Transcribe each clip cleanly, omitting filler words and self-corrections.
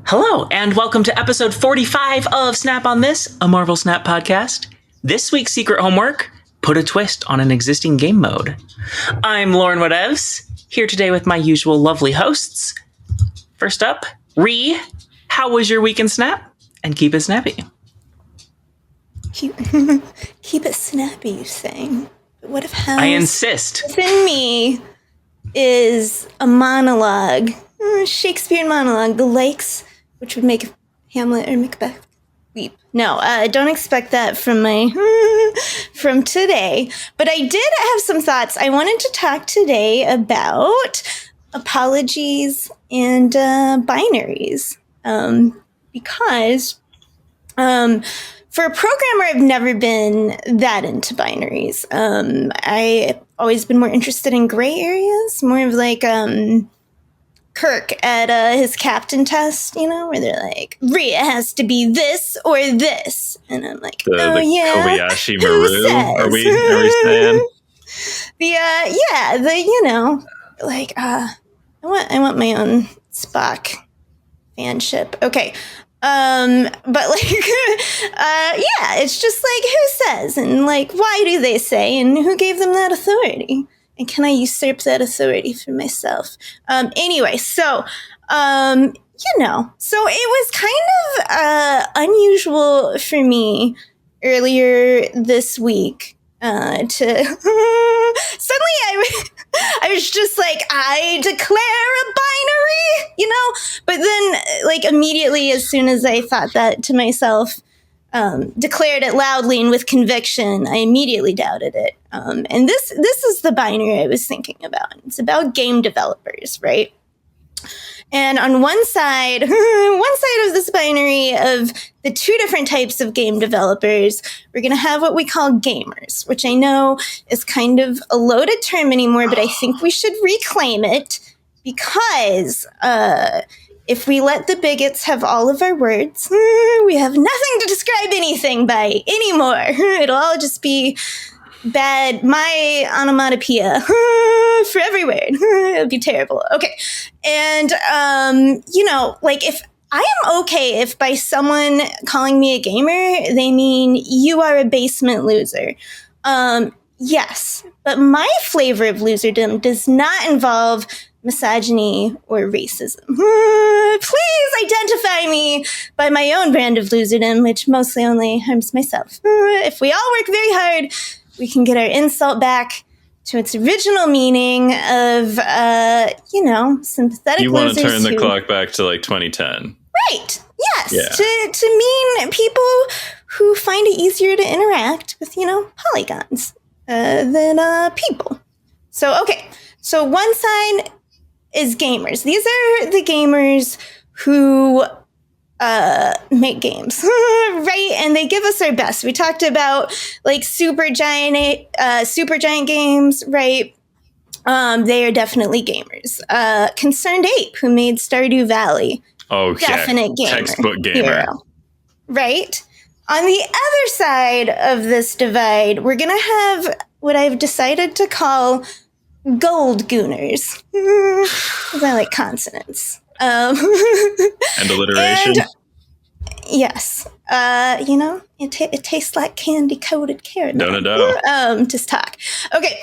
Hello, and welcome to episode 45 of Snap on This, a Marvel Snap podcast. This week's secret homework, put a twist on an existing game mode. I'm LaurenWhatevs, here today with my usual lovely hosts. First up, Ree, how was your week in Snap? And keep it snappy. Keep it snappy, you saying? But what if how I insist. within me is a monologue, Shakespearean monologue, the likes which would make Hamlet or Macbeth weep. No, don't expect that from from today. But I did have some thoughts. I wanted to talk today about apologies and binaries, because for a programmer, I've never been that into binaries. I've always been more interested in gray areas, more of like Kirk at his captain test, you know, where they're like, Rhea has to be this or this. And I'm like, the Kobayashi Maru, are we saying? I want my own Spock fanship. Okay. But like, it's just like, who says, and like, why do they say, and who gave them that authority? And can I usurp that authority for myself? Anyway, so it was kind of unusual for me earlier this week to suddenly I was just like, I declare a binary, you know? But then, like, immediately as soon as I thought that to myself, declared it loudly and with conviction, I immediately doubted it. And this is the binary I was thinking about. It's about game developers, right? And on one side of this binary of the two different types of game developers, we're going to have what we call gamers, which I know is kind of a loaded term anymore, but I think we should reclaim it because if we let the bigots have all of our words, we have nothing to describe anything by anymore. It'll all just be bad, my onomatopoeia for every word. It would be terrible. Okay. And, like if I am okay if by someone calling me a gamer, they mean you are a basement loser. Yes, but my flavor of loserdom does not involve misogyny or racism. Please identify me by my own brand of loserdom, which mostly only harms myself. If we all work very hard, we can get our insult back to its original meaning of, sympathetic losers. You want to turn the clock back to like 2010. Right. Yes. Yeah. To mean people who find it easier to interact with, polygons than people. So, okay. So one side is gamers. These are the gamers who make games, right? And they give us their best. We talked about like super giant games, right? They are definitely gamers. Concerned Ape, who made Stardew Valley, definite gamer, textbook gamer, hero. Right? On the other side of this divide, we're gonna have what I've decided to call gold gooners. Because I like consonants. And alliteration. Yes. It tastes like candy-coated carrot. No. Just talk. Okay.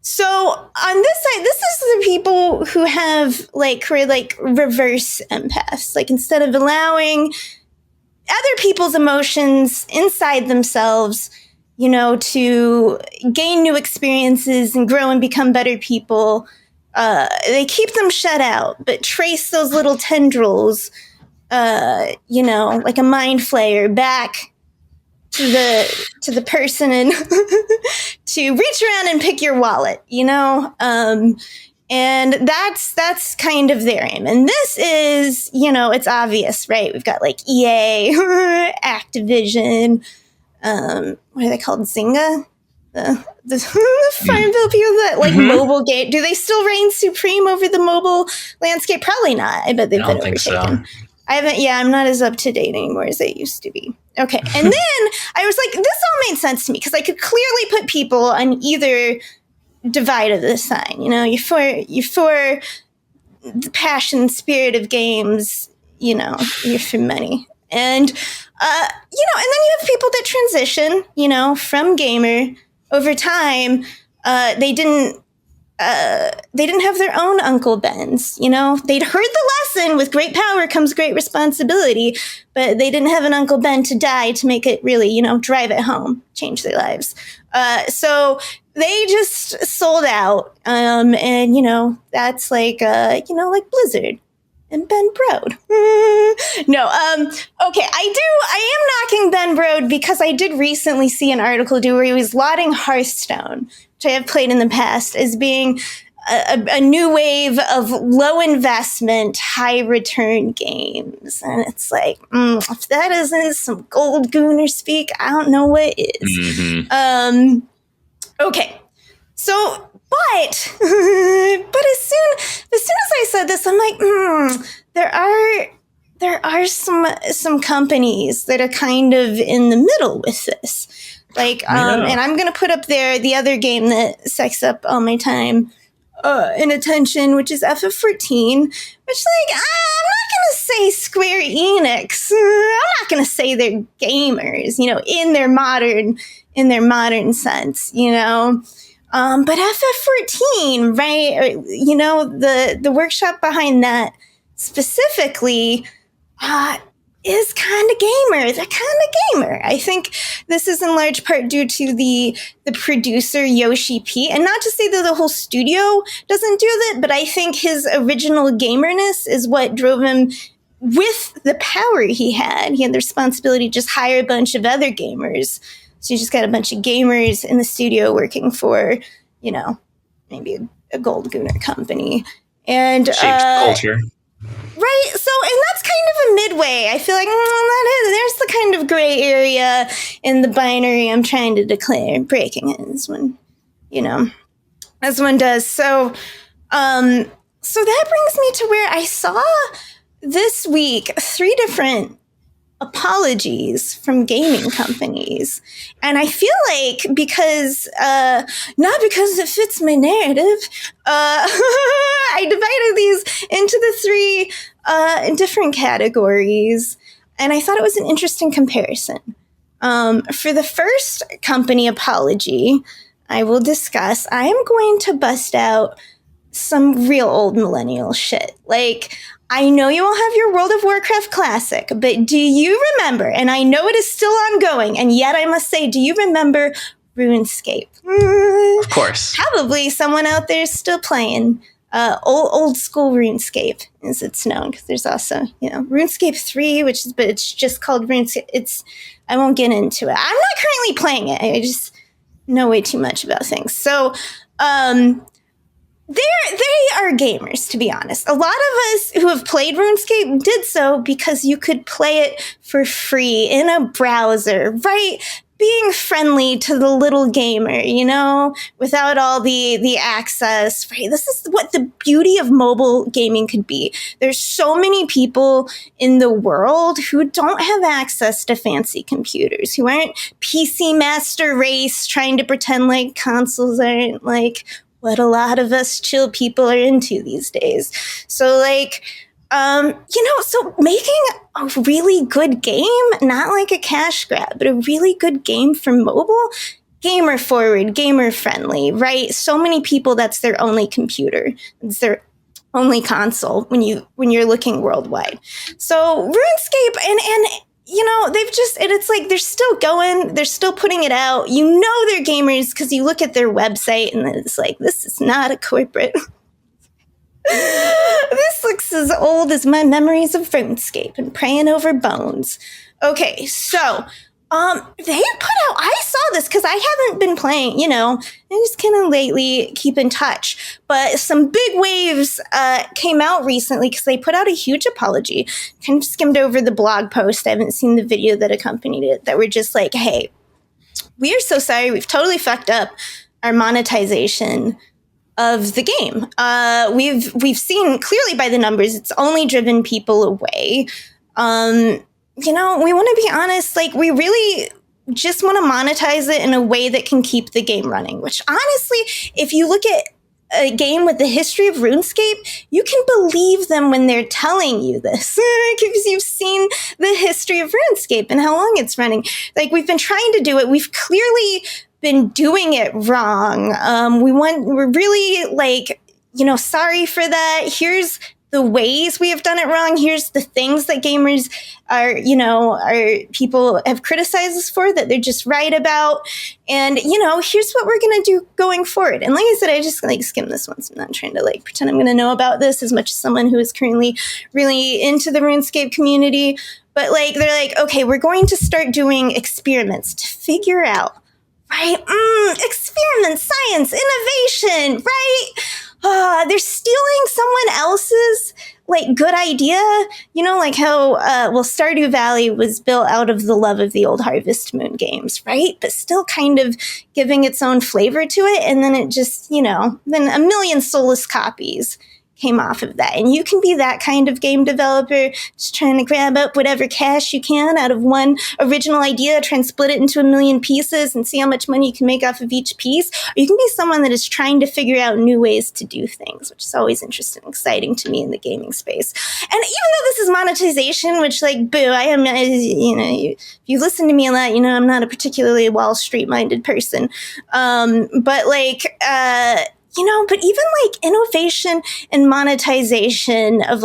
So on this side, this is the people who have who are like reverse empaths. Like instead of allowing other people's emotions inside themselves, to gain new experiences and grow and become better people, they keep them shut out, but trace those little tendrils, like a mind flayer back to the person and to reach around and pick your wallet, and that's kind of their aim. And this is, it's obvious, right? We've got like EA, Activision, what are they called? Zynga? The Farmville people that like mobile game. Do they still reign supreme over the mobile landscape? Probably not. I bet they've been overtaken. So. I'm not as up to date anymore as I used to be. Okay. And then I was like, this all made sense to me because I could clearly put people on either divide of the sign. You're for the passion, spirit of games, you're for money. And, and then you have people that transition, from gamer over time. They didn't have their own Uncle Bens, they'd heard the lesson, with great power comes great responsibility, but they didn't have an Uncle Ben to die to make it really, drive it home, change their lives. So they just sold out. And, that's like Blizzard and Ben Brode. No, okay, I am knocking Ben Brode because I did recently see an article where he was lauding Hearthstone, which I have played in the past, as being a new wave of low investment, high return games. And it's like, if that isn't some gold gooner speak, I don't know what is. Mm-hmm. Okay. So, but as soon as I said this, I'm like, there are some companies that are kind of in the middle with this. Like, and I'm going to put up there the other game that sucks up all my time and attention, which is FF14, which, like, I'm not going to say Square Enix. I'm not going to say they're gamers, in their modern sense, but FF14, right? The workshop behind that specifically, is kind of gamer. They're kind of gamer. I think this is in large part due to the producer, Yoshi P. And not to say that the whole studio doesn't do that, but I think his original gamerness is what drove him, with the power he had. He had the responsibility to just hire a bunch of other gamers. So you just got a bunch of gamers in the studio working for, maybe a gold gooner company. And shaped culture. Right. So, and that's kind of a midway. I feel like there's the kind of gray area in the binary I'm trying to declare. Breaking it is when, as one does. So, so that brings me to where I saw this week 3 different apologies from gaming companies. And I feel like because, not because it fits my narrative, I divided these into the 3 different categories. And I thought it was an interesting comparison. For the first company apology I will discuss, I am going to bust out some real old millennial shit. Like, I know you all have your World of Warcraft Classic, but do you remember, and I know it is still ongoing, and yet I must say, do you remember RuneScape? Of course. Probably someone out there is still playing old school RuneScape, as it's known, because there's also, RuneScape 3, but it's just called RuneScape. I won't get into it. I'm not currently playing it. I just know way too much about things. So, they are gamers, to be honest. A lot of us who have played RuneScape did so because you could play it for free in a browser, right? Being friendly to the little gamer, without all the access, right? This is what the beauty of mobile gaming could be. There's so many people in the world who don't have access to fancy computers, who aren't PC master race trying to pretend like consoles aren't like what a lot of us chill people are into these days. So, like, so making a really good game, not like a cash grab, but a really good game for mobile, gamer forward, gamer friendly, right? So many people, that's their only computer. It's their only console when you're looking worldwide. So RuneScape and it's like they're still going, they're still putting it out. They're gamers because you look at their website and it's like, this is not a corporate. This looks as old as my memories of RuneScape and praying over bones. Okay, so they put out, I saw this because I haven't been playing, I just kind of lately keep in touch. But some big waves came out recently because they put out a huge apology. Kind of skimmed over the blog post. I haven't seen the video that accompanied it, that were just like, hey, we are so sorry. We've totally fucked up our monetization of the game. We've seen clearly by the numbers, it's only driven people away. We want to be honest, like, we really just want to monetize it in a way that can keep the game running, which honestly, if you look at a game with the history of RuneScape, you can believe them when they're telling you this because you've seen the history of RuneScape and how long it's running. Like, we've been trying to do it. We've clearly been doing it wrong. We're really like, sorry for that. Here's the ways we have done it wrong. Here's the things that gamers are people have criticized us for that they're just right about. And, here's what we're going to do going forward. And like I said, I just skim this one. So I'm not trying to pretend I'm going to know about this as much as someone who is currently really into the RuneScape community. But they're like, okay, we're going to start doing experiments to figure out, right? Experiments, science, innovation, right? They're stealing someone else's good idea, how Stardew Valley was built out of the love of the old Harvest Moon games, right? But still kind of giving its own flavor to it, and then it just then a million soulless copies came off of that. And you can be that kind of game developer, just trying to grab up whatever cash you can out of one original idea, try and split it into a million pieces and see how much money you can make off of each piece. Or you can be someone that is trying to figure out new ways to do things, which is always interesting and exciting to me in the gaming space. And even though this is monetization, which boo, I am, if you listen to me a lot, I'm not a particularly Wall Street minded person. But even innovation and monetization of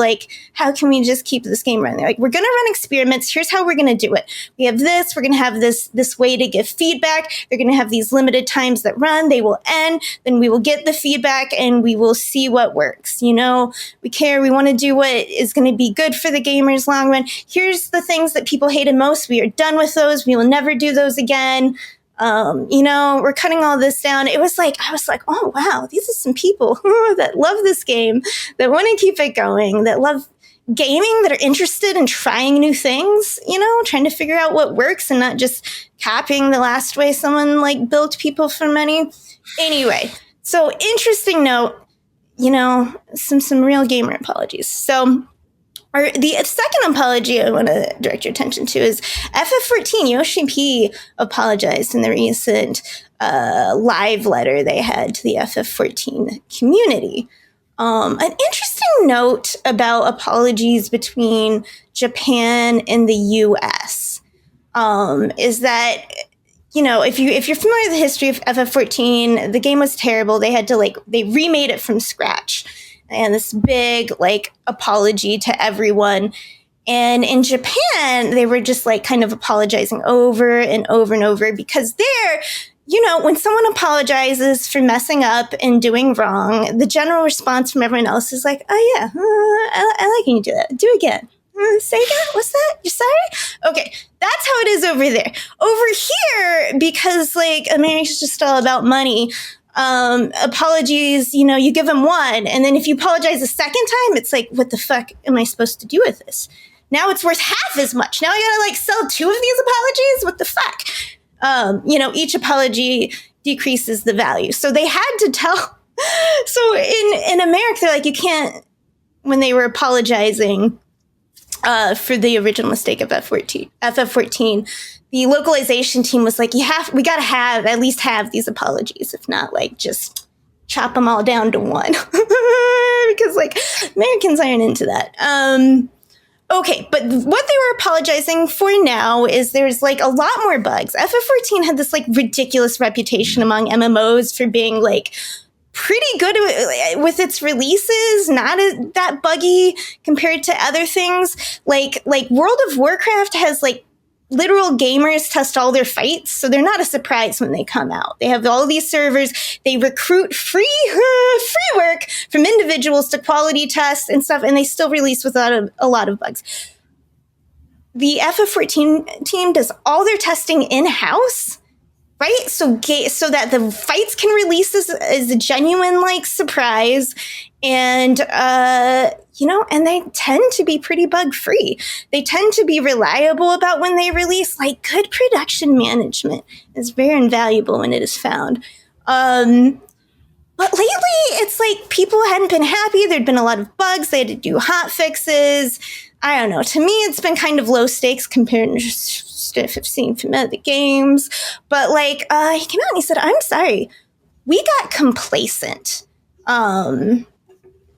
how can we just keep this game running? We're going to run experiments. Here's how we're going to do it. We have this. We're going to have this way to give feedback. They're going to have these limited times that run. They will end. Then we will get the feedback and we will see what works. We care. We want to do what is going to be good for the gamers long run. Here's the things that people hated most. We are done with those. We will never do those again. We're cutting all this down. I was like, oh, wow, these are some people that love this game, that want to keep it going, that love gaming, that are interested in trying new things, trying to figure out what works and not just copying the last way someone built people for money. Anyway, so interesting note, some real gamer apologies. So the second apology I want to direct your attention to is FF14. Yoshi P apologized in the recent live letter they had to the FF14 community. An interesting note about apologies between Japan and the US is that, if you're familiar with the history of FF14, the game was terrible. They had to they remade it from scratch. And this big, apology to everyone. And in Japan, they were just, kind of apologizing over and over and over because there, when someone apologizes for messing up and doing wrong, the general response from everyone else is oh, yeah, I like when you do that. Do it again. Say again? What's that? You're sorry? Okay, that's how it is over there. Over here, because, America's just all about money, apologies, you give them one, and then if you apologize a second time, it's what the fuck am I supposed to do with this? Now it's worth half as much. Now I gotta sell two of these apologies? What the fuck? Each apology decreases the value. So they had to tell. So in America, they're you can't, when they were apologizing for the original mistake of FF14, the localization team was we gotta have at least have these apologies. If not, just chop them all down to one. Because Americans aren't into that. Okay, but what they were apologizing for now is there's a lot more bugs. FF14 had this ridiculous reputation among MMOs for being pretty good with its releases, not that buggy compared to other things. World of Warcraft has literal gamers test all their fights, so they're not a surprise when they come out. They have all these servers. They recruit free work from individuals to quality test and stuff, and they still release without a lot of bugs. The FF14 team does all their testing in-house, right? So that the fights can release as a genuine surprise, and and they tend to be pretty bug free. They tend to be reliable about when they release. Good production management is very invaluable when it is found. But lately, it's people hadn't been happy. There'd been a lot of bugs. They had to do hot fixes. I don't know. To me, it's been kind of low stakes compared to stuff I've seen from other games. But he came out and he said, "I'm sorry, we got complacent."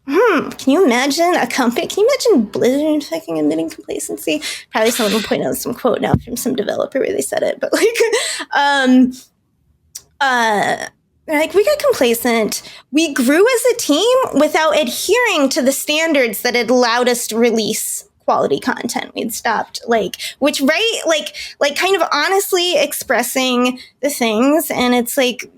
Can you imagine a company? Can you imagine Blizzard fucking admitting complacency? Probably someone will point out some quote now from some developer where they said it, but they're like, we got complacent. We grew as a team without adhering to the standards that had allowed us to release quality content. We'd stopped kind of honestly expressing the things, and it's like,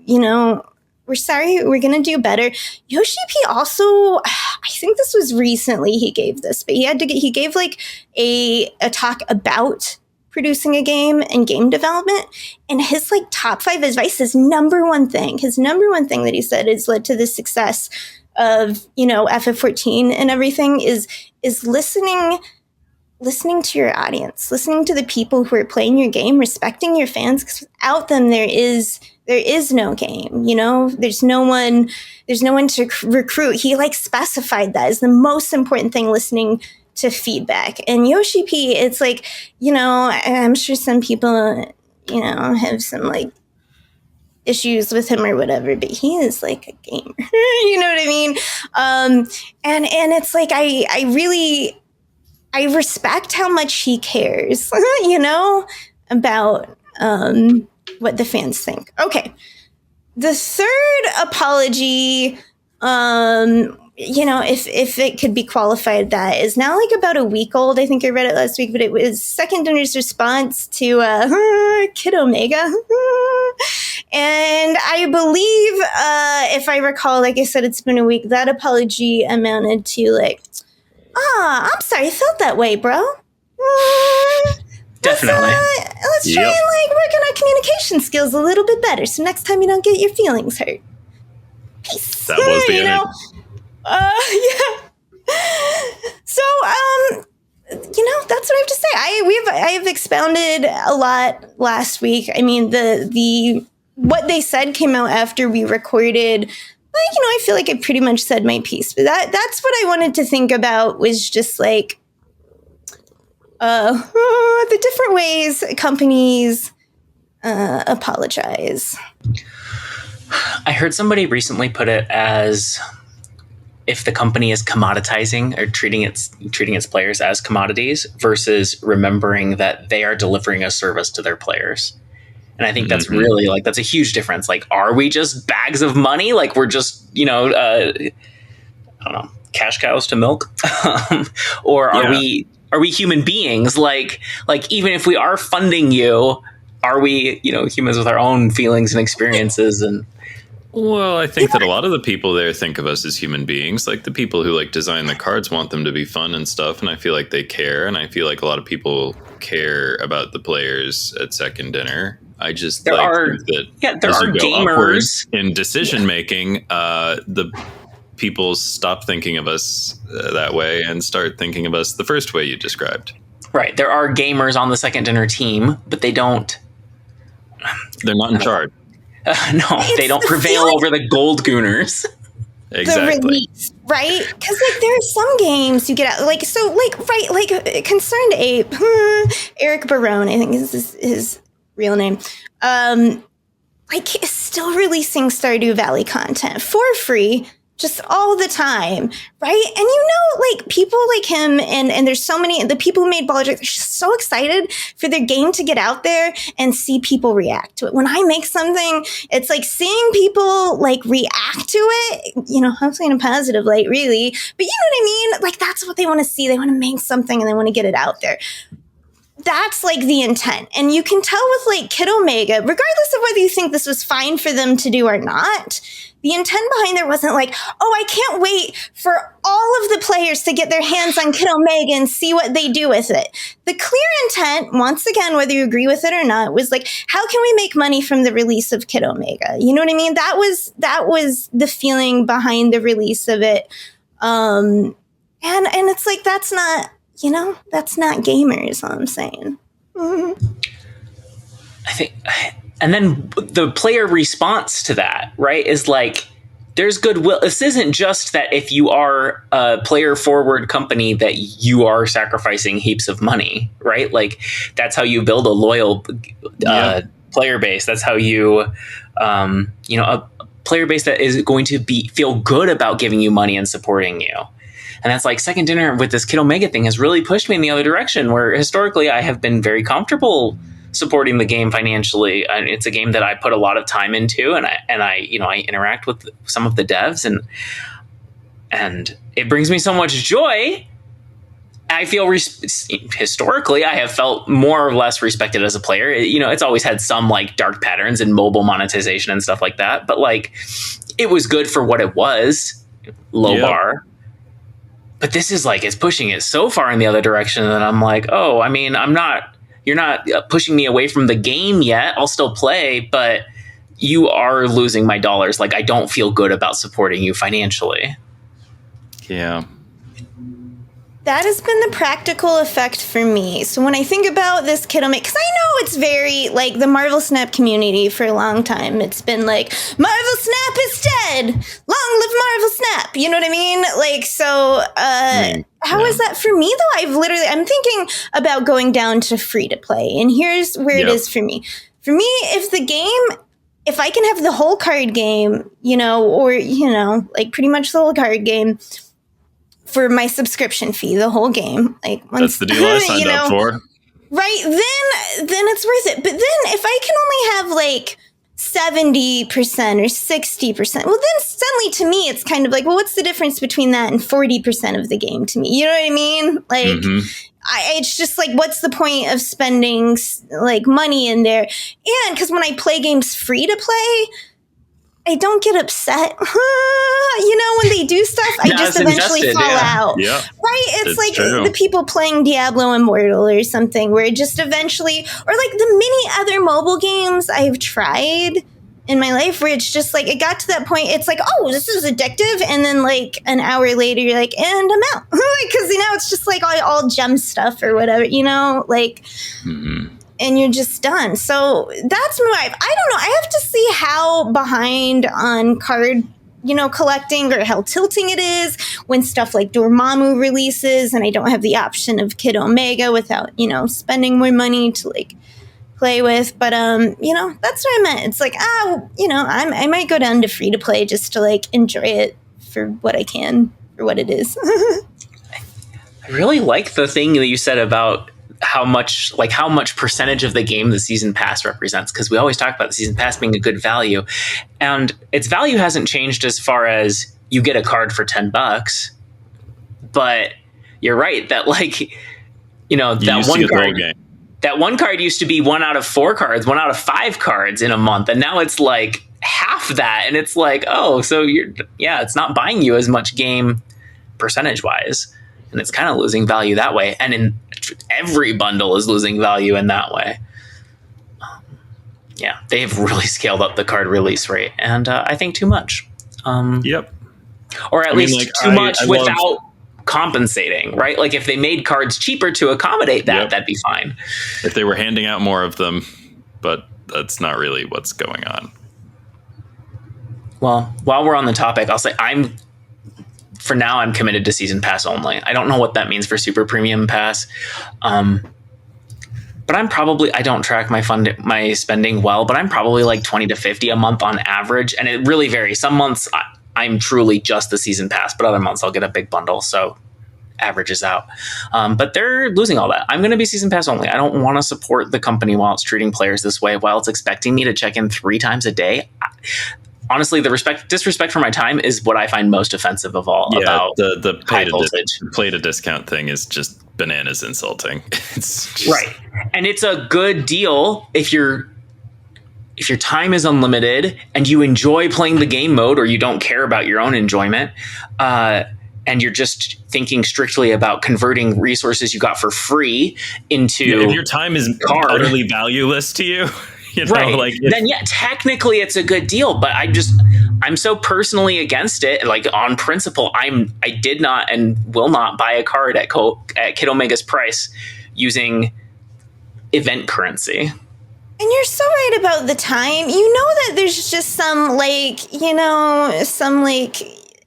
we're sorry, we're going to do better. Yoshi P also, I think this was recently he gave this, but he gave like a talk about producing a game and game development. And his like top 5 advice, his number one thing that he said has led to the success of, FF14 and everything is listening to your audience, listening to the people who are playing your game, respecting your fans, because without them, there is no game, there's no one to recruit. He like specified that as the most important thing, listening to feedback. And Yoshi P, it's like, I'm sure some people, have some like issues with him or whatever, but he is like a gamer, you know what I mean? And it's like, I respect how much he cares, about, what the fans think. Okay. The third apology, if it could be qualified, that is now like about a week old. I think I read it last week, but it was Second Dinner's response to Kid Omega. And I believe, if I recall, like I said, it's been a week, that apology amounted to like, I'm sorry, I felt that way, bro. Definitely. Let's try and like work on our communication skills a little bit better, so next time you don't get your feelings hurt. Peace. That was the end. Yeah. So, that's what I have to say. I have expounded a lot last week. I mean, the what they said came out after we recorded. I feel like I pretty much said my piece, but that's what I wanted to think about, was just like the different ways companies apologize. I heard somebody recently put it as if the company is commoditizing or treating its players as commodities versus remembering that they are delivering a service to their players. And I think that's really that's a huge difference. Like, are we just bags of money? Like, we're just, I don't know, cash cows to milk? Or are we human beings? Like even if we are funding you, are we, humans with our own feelings and experiences? And well, I think that a lot of the people there think of us as human beings. Like the people who like design the cards want them to be fun and stuff. And I feel like they care. And I feel like a lot of people care about the players at Second Dinner. I just there are gamers in decision making. The people stop thinking of us that way and start thinking of us the first way you described. Right. There are gamers on the Second Dinner team, but they're not in charge. They don't prevail over the gold gooners. Exactly. The release, right? Because there are some games you get out, Concerned Ape, Eric Barone, I think is his real name, is still releasing Stardew Valley content for free, just all the time, right? And people like him, and there's so many, the people who made Baldur's, they're just so excited for their game to get out there and see people react to it. When I make something, it's like seeing people like react to it, hopefully in a positive light, really. But you know what I mean? Like, that's what they want to see. They want to make something and they want to get it out there. That's like the intent. And you can tell with like Kid Omega, regardless of whether you think this was fine for them to do or not, the intent behind there wasn't like, I can't wait for all of the players to get their hands on Kid Omega and see what they do with it. The clear intent, once again, whether you agree with it or not, was like, how can we make money from the release of Kid Omega? You know what I mean? That was the feeling behind the release of it. And it's like, that's not gamers, all I'm saying. Mm-hmm. I think, and then the player response to that, right, is like, there's goodwill. This isn't just that if you are a player forward company that you are sacrificing heaps of money, right? Like, that's how you build a loyal player base. That's how you, player base that is going to feel good about giving you money and supporting you. And that's like Second Dinner with this Kid Omega thing has really pushed me in the other direction, where historically I have been very comfortable supporting the game financially. It's a game that I put a lot of time into, and I interact with some of the devs, and it brings me so much joy. I feel historically I have felt more or less respected as a player. It's always had some like dark patterns in mobile monetization and stuff like that, but like it was good for what it was, low bar. But this is like, it's pushing it so far in the other direction that I'm like, oh, I mean, you're not pushing me away from the game yet. I'll still play, but you are losing my dollars. Like, I don't feel good about supporting you financially. Yeah. That has been the practical effect for me. So when I think about this Kid Omega, because I know it's very, like, the Marvel Snap community for a long time, it's been like, Marvel Snap is dead! Long live Marvel Snap! You know what I mean? Like, so, how is that for me, though? I'm thinking about going down to free-to-play, and here's where it is for me. For me, if I can have the whole card game, like, pretty much the whole card game, for my subscription fee, the whole game. Like, that's the deal I signed up for. Right, then it's worth it. But then if I can only have like 70% or 60%, well, then suddenly to me it's kind of like, well, what's the difference between that and 40% of the game to me? You know what I mean? Like, it's just like, what's the point of spending like money in there? And because when I play games free to play, I don't get upset. When they do stuff, I just eventually fall out. Yeah. Right? It's like true. The people playing Diablo Immortal or something, where it just eventually, or like the many other mobile games I've tried in my life, where it's just like, it got to that point, it's like, oh, this is addictive. And then like an hour later, you're like, and I'm out. Because it's just like all gem stuff or whatever, like... Mm-hmm. And you're just done. So that's my vibe. I don't know. I have to see how behind on card, collecting, or how tilting it is when stuff like Dormammu releases and I don't have the option of Kid Omega without, spending more money to like play with. But, that's what I meant. It's like, I might go down to free to play just to like enjoy it for what I can, for what it is. I really like the thing that you said about how much percentage of the game the season pass represents, because we always talk about the season pass being a good value, and its value hasn't changed as far as you get a card for $10, but you're right that that one card used to be 1 out of 4 cards, 1 out of 5 cards in a month, and now it's like half that, and it's like, oh, so it's not buying you as much game percentage wise. And it's kind of losing value that way. And in every bundle is losing value in that way. They have really scaled up the card release rate. And I think too much. Yep. Or at least too much without compensating, right? Like if they made cards cheaper to accommodate that, that'd be fine. If they were handing out more of them. But that's not really what's going on. Well, while we're on the topic, I'll say for now, I'm committed to season pass only. I don't know what that means for super premium pass. But I don't track my spending well, but I'm probably like 20 to 50 a month on average. And it really varies. Some months I'm truly just the season pass, but other months I'll get a big bundle. So averages out. But they're losing all that. I'm going to be season pass only. I don't want to support the company while it's treating players this way, while it's expecting me to check in 3 times a day. Honestly, the disrespect for my time is what I find most offensive of all. About the pay to discount thing is just bananas insulting. It's just... Right, and it's a good deal if your time is unlimited and you enjoy playing the game mode, or you don't care about your own enjoyment, and you're just thinking strictly about converting resources you got for free into. If your time is utterly valueless to you. Right. Then technically it's a good deal, but I'm so personally against it. Like on principle, I did not and will not buy a card at Kid Omega's price using event currency. And you're so right about the time. You know that there's just some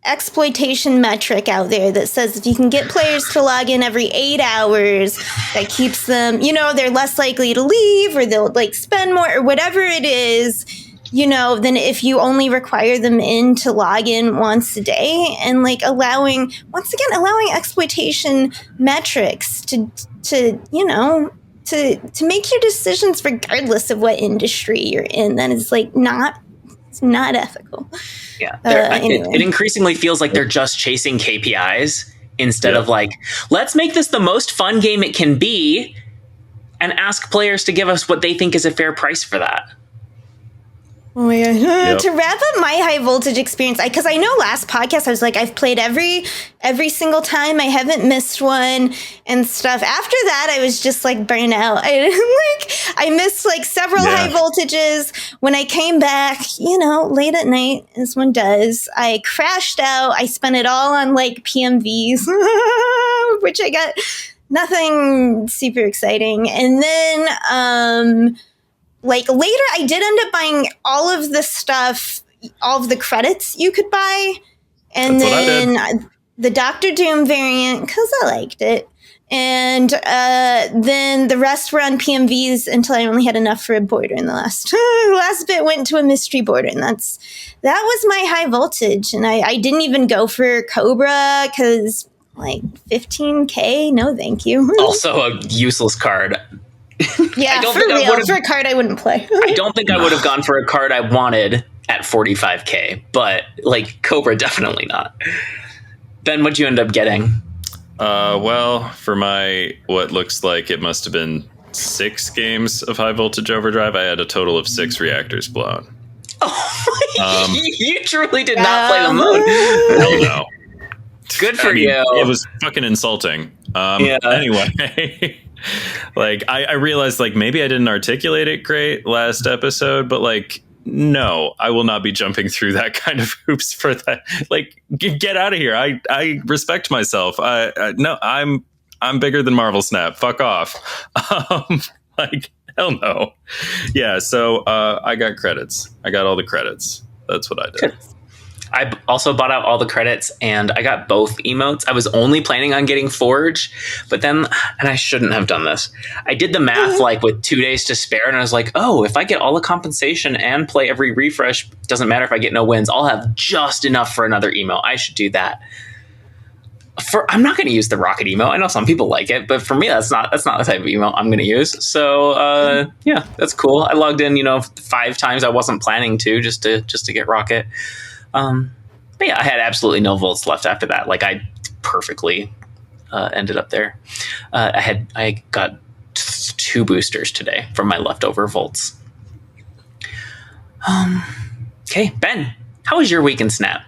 exploitation metric out there that says if you can get players to log in every 8 hours, that keeps them, they're less likely to leave, or they'll like spend more, or whatever it is. than if you only require them in to log in once a day, and like allowing exploitation metrics to make your decisions regardless of what industry you're in. That is like it's not ethical. Yeah. Anyway. It increasingly feels like they're just chasing KPIs instead of like, let's make this the most fun game it can be and ask players to give us what they think is a fair price for that. Oh my God. To wrap up my high voltage experience, because I know last podcast I was like, I've played every single time, I haven't missed one and stuff. After that, I was just like burnt out. I missed like several high voltages. When I came back, late at night, as one does, I crashed out. I spent it all on like PMVs, which I got nothing super exciting. And then, like later, I did end up buying all of the stuff, all of the credits you could buy. And then the Doctor Doom variant, because I liked it. And then the rest were on PMVs until I only had enough for a border. And the last bit went to a mystery border. And that was my high voltage. And I didn't even go for Cobra because like 15K, no thank you. Also a useless card. Yeah, for real. For a card I wouldn't play. I don't think I would have gone for a card I wanted at 45K, but like Cobra, definitely not. Ben, what'd you end up getting? Well, for my, what looks like it must have been 6 games of high voltage overdrive, I had a total of 6 reactors blown. Oh, you truly did not play the mode. Hell no. Good for you. It was fucking insulting. Anyway. Like I realized like maybe I didn't articulate it great last episode, but like no, I will not be jumping through that kind of hoops for that. Like get out of here. I respect myself. No, I'm bigger than Marvel Snap. Fuck off. Like hell no. Yeah, so I got credits. I got all the credits. That's what I did. Good. I also bought out all the credits and I got both emotes. I was only planning on getting Forge, but then, and I shouldn't have done this, I did the math like with 2 days to spare and I was like, oh, if I get all the compensation and play every refresh, doesn't matter if I get no wins, I'll have just enough for another emote. I should do that. I'm not going to use the rocket emote. I know some people like it, but for me, that's not the type of emote I'm going to use. So yeah, that's cool. I logged in, 5 times I wasn't planning to, just to get rocket. But yeah, I had absolutely no volts left after that. Like I perfectly ended up there. I got 2 boosters today from my leftover volts. Okay, Ben, how was your week in Snap?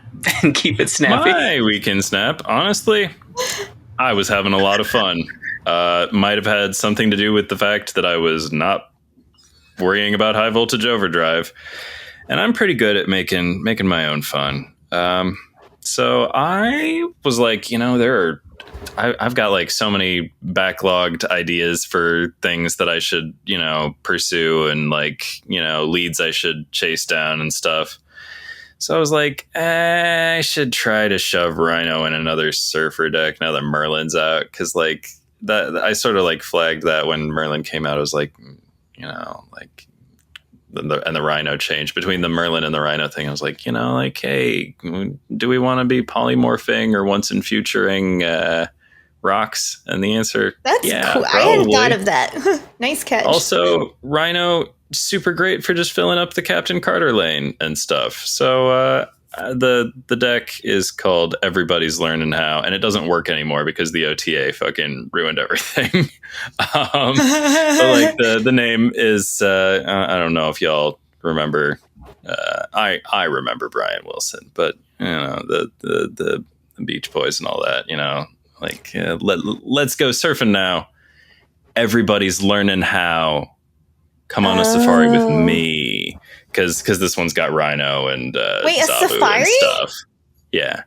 And keep it snappy. My week in Snap, honestly, I was having a lot of fun. Might have had something to do with the fact that I was not worrying about high voltage overdrive. And I'm pretty good at making my own fun. So I was like, I've got like so many backlogged ideas for things that I should, pursue and like, leads I should chase down and stuff. So I was like, I should try to shove Rhino in another Surfer deck now that Merlin's out. Cause like that, I sort of like flagged that when Merlin came out. I was like, like, and the Rhino change between the Merlin and the Rhino thing. I was like, hey, do we want to be polymorphing or once in futuring rocks? And the answer, that's cool. Probably. I hadn't thought of that. Nice catch. Also, Rhino, super great for just filling up the Captain Carter lane and stuff. So the deck is called Everybody's Learning How, and it doesn't work anymore because the OTA fucking ruined everything. But like the name is I don't know if y'all remember. I remember Brian Wilson, but the Beach Boys and all that. Like let's go surfing now. Everybody's learning how. Come on a safari with me. Because this one's got Rhino and wait, a Zabu safari? And stuff. Yeah.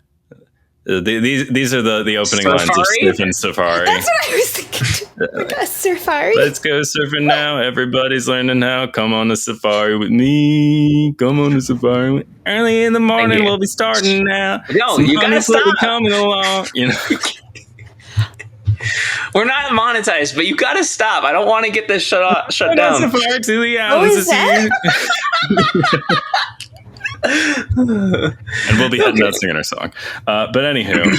These are the opening lines of Surfing Safari. That's what I was thinking. Like a safari? Let's go surfing now. Everybody's learning how. Come on a safari with me. Come on a safari. Early in the morning, we'll be starting now. No, you gotta stop. Coming along. We're not monetized, but you got to stop. I don't want to get this shut down. So far to the What was that? And we'll be heading out singing our song. But anywho,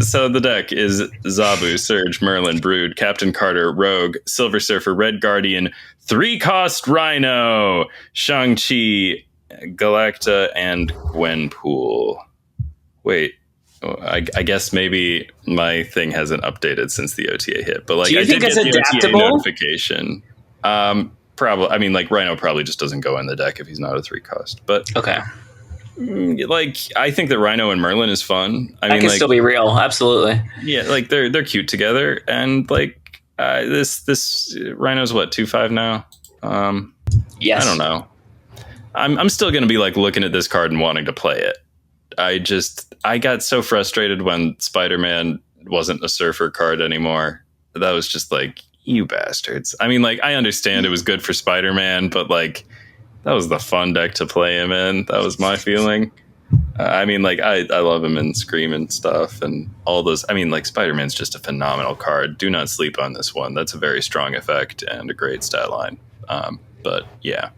so the deck is Zabu, Surge, Merlin, Brood, Captain Carter, Rogue, Silver Surfer, Red Guardian, 3-cost Rhino, Shang-Chi, Galacta, and Gwenpool. Wait. I guess maybe my thing hasn't updated since the OTA hit, but like Do you I think did it's get the adaptable? OTA notification. Probably. I mean, like Rhino probably just doesn't go in the deck if he's not a 3-cost. But Okay. like I think that Rhino and Merlin is fun. I That mean, can like still be real. Absolutely. yeah, like they're cute together, and like this Rhino's what 2/5 now. Yes. I don't know. I'm still gonna be like looking at this card and wanting to play it. I got so frustrated when Spider-Man wasn't a surfer card anymore. That was just like, you bastards. I mean, like, I understand it was good for Spider-Man, but like, that was the fun deck to play him in. That was my feeling. I mean, like, I love him in Scream and stuff and all those. I mean, like, Spider-Man's just a phenomenal card. Do not sleep on this one. That's a very strong effect and a great stat line. But yeah,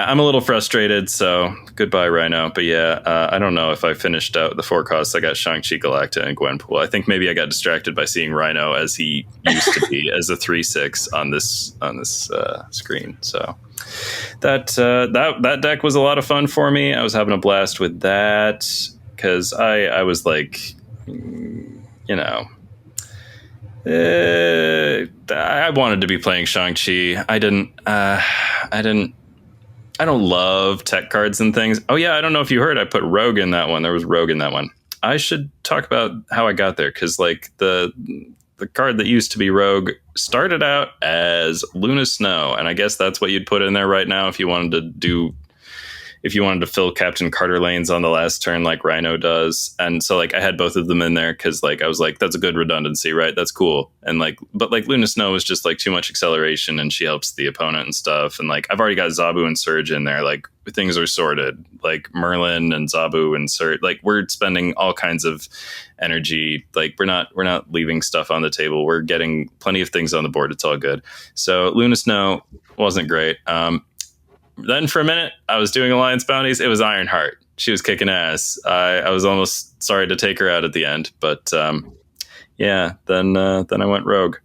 I'm a little frustrated. So goodbye, Rhino. But yeah, I don't know if I finished out the 4-costs. I got Shang-Chi, Galacta, and Gwenpool. I think maybe I got distracted by seeing Rhino as he used to be as a 3/6 on this screen. So that deck was a lot of fun for me. I was having a blast with that because I was like, I wanted to be playing Shang-Chi. I don't love tech cards and things. Oh yeah, I don't know if you heard, I put Rogue in that one. There was Rogue in that one. I should talk about how I got there, because like the card that used to be Rogue started out as Luna Snow, and I guess that's what you'd put in there right now if you wanted to fill Captain Carter lanes on the last turn like Rhino does. And so like I had both of them in there because like I was like, that's a good redundancy, right? That's cool. And like, but like Luna Snow is just like too much acceleration and she helps the opponent and stuff. And like I've already got Zabu and Surge in there. Like things are sorted. Like Merlin and Zabu and Surge, like we're spending all kinds of energy. Like we're not leaving stuff on the table. We're getting plenty of things on the board. It's all good. So Luna Snow wasn't great. Then for a minute, I was doing Alliance bounties. It was Ironheart. She was kicking ass. I was almost sorry to take her out at the end, but then I went Rogue.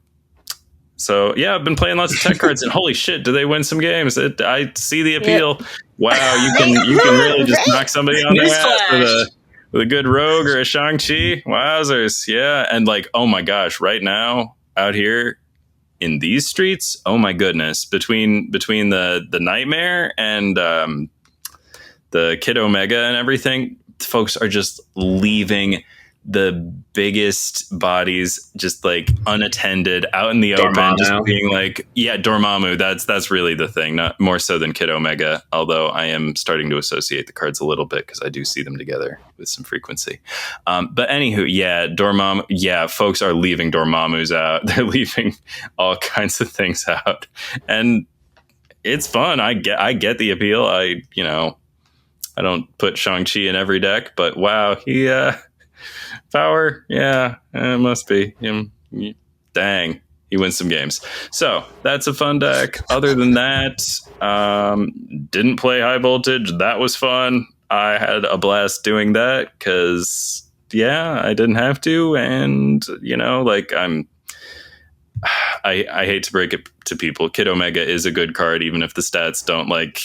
So yeah, I've been playing lots of tech cards, and holy shit, do they win some games? I see the appeal. Yep. Wow, you can really just knock somebody on their ass with a good Rogue or a Shang-Chi. Wowzers, yeah, and like, oh my gosh, right now out here in these streets, oh my goodness, between the Nightmare and the Kid Omega and everything, folks are just leaving the biggest bodies just like unattended out in the Dormammu. open, just being like, yeah, Dormammu, that's really the thing, not more so than Kid Omega, although I am starting to associate the cards a little bit because I do see them together with some frequency. But anywho, yeah, Dormammu, yeah, folks are leaving Dormammus out. They're leaving all kinds of things out, and it's fun. I get the appeal. I don't put Shang-Chi in every deck, but wow, he power, yeah, it must be him. Dang, he wins some games. So that's a fun deck. Other than that, didn't play High Voltage. That was fun. I had a blast doing that because, yeah, I didn't have to. And, like I hate to break it to people. Kid Omega is a good card, even if the stats don't like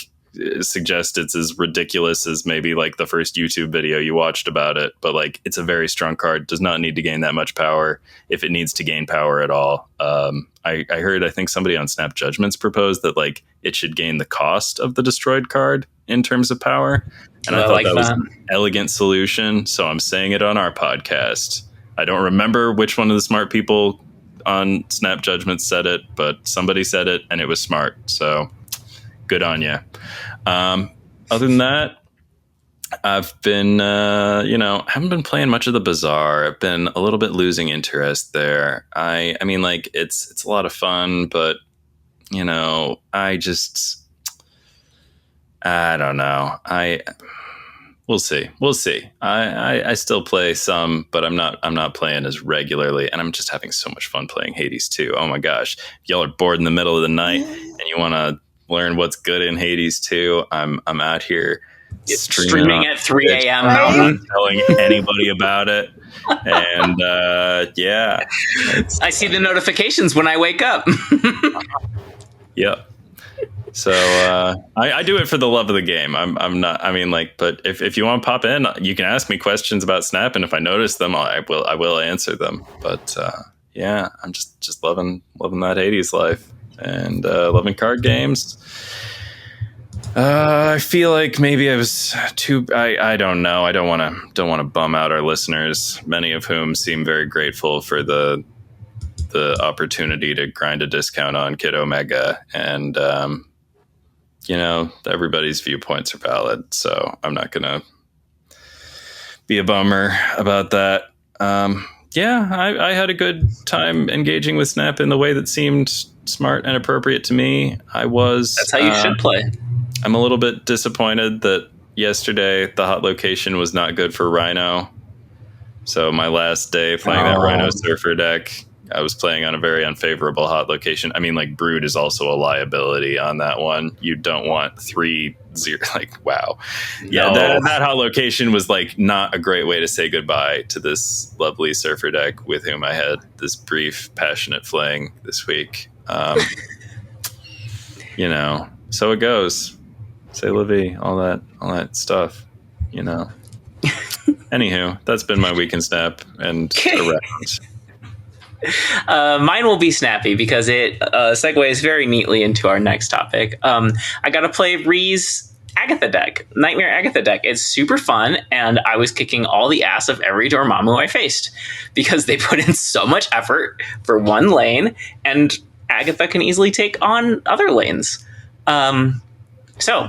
suggest it's as ridiculous as maybe like the first YouTube video you watched about it, but like it's a very strong card, does not need to gain that much power if it needs to gain power at all. I heard, I think somebody on Snap Judgments proposed that like it should gain the cost of the destroyed card in terms of power, and I thought like that was an elegant solution, so I'm saying it on our podcast. I don't remember which one of the smart people on Snap Judgments said it, but somebody said it and it was smart, so good on you. Other than that, I've been, haven't been playing much of the Bazaar. I've been a little bit losing interest there. I mean, like it's a lot of fun, but I don't know. We'll see. I still play some, but I'm not playing as regularly, and I'm just having so much fun playing Hades 2. Oh my gosh. If y'all are bored in the middle of the night and you want to learn what's good in Hades 2, I'm out here streaming at 3 a.m. I'm not telling anybody about it. And yeah. I see the notifications when I wake up. Yep. So I do it for the love of the game. I'm not. I mean, like, but if you want to pop in, you can ask me questions about Snap, and if I notice them, I will answer them. But yeah, I'm just loving that 80s life and loving card games. I feel like maybe I was too. I don't know. I don't want to bum out our listeners, many of whom seem very grateful for the opportunity to grind a discount on Kid Omega, and everybody's viewpoints are valid, so I'm not gonna be a bummer about that. Yeah, I had a good time engaging with Snap in the way that seemed smart and appropriate to me. That's how you should play. I'm a little bit disappointed that yesterday the hot location was not good for Rhino. So my last day playing that Rhino Surfer deck, I was playing on a very unfavorable hot location. I mean, like, Brood is also a liability on that one. You don't want 3-0. Like, wow. Yeah, No. that hot location was, like, not a great way to say goodbye to this lovely Surfer deck with whom I had this brief, passionate fling this week. So it goes. Say la vie, all that stuff, Anywho, that's been my week in Snap and around. Mine will be snappy because it segues very neatly into our next topic. I got to play Rhee's Agatha deck, Nightmare Agatha deck. It's super fun, and I was kicking all the ass of every Dormammu I faced because they put in so much effort for one lane, and Agatha can easily take on other lanes. So,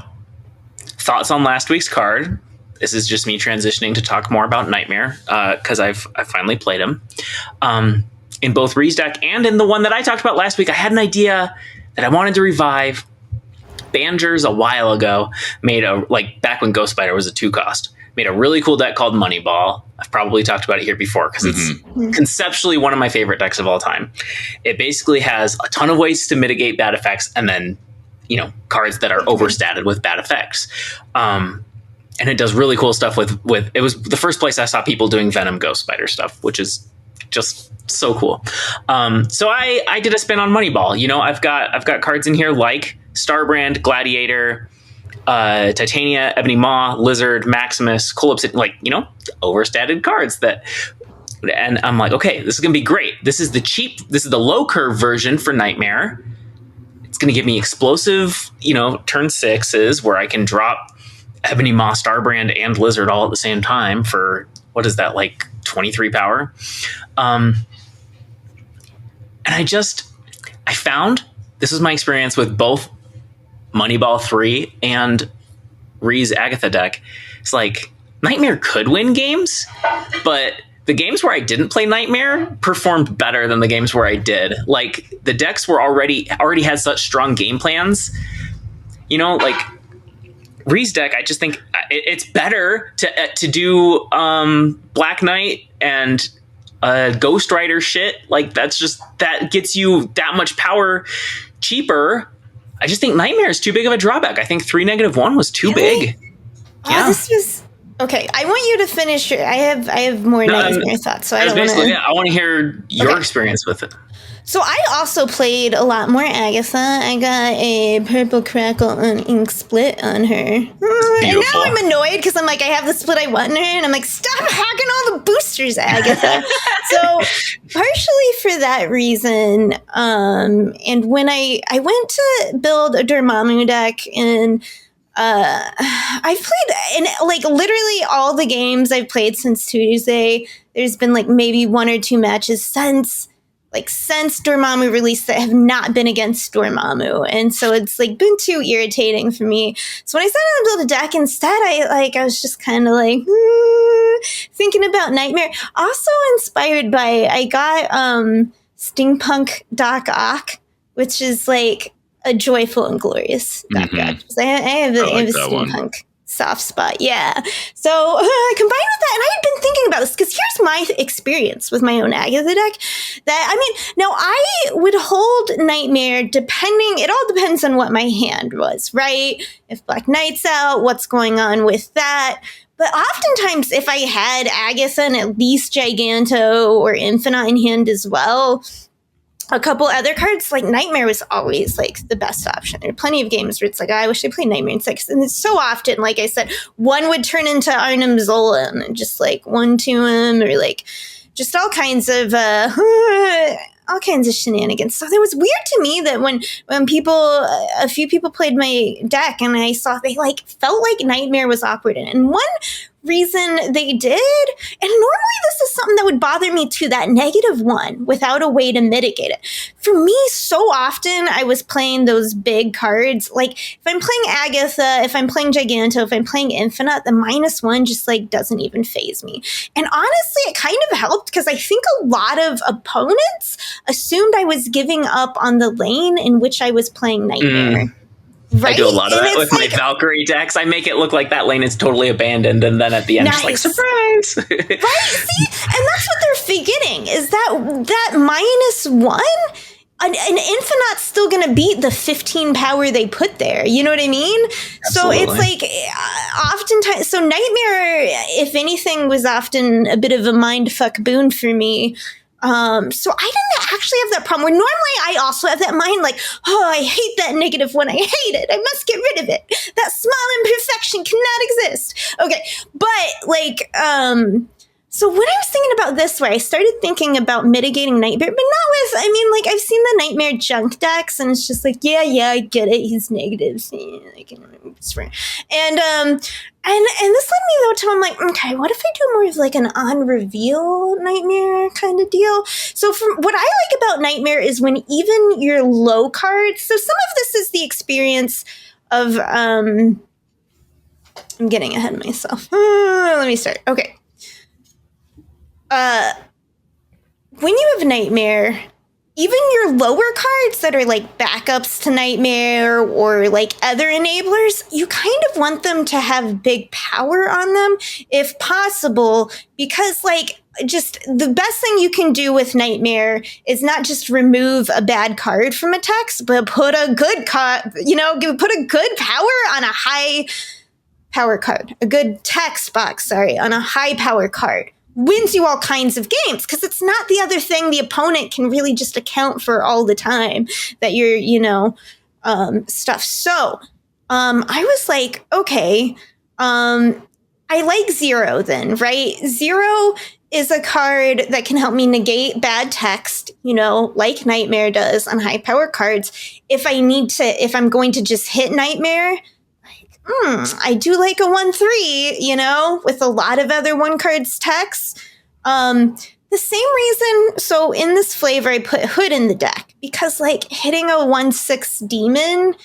thoughts on last week's card. This is just me transitioning to talk more about Nightmare because I finally played him. In both Rhee's deck and in the one that I talked about last week, I had an idea that I wanted to revive. Bangers a while ago made back when Ghost Spider was a 2-cost, made a really cool deck called Moneyball. I've probably talked about it here before because it's conceptually one of my favorite decks of all time. It basically has a ton of ways to mitigate bad effects and then, cards that are overstated with bad effects. And it does really cool stuff with it was the first place I saw people doing Venom Ghost Spider stuff, which is just so cool. So I did a spin on Moneyball. I've got cards in here like Starbrand, Gladiator, Titania, Ebony Maw, Lizard, Maximus, Collapse, overstated cards and I'm like, okay, this is gonna be great. This is the low curve version for Nightmare. It's gonna give me explosive, turn 6s where I can drop Ebony Maw, Starbrand, and Lizard all at the same time for, what is that, like 23 power? And I found, this was my experience with both Moneyball 3 and Rhee's Agatha deck. It's like, Nightmare could win games, but the games where I didn't play Nightmare performed better than the games where I did. Like, the decks were already had such strong game plans. Rhee's deck, I just think it's better to do Black Knight and Ghost Rider shit. Like, that gets you that much power cheaper. I just think Nightmare is too big of a drawback. I think 3-1 was too big. Yeah. This was okay. I want you to finish. I have more Nightmare thoughts, so I don't want to. I want to hear your experience with it. So I also played a lot more Agatha. I got a purple crackle on ink split on her. And now I'm annoyed because I'm like, I have the split I want in her, and I'm like, stop hacking all the boosters, Agatha. So partially for that reason, and when I went to build a Dormammu deck, and I've played in like literally all the games I've played since Tuesday. There's been like maybe 1 or 2 matches since Dormammu released that have not been against Dormammu. And so it's like been too irritating for me. So when I started to build a deck instead, I was just kind of like thinking about Nightmare. Also inspired by, I got Steampunk Doc Ock, which is like a joyful and glorious Doc Ock. I have a steampunk soft spot. Yeah. So combined with that, and I had been thinking about this because here's my experience with my own Agatha deck. Now I would hold Nightmare depending. It all depends on what my hand was, right? If Black Knight's out, what's going on with that? But oftentimes, if I had Agatha and at least Giganto or InfiNOT in hand as well, a couple other cards, like Nightmare was always like the best option. There are plenty of games where it's like, I wish I played Nightmare in 6. And it's so often, like I said, one would turn into Arnim Zola and just like 1-2 him, or like just all kinds of shenanigans. So it was weird to me that when a few people played my deck and I saw they like felt like Nightmare was awkward in it. And one reason they did, and normally this is something that would bother me too, that -1 without a way to mitigate it. For me, so often I was playing those big cards. Like if I'm playing Agatha, if I'm playing Giganto, if I'm playing InfiNOT, the -1 just like doesn't even faze me. And honestly, it kind of helped because I think a lot of opponents assumed I was giving up on the lane in which I was playing Nightmare. Right? I do a lot of And that with it's my Valkyrie decks. I make it look like that lane is totally abandoned, and then at the end, Nice. it's like, surprise! Right? See? And that's what they're forgetting, is that -1, an InfiNOT's still going to beat the 15 power they put there. You know what I mean? Absolutely. So it's like, oftentimes, so Nightmare, if anything, was often a bit of a mindfuck boon for me. So I didn't actually have that problem, where normally I also have that mind like, oh, I hate that -1. I hate it. I must get rid of it. That small imperfection cannot exist. Okay. But like, so when I was thinking about this, where I started thinking about mitigating Nightmare, but not with, I mean, like I've seen the Nightmare junk decks and it's just like, yeah, I get it. He's negative. And this led me though to, I'm like, okay, what if I do more of like an on-reveal Nightmare kind of deal? So from what I like about Nightmare is when even your low cards, so some of this is the experience of, I'm getting ahead of myself. Let me start. Okay. When you have Nightmare, even your lower cards that are like backups to Nightmare or like other enablers, you kind of want them to have big power on them if possible, because like just the best thing you can do with Nightmare is not just remove a bad card from a text, but put a good card, put a good power on a high power card, a good text box, on a high power card. Wins you all kinds of games, because it's not the other thing the opponent can really just account for all the time that you're, stuff. So I was like, okay, I like 0 then, right? 0 is a card that can help me negate bad text, like Nightmare does on high power cards. If I'm going to just hit Nightmare, I do like a 1/3, with a lot of other 1 cards text. The same reason, so in this flavor, I put Hood in the deck, because like hitting a 1/6 demon,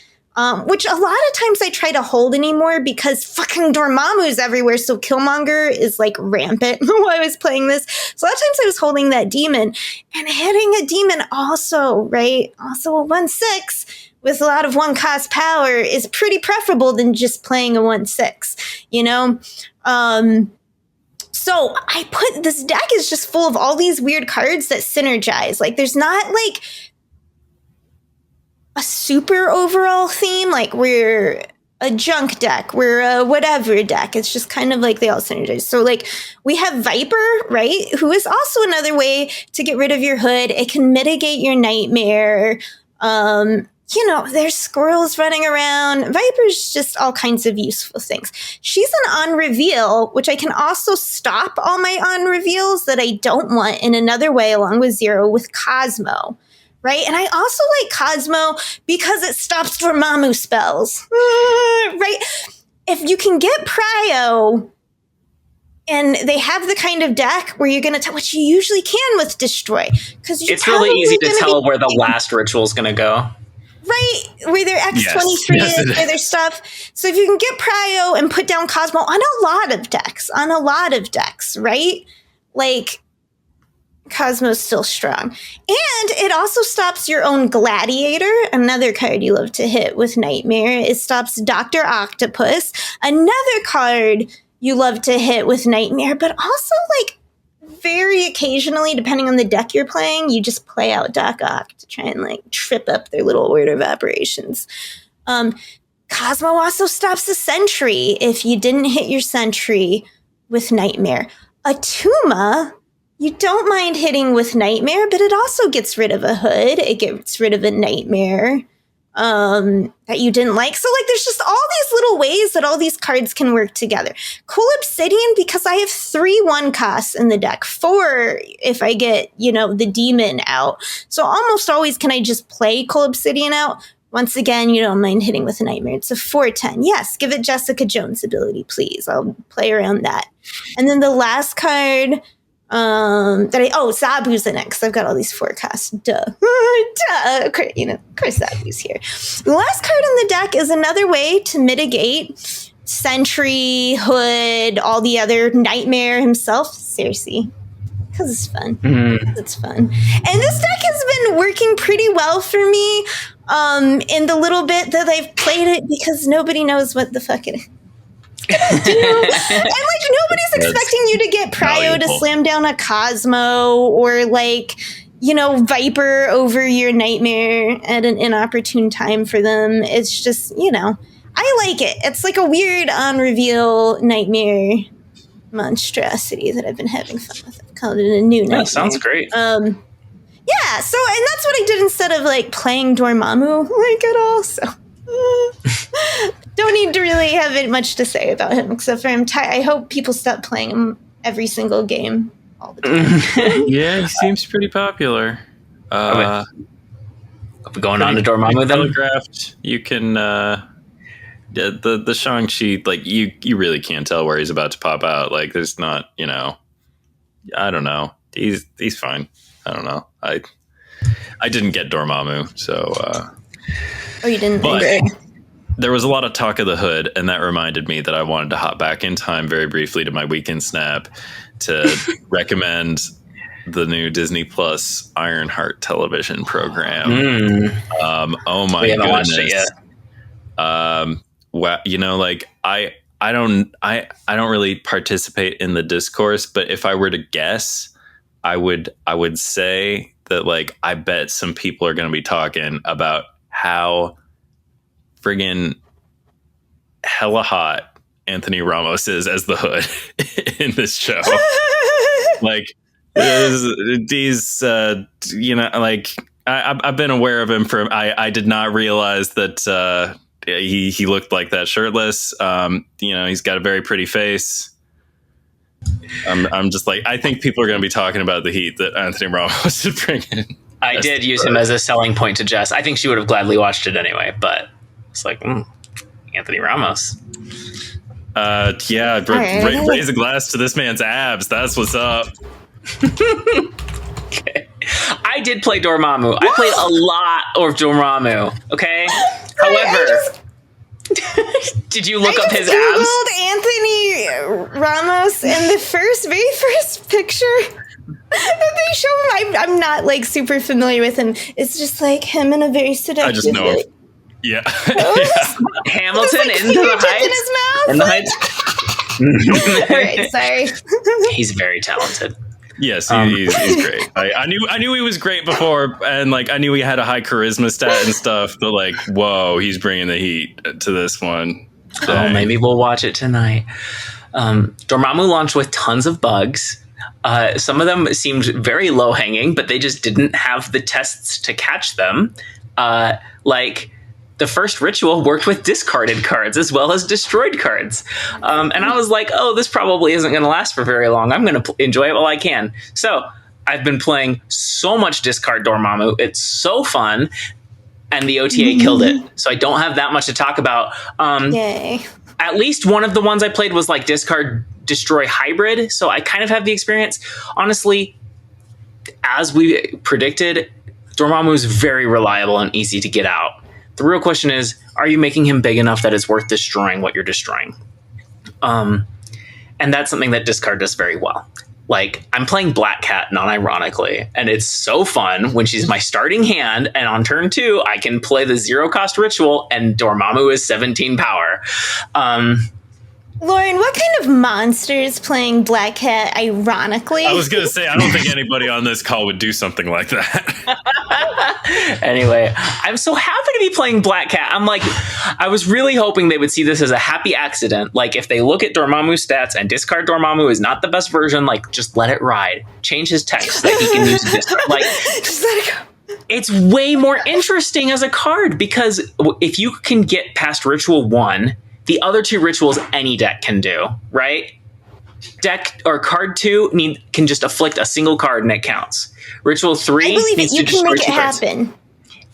which a lot of times I try to hold anymore because fucking Dormammu's everywhere. So Killmonger is like rampant while I was playing this. So a lot of times I was holding that demon, and hitting a demon also, right? Also a 1/6 with a lot of 1 cost power is pretty preferable than just playing a 1/6, So I put, this deck is just full of all these weird cards that synergize. Like there's not like a super overall theme, like we're a junk deck, we're a whatever deck. It's just kind of like they all synergize. So like we have Viper, right? Who is also another way to get rid of your Hood. It can mitigate your Nightmare. There's squirrels running around. Viper's just all kinds of useful things. She's an on-reveal, which I can also stop all my on-reveals that I don't want in another way, along with 0 with Cosmo, right? And I also like Cosmo because it stops Dormammu spells, right? If you can get Prio, and they have the kind of deck where you're going to tell, which you usually can with Destroy, because it's really easy to tell where the last ritual is going to go. Right, where their X23 is, where their stuff. So if you can get Prio and put down Cosmo on a lot of decks, right? Like, Cosmo's still strong. And it also stops your own Gladiator, another card you love to hit with Nightmare. It stops Dr. Octopus, another card you love to hit with Nightmare, but also, like, very occasionally, depending on the deck you're playing, you just play out Doc Ock to try and, like, trip up their little order of operations. Cosmo also stops the Sentry if you didn't hit your Sentry with Nightmare. Atuma, you don't mind hitting with Nightmare, but it also gets rid of a Hood. It gets rid of a Nightmare that you didn't like. So, like, there's just all these little ways that all these cards can work together. Cool Obsidian, because I have 3 1 costs in the deck, 4 if I get, the Demon out. So almost always can I just play Cool Obsidian out. Once again, you don't mind hitting with a Nightmare. It's a 4/10. Yes, give it Jessica Jones ability, please. I'll play around that. And then the last card Zabu's the next. I've got all these forecasts. Duh. Of course Zabu's here. The last card in the deck is another way to mitigate Sentry, Hood, all the other Nightmare himself, Cersei. Because it's fun. It's fun. And this deck has been working pretty well for me in the little bit that I've played it, because nobody knows what the fuck it is. And like, nobody's expecting you to get Prio to slam down a Cosmo, or like, Viper over your Nightmare at an inopportune time for them. It's just, I like it. It's like a weird on reveal Nightmare monstrosity that I've been having fun with. I've called it a new Nightmare. That sounds great. Yeah, so, and that's what I did instead of like playing Dormammu like at all, so don't need to really have much to say about him, except for I hope people stop playing him every single game all the time. Yeah, he seems pretty popular. Are we going on to Dormammu then? Telegraphed. You can the Shang-Chi, like you really can't tell where he's about to pop out. Like, there's not, I don't know. He's fine. I don't know. I didn't get Dormammu, so Oh, you didn't? But there was a lot of talk of the Hood, and that reminded me that I wanted to hop back in time very briefly to my weekend snap to recommend the new Disney Plus Ironheart television program. Oh my goodness! Watched it yet. Wow, like I don't really participate in the discourse, but if I were to guess, I would say that, like, I bet some people are going to be talking about how friggin' hella hot Anthony Ramos is as the Hood in this show. Like, these, like, I've been aware of him from, I did not realize that he looked like that shirtless. He's got a very pretty face. I'm just like, I think people are going to be talking about the heat that Anthony Ramos is bringing. I did use him as a selling point to Jess. I think she would have gladly watched it anyway, but it's like, Anthony Ramos. Raise a glass to this man's abs. That's what's up. Okay. I did play Dormammu. I played a lot of Dormammu. Okay. However, did you look up his abs? I Googled Anthony Ramos, and the very first picture that they show him, I'm not like super familiar with him. It's just like him in a very seductive. I just know him. Yeah. Hamilton like, into the heights. In his mouth. All right, sorry. He's very talented. Yes, he's great. I knew he was great before, and like I knew he had a high charisma stat and stuff. But like, whoa, he's bringing the heat to this one. Dang. Oh, maybe we'll watch it tonight. Dormammu launched with tons of bugs. Some of them seemed very low hanging, but they just didn't have the tests to catch them. Like, the first ritual worked with discarded cards as well as destroyed cards. And I was like, oh, this probably isn't going to last for very long. I'm going to enjoy it while I can. So I've been playing so much discard Dormammu. It's so fun. And the OTA killed it. So I don't have that much to talk about. Yay. At least one of the ones I played was like discard destroy hybrid. So I kind of have the experience. Honestly, as we predicted, Dormammu is very reliable and easy to get out. The real question is, are you making him big enough that it's worth destroying what you're destroying? And that's something that discard does very well. Like, I'm playing Black Cat non-ironically, and it's so fun when she's my starting hand, and on turn 2, I can play the 0-cost ritual, and Dormammu is 17 power. Lauren, what kind of monster is playing Black Cat ironically? I was going to say, I don't think anybody on this call would do something like that. Anyway, I'm so happy to be playing Black Cat. I'm like, I was really hoping they would see this as a happy accident. Like, if they look at Dormammu's stats and discard Dormammu is not the best version, like, just let it ride. Change his text that he can use to discard. Like, just let it go. It's way more interesting as a card, because if you can get past Ritual 1, the other 2 rituals any deck can do, right? Deck or card 2 can just afflict a single card and it counts. Ritual 3 I believe needs it. You to can destroy make it 2 cards. happen.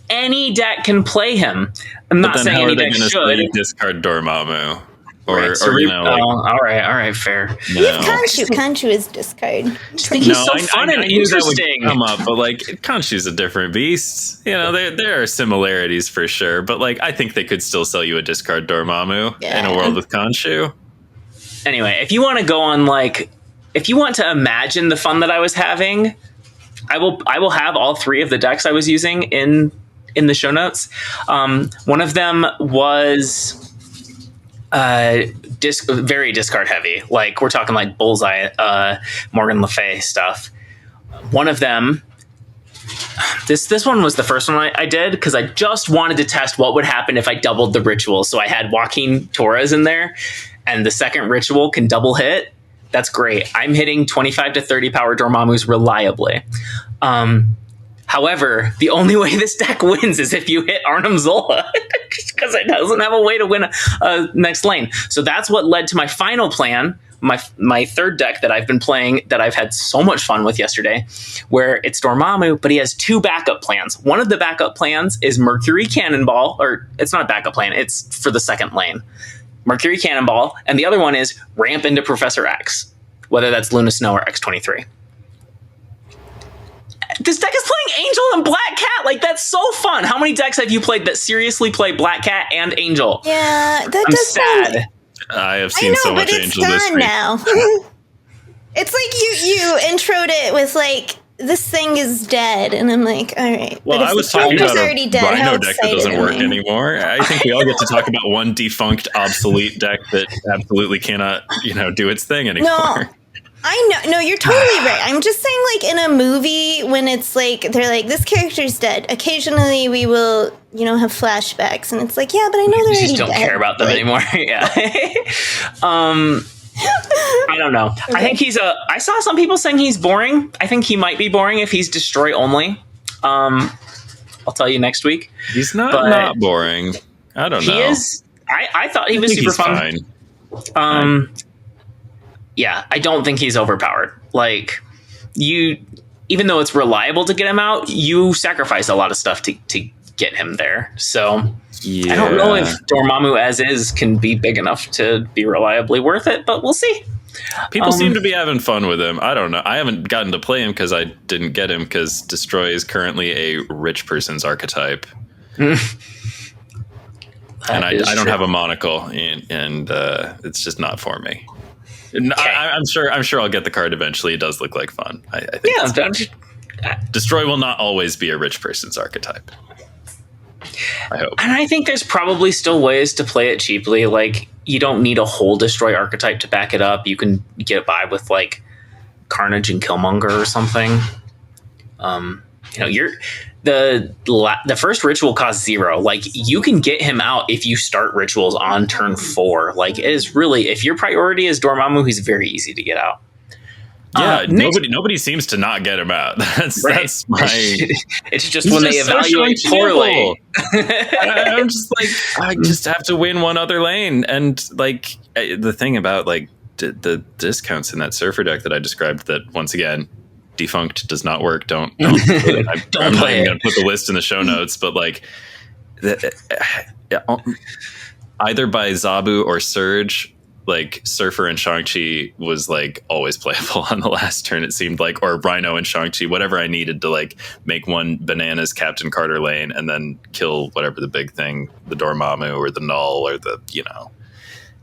Any deck can play him. I'm not saying any deck should. Discard Dormammu. Right, so all right, fair. No. You have Khonshu. Khonshu is discard. I just think he's so fun and interesting. Come up, but like Khonshu's a different beast. You know, there are similarities for sure, but like I think they could still sell you a discard Dormammu in a world with Khonshu. Anyway, if you want to go on, like, if you want to imagine the fun that I was having, I will have all 3 of the decks I was using in the show notes. One of them was very discard heavy. Like, we're talking like Bullseye, Morgan Le Fay stuff. One of them, this one was the first one I did because I just wanted to test what would happen if I doubled the ritual. So I had Joaquin Torres in there, and the second ritual can double hit. That's great. I'm hitting 25 to 30 power Dormammus reliably. However, the only way this deck wins is if you hit Arnim Zola, because it doesn't have a way to win a next lane. So that's what led to my final plan, my third deck that I've been playing, that I've had so much fun with yesterday, where it's Dormammu, but he has 2 backup plans. One of the backup plans is Mercury Cannonball, or it's not a backup plan, it's for the second lane. Mercury Cannonball, and the other one is Ramp into Professor X, whether that's Luna Snow or X-23. This deck is playing Angel and Black Cat. Like, that's so fun. How many decks have you played that seriously play Black Cat and Angel? Yeah, that I'm does sad. Sound... I have seen so much Angel this week. Now. It's like you introed it with like, this thing is dead, and I'm like, all right. Well, but if I was the talking about already a dead, Rhino deck that doesn't work anymore. I think we all get to talk about one defunct, obsolete deck that absolutely cannot, do its thing anymore. No. I know. No, you're totally right. I'm just saying, like, in a movie, when it's like, they're like, this character's dead. Occasionally we will, have flashbacks, and it's like, yeah, but I know they're already dead. You just don't care about them anymore. Yeah. I don't know. Okay. I think I saw some people saying he's boring. I think he might be boring if he's destroy only. I'll tell you next week. He's not boring. I don't know. He is. I thought he was super fun. Fine. Yeah, I don't think he's overpowered. Like, even though it's reliable to get him out, you sacrifice a lot of stuff to get him there. So yeah. I don't know if Dormammu as is can be big enough to be reliably worth it, but we'll see. People seem to be having fun with him. I don't know. I haven't gotten to play him because I didn't get him because Destroy is currently a rich person's archetype. And I don't have a monocle, and it's just not for me. Okay. I'm sure I'll get the card eventually. It does look like fun. I think Destroy will not always be a rich person's archetype, I hope. And I think there's probably still ways to play it cheaply. Like, you don't need a whole Destroy archetype to back it up. You can get by with like Carnage and Killmonger or something. The first ritual costs 0. Like, you can get him out if you start rituals on turn 4. Like, it is really, if your priority is Dormammu, he's very easy to get out. Yeah, nobody seems to not get him out. That's my. It's just when they evaluate poorly. I'm just like, I just have to win one other lane, and like the thing about like the discounts in that Surfer deck that I described, that once again, defunct, does not work. Don't I'm not even going to put the list in the show notes, but like either by Zabu or Surge, like Surfer and Shang-Chi was like always playable on the last turn, it seemed like, or Rhino and Shang-Chi, whatever I needed to like make one bananas Captain Carter lane and then kill whatever the big thing, the Dormammu or the Null or the,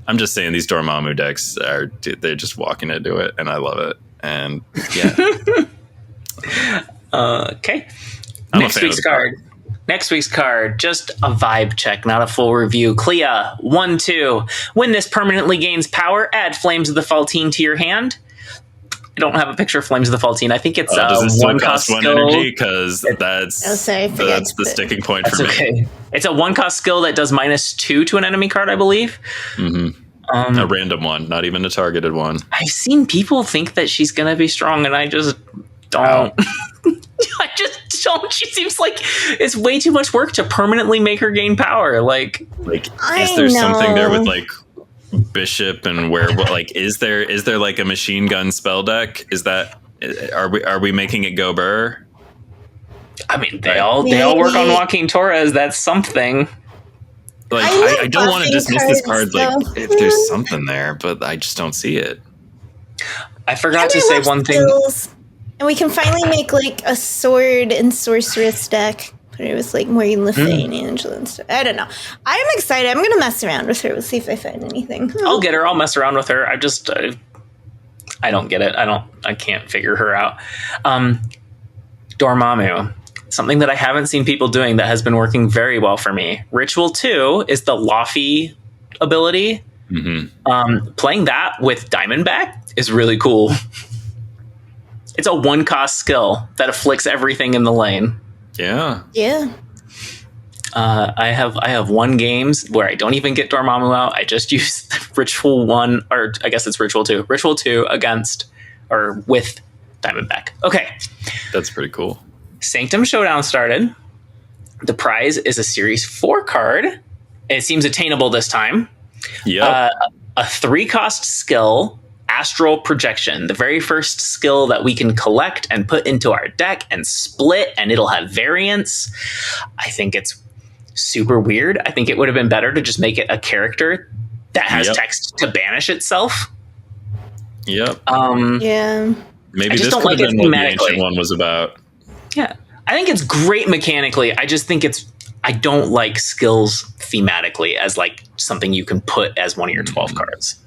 I'm just saying these Dormammu decks they're just walking into it, and I love it. And yeah. Okay. I'm Next week's card. Next week's card, just a vibe check, not a full review. Clea, 1/2. When this permanently gains power, add Flames of the Faltine to your hand. I don't have a picture of Flames of the Faltine. I think it's does it one cost cost one skill. energy? Because that's the sticking point for me. Okay. It's a 1 cost skill that does -2 to an enemy card, I believe. Mm-hmm. A random one, not even a targeted one. I've seen people think that she's going to be strong, and I just don't. I just don't. She seems like it's way too much work to permanently make her gain power. Like is there something there with like Bishop and is there like a machine gun spell deck? Is that are we making it go burr? I mean, they all work on Joaquin Torres. That's something. Like I don't want to dismiss this card. Like if there's something there, but I just don't see it. I forgot to say one thing. And we can finally make like a sword and sorceress deck. But it was like Maureen Le Fay and Angela and stuff. I don't know. I'm excited. I'm going to mess around with her. We'll see if I find anything. I'll get her. I'll mess around with her. I just, I don't get it. I can't figure her out. Dormammu. Something that I haven't seen people doing that has been working very well for me. Ritual 2 is the Laufey ability. Mm-hmm. Playing that with Diamondback is really cool. It's a 1 cost skill that afflicts everything in the lane. Yeah. I have 1 games where I don't even get Dormammu out. I just use Ritual 1, or I guess it's Ritual 2. Ritual 2 against or with Diamondback. Okay. That's pretty cool. Sanctum Showdown started. The prize is a Series 4 card. It seems attainable this time. Yeah. A 3 cost skill, Astral Projection, the very first skill that we can collect and put into our deck and split, and it'll have variants. I think it's super weird. I think it would have been better to just make it a character that has text to banish itself. Yep. Yeah. Maybe this could have been what the ancient one was about. Yeah. I think it's great mechanically. I just think I don't like skills thematically as like something you can put as one of your 12 cards.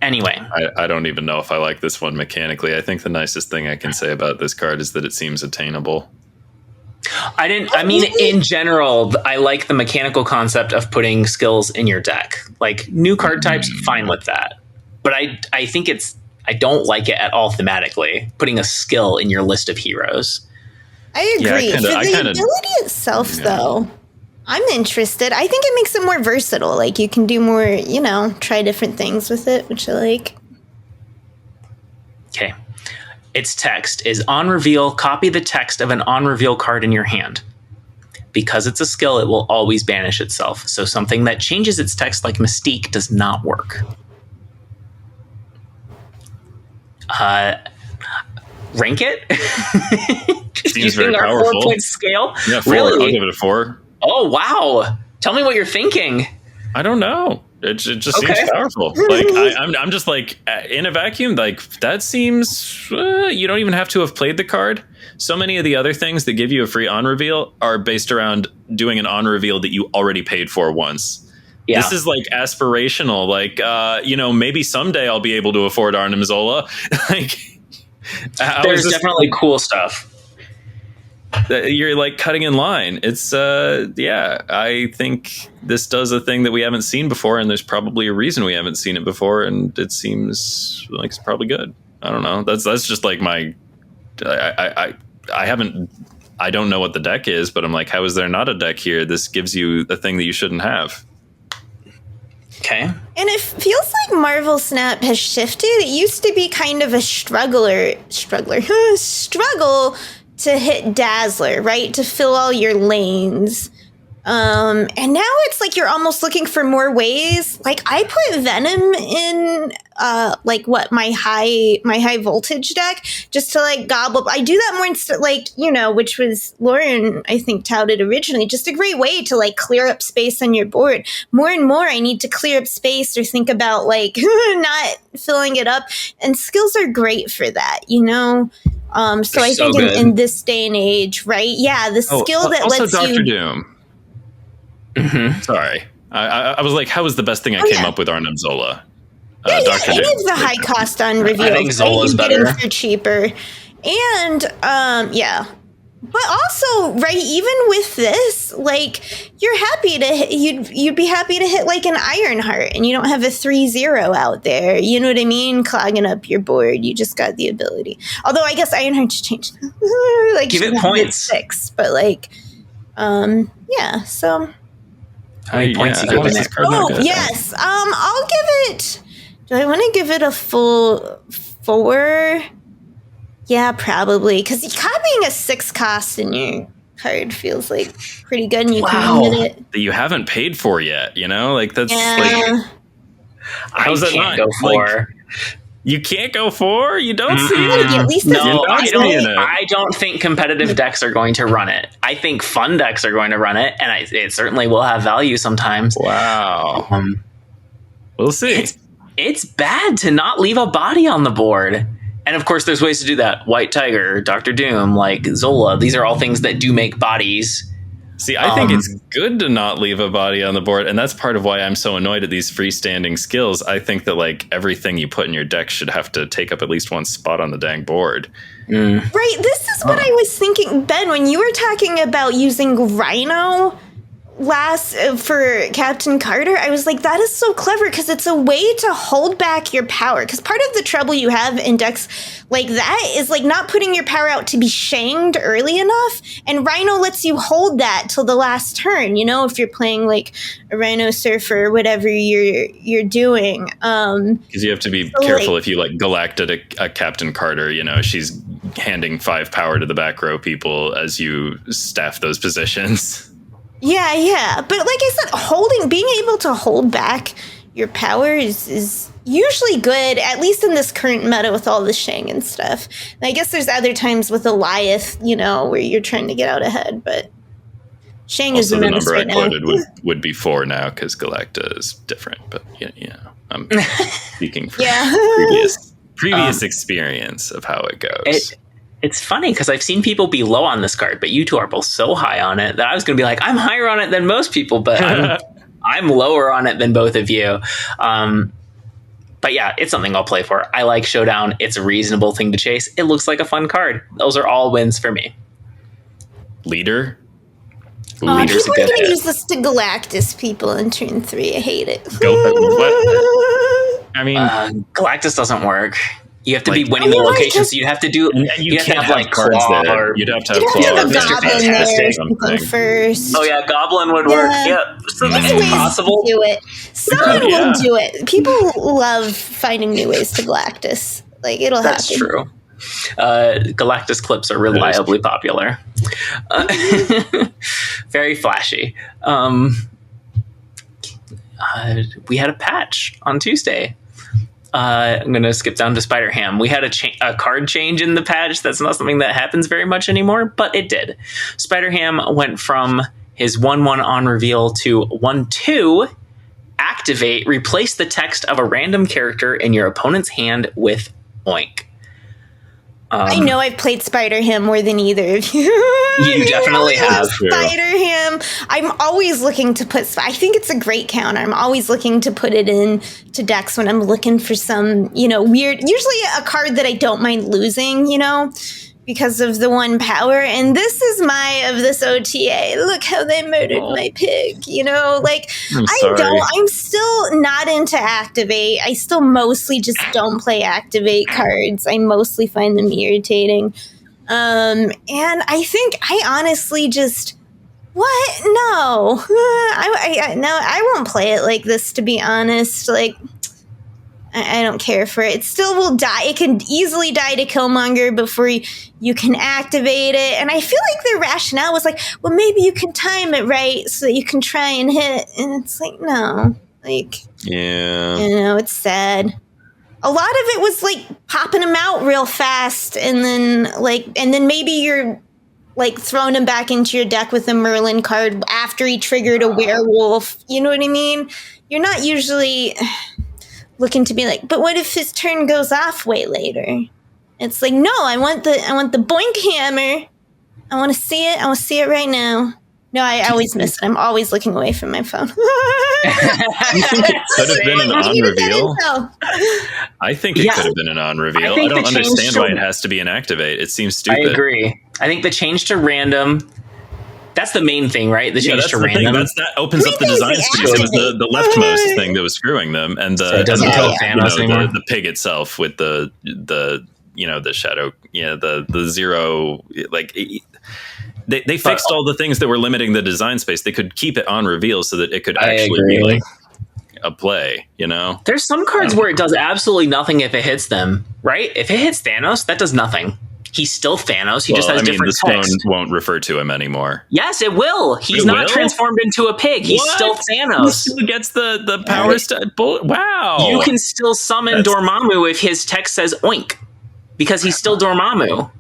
Anyway, I don't even know if I like this one mechanically. I think the nicest thing I can say about this card is that it seems attainable. In general, I like the mechanical concept of putting skills in your deck. Like new card types, fine with that. But I think I don't like it at all thematically, putting a skill in your list of heroes. I agree. For the ability itself, though, I'm interested. I think it makes it more versatile. Like you can do more, try different things with it, which I like. Okay. Its text is on reveal, copy the text of an on reveal card in your hand. Because it's a skill, it will always banish itself. So something that changes its text like Mystique does not work. Rank it? Seems very powerful. 4-point scale? Yeah, 4. Really? I'll give it a 4. Oh, wow. Tell me what you're thinking. I don't know. It just seems powerful. Like I'm just like in a vacuum. Like that seems you don't even have to have played the card. So many of the other things that give you a free on reveal are based around doing an on reveal that you already paid for once. Yeah. This is like aspirational. Like maybe someday I'll be able to afford Arnim Zola. Like there's definitely cool stuff. You're like cutting in line. It's I think this does a thing that we haven't seen before, and there's probably a reason we haven't seen it before, and it seems like it's probably good. I don't know. That's just like my I don't know what the deck is, but I'm like, how is there not a deck here? This gives you a thing that you shouldn't have. Okay. And it feels like Marvel Snap has shifted. It used to be kind of a struggle to hit Dazzler, right? To fill all your lanes. And now it's like you're almost looking for more ways. Like I put Venom in my high voltage deck just to like gobble. I do that more which was Lauren, I think, touted originally. Just a great way to like clear up space on your board. More and more I need to clear up space or think about like not filling it up. And skills are great for that, So I think in this day and age, right? Yeah, the skill that also lets Dr. you... Doom. Mm-hmm. Sorry. I was like, how was the best thing I came up with Arnim Zola? Dr. Any Doom. of the high cost on reveals. I think Zola's you get them better for cheaper. And but also, right, even with this, like, you're happy to you'd be happy to hit like an Ironheart, and you don't have a 3-0 out there. You know what I mean? Clogging up your board. You just got the ability. Although I guess Ironheart's changed. Like, give it points 6, but like, yeah. So how many points you give it? Yes. I'll give it. Do I want to give it a full 4? Yeah, probably. Because copying a 6 cost in your card feels like pretty good, and you can hit it. That you haven't paid for yet, you know? Like, that's Yeah. how's that not? Go 4. Like, you can't go 4? You don't see Gotta be at it? least No, a- I don't think competitive decks are going to run it. I think fun decks are going to run it, and it certainly will have value sometimes. Wow. We'll see. It's bad to not leave a body on the board. And of course, there's ways to do that. White Tiger, Dr. Doom, like Zola. These are all things that do make bodies. See, I think it's good to not leave a body on the board, and that's part of why I'm so annoyed at these freestanding skills. I think that like everything you put in your deck should have to take up at least one spot on the dang board. Right, this is what I was thinking, Ben, when you were talking about using Rhino for Captain Carter. I was like, that is so clever, because it's a way to hold back your power. Because part of the trouble you have in decks like that is like not putting your power out to be shanged early enough, and Rhino lets you hold that till the last turn, you know, if you're playing like a Rhino Surfer or whatever you're doing. Because you have to be careful if you like galacted a Captain Carter, you know, she's handing 5 power to the back row people as you staff those positions. Yeah. But like I said, being able to hold back your power is usually good, at least in this current meta with all the Shang and stuff. And I guess there's other times with Eliath, you know, where you're trying to get out ahead, but Shang is the menace number right I quoted would be 4 now, because Galacta is different. But yeah, I'm speaking from previous experience of how it goes. It's funny because I've seen people be low on this card, but you two are both so high on it that I was going to be like, I'm higher on it than most people, but I'm lower on it than both of you. But yeah, it's something I'll play for. I like Showdown. It's a reasonable thing to chase. It looks like a fun card. Those are all wins for me. Leader? People are going to use this to Galactus people in turn 3. I hate it. What? I mean, Galactus doesn't work. You have to be winning the location, so you have to do. You have to have like cards Claw there. You'd have to have You'd Claw. have to have a Mr. Goblin there or Fantastic. something first. Oh yeah, Goblin would work. Yeah, so There's that's ways possible. to do it. Someone will do it. People love finding new ways to Galactus. Like, it'll happen. That's true. Galactus clips are reliably popular. Very flashy. We had a patch on Tuesday. I'm going to skip down to Spider-Ham. We had a card change in the patch. That's not something that happens very much anymore, but it did. Spider-Ham went from his 1/1 on reveal to 1/2. Activate. Replace the text of a random character in your opponent's hand with Oink. I know I've played Spider-Ham more than either of you. You definitely have. Spider-Ham. I'm always looking to I think it's a great counter. I'm always looking to put it in to decks when I'm looking for some, weird, usually a card that I don't mind losing, because of the 1 power. And this is of this OTA. Look how they murdered my pig, I'm still not into Activate. I still mostly just don't play Activate cards. I mostly find them irritating. And I think I honestly just, what? No. I won't play it like this, to be honest. I don't care for it. It still will die. It can easily die to Killmonger before you can activate it. And I feel like their rationale was like, well, maybe you can time it right so that you can try and hit. And it's like, no. It's sad. A lot of it was popping him out real fast, and then maybe you're throwing him back into your deck with a Merlin card after he triggered a werewolf. You know what I mean? You're not usually looking to be but what if his turn goes off way later? It's no, I want the boink hammer. I want to see it. I want to see it right now. No, I always miss it. I'm always looking away from my phone. You think it could have been an on-reveal? I think it could have been an on-reveal. I don't understand why it has to be an activate. It seems stupid. I agree. I think the change to random, that's the main thing, right? The change to random. That opens up the design space. It was the leftmost thing that was screwing them. And it doesn't kill Thanos anymore. The pig itself with the shadow, the zero, like... They fixed all the things that were limiting the design space. They could keep it on reveal so that it could actually be like a play, There's some cards where it does absolutely nothing if it hits them, right? If it hits Thanos, that does nothing. He's still Thanos. He just has different text. The stone won't refer to him anymore. Yes, it will. He's not transformed into a pig. He's still Thanos. He still gets the powers to... Wow. You can still summon Dormammu if his text says oink, because he's still Dormammu.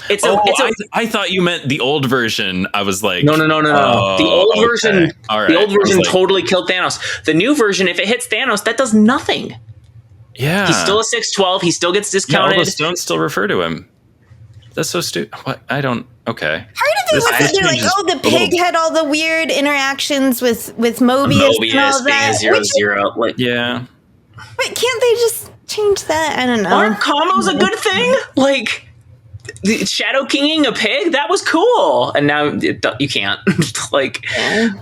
I thought you meant the old version. I was like, no. The old version, right. The old version totally killed Thanos. The new version, if it hits Thanos, that does nothing. Yeah, he's still a 6/12. He still gets discounted. All the stones still refer to him. That's so stupid. What? I don't. Okay. Part of it was like, the pig had all the weird interactions with Mobius and all that. Being a 0/0. Like, yeah. But can't they just change that? I don't know. Aren't combos a good thing? Like. The Shadow Kinging a pig, that was cool, and now you can't. Like, I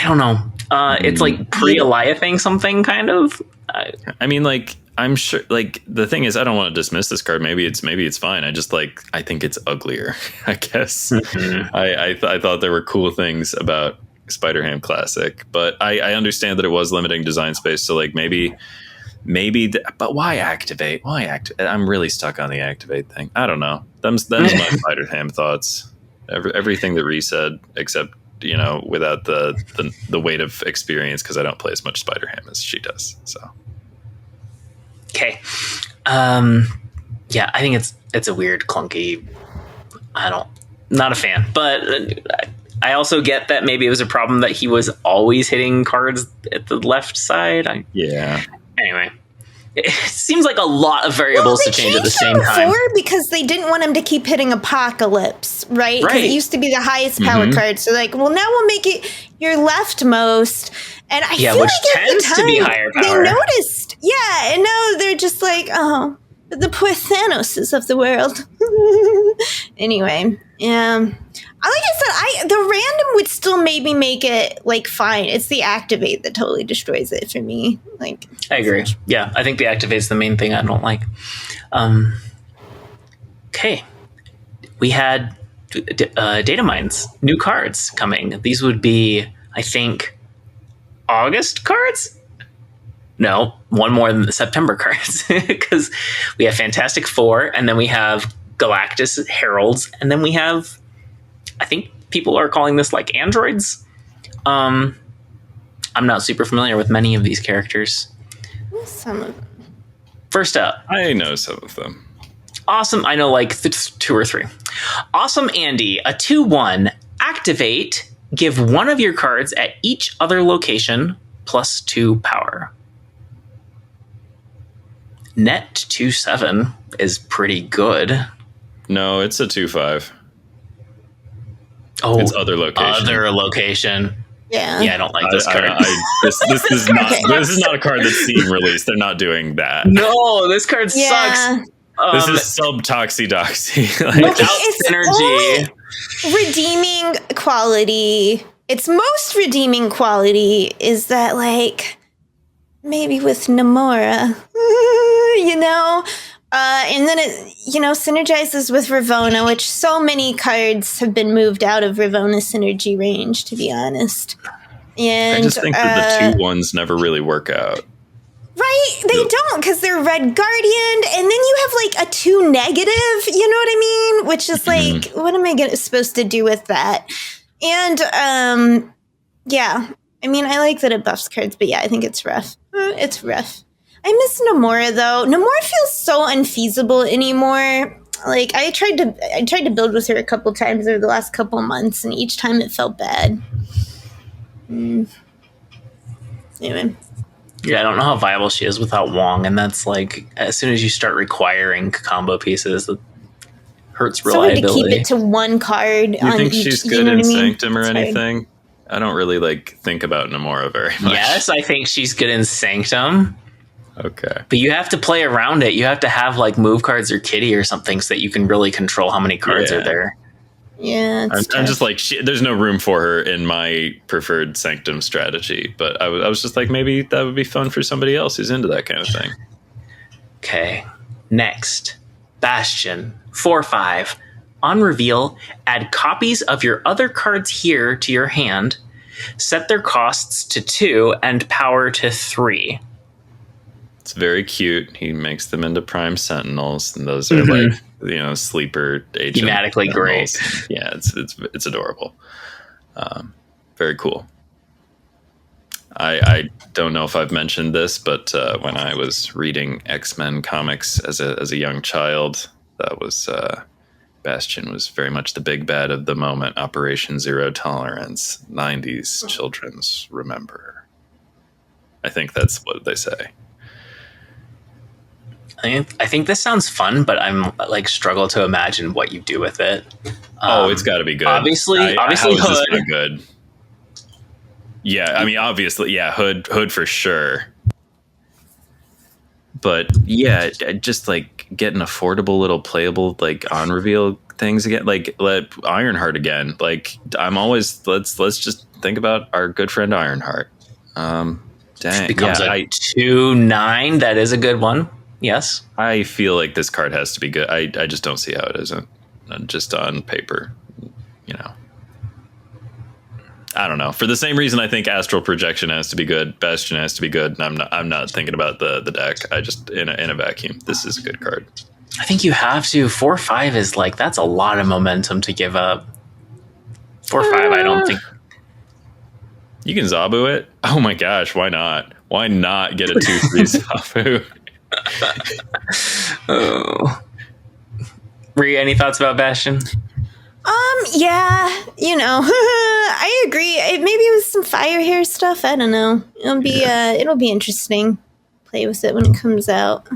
don't know. It's like pre-Eliathing something kind of. I mean, like, I'm sure. Like, the thing is, I don't want to dismiss this card. Maybe it's fine. I think it's uglier. I guess. Mm-hmm. I thought there were cool things about Spider-Ham Classic, but I understand that it was limiting design space. So like maybe. But why activate? I'm really stuck on the activate thing. I don't know. Them's my Spider-Ham thoughts. Everything that Ree said, except without the weight of experience, because I don't play as much Spider-Ham as she does. So okay, I think it's a weird, clunky. Not a fan, but I also get that maybe it was a problem that he was always hitting cards at the left side. Anyway, it seems like a lot of variables to change at the same time. Because they didn't want him to keep hitting Apocalypse, right? Because it used to be the highest power card. So like, well, now we'll make it your leftmost. And I feel which like tends to be higher power. They noticed. Yeah, and now they're just like, oh, the poor Thanoses of the world. Anyway, like I said, the random would still maybe make it like fine. It's the activate that totally destroys it for me. Like, I agree. Yeah, I think the activate's the main thing I don't like. Okay, we had data mines, new cards coming. These would be, I think, August cards. No, one more than the September cards, because we have Fantastic Four, and then we have Galactus Heralds, and then we have, I think people are calling this like androids. I'm not super familiar with many of these characters. Some of them. First up, I know some of them. Awesome. I know like 2 or 3. Awesome Andy, a 2/1. Activate. Give one of your cards at each other location +2 power. Net 2/7 is pretty good. No, it's a 2/5. Oh, it's other location. Other location. Yeah, I don't like this card. This is not. This is not a card that's seeing release. They're not doing that. No, this card sucks. This is sub Toxie. It's synergy. Redeeming quality. Its most redeeming quality is that, like, maybe with Namora, and then it, synergizes with Ravonna, which so many cards have been moved out of Ravonna's synergy range, to be honest. And I just think that the 2/1s never really work out. Right? They don't, because they're Red Guardian, and then you have like a 2 negative, you know what I mean? Which is like, what am I supposed to do with that? And I mean, I like that it buffs cards, but I think it's rough. It's rough. I miss Namora though. Namora feels so unfeasible anymore. Like I tried to build with her a couple times over the last couple months, and each time it felt bad. Anyway. Yeah, I don't know how viable she is without Wong, and that's like as soon as you start requiring combo pieces, hurts So hard to reliability. keep it to one card You on think each. she's You good know in what I mean? Sanctum or It's hard. anything? I don't really like think about Nomura very much. Yes, I think she's good in Sanctum. Okay. But you have to play around it. You have to have like move cards or kitty or something so that you can really control how many cards Yeah. are there. Yeah, I'm it's tough. just like, there's no room for her in my preferred Sanctum strategy. But I was just like, maybe that would be fun for somebody else who's into that kind of thing. Okay. Next, Bastion 4/5. On reveal, add copies of your other cards here to your hand. Set their costs to 2 and power to 3. It's very cute. He makes them into Prime Sentinels, and those are like, sleeper agent. Thematically great. Sentinels. Yeah, it's adorable. Very cool. I don't know if I've mentioned this, but when I was reading X-Men comics as a young child, that was Bastion was very much the big bad of the moment. Operation Zero Tolerance. 90s children's remember. I think that's what they say. I think this sounds fun, but I'm like struggle to imagine what you do with it. It's got to be good. Obviously, how is this Hood. not good? Yeah, I mean, obviously, yeah, Hood for sure. But yeah, just like getting affordable little playable like on reveal things again. Like let Ironheart again. Like I'm always let's just think about our good friend Ironheart. Dang, Becomes yeah, a 2/9. That is a good one. Yes. I feel like this card has to be good. I just don't see how it isn't. Just on paper, I don't know. For the same reason, I think Astral Projection has to be good, Bastion has to be good, and I'm not thinking about the deck. I just in a vacuum, this is a good card. I think you have to. 4/5 is like that's a lot of momentum to give up. 4/5, I don't think. You can Zabu it. Oh my gosh, why not? Why not get a 2/3 Zabu? Oh. Rhea, any thoughts about Bastion? Yeah, I agree. Maybe with some fire hair stuff. I don't know. It'll be interesting. Play with it when it comes out.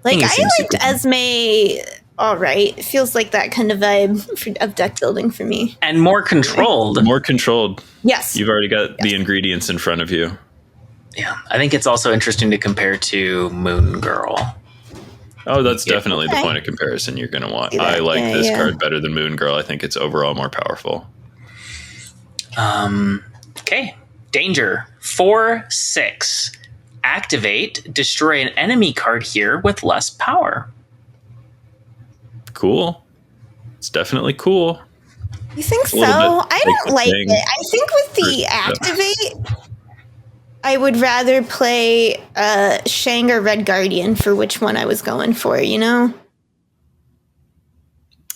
Like it I seems liked super Esme. All right, it feels like that kind of vibe of deck building for me. And more controlled. More controlled. Yes, You've already got the ingredients in front of you. Yeah, I think it's also interesting to compare to Moon Girl. Oh, that's definitely the Okay. point of comparison you're going to want. Do that. I like Yeah, this yeah. card better than Moon Girl. I think it's overall more powerful. Okay. Danger 4/6. Activate. Destroy an enemy card here with less power. Cool. It's definitely cool. you think so? little bit I like don't the like thing. it. I think with the activate, I would rather play Shang or Red Guardian for which one I was going for.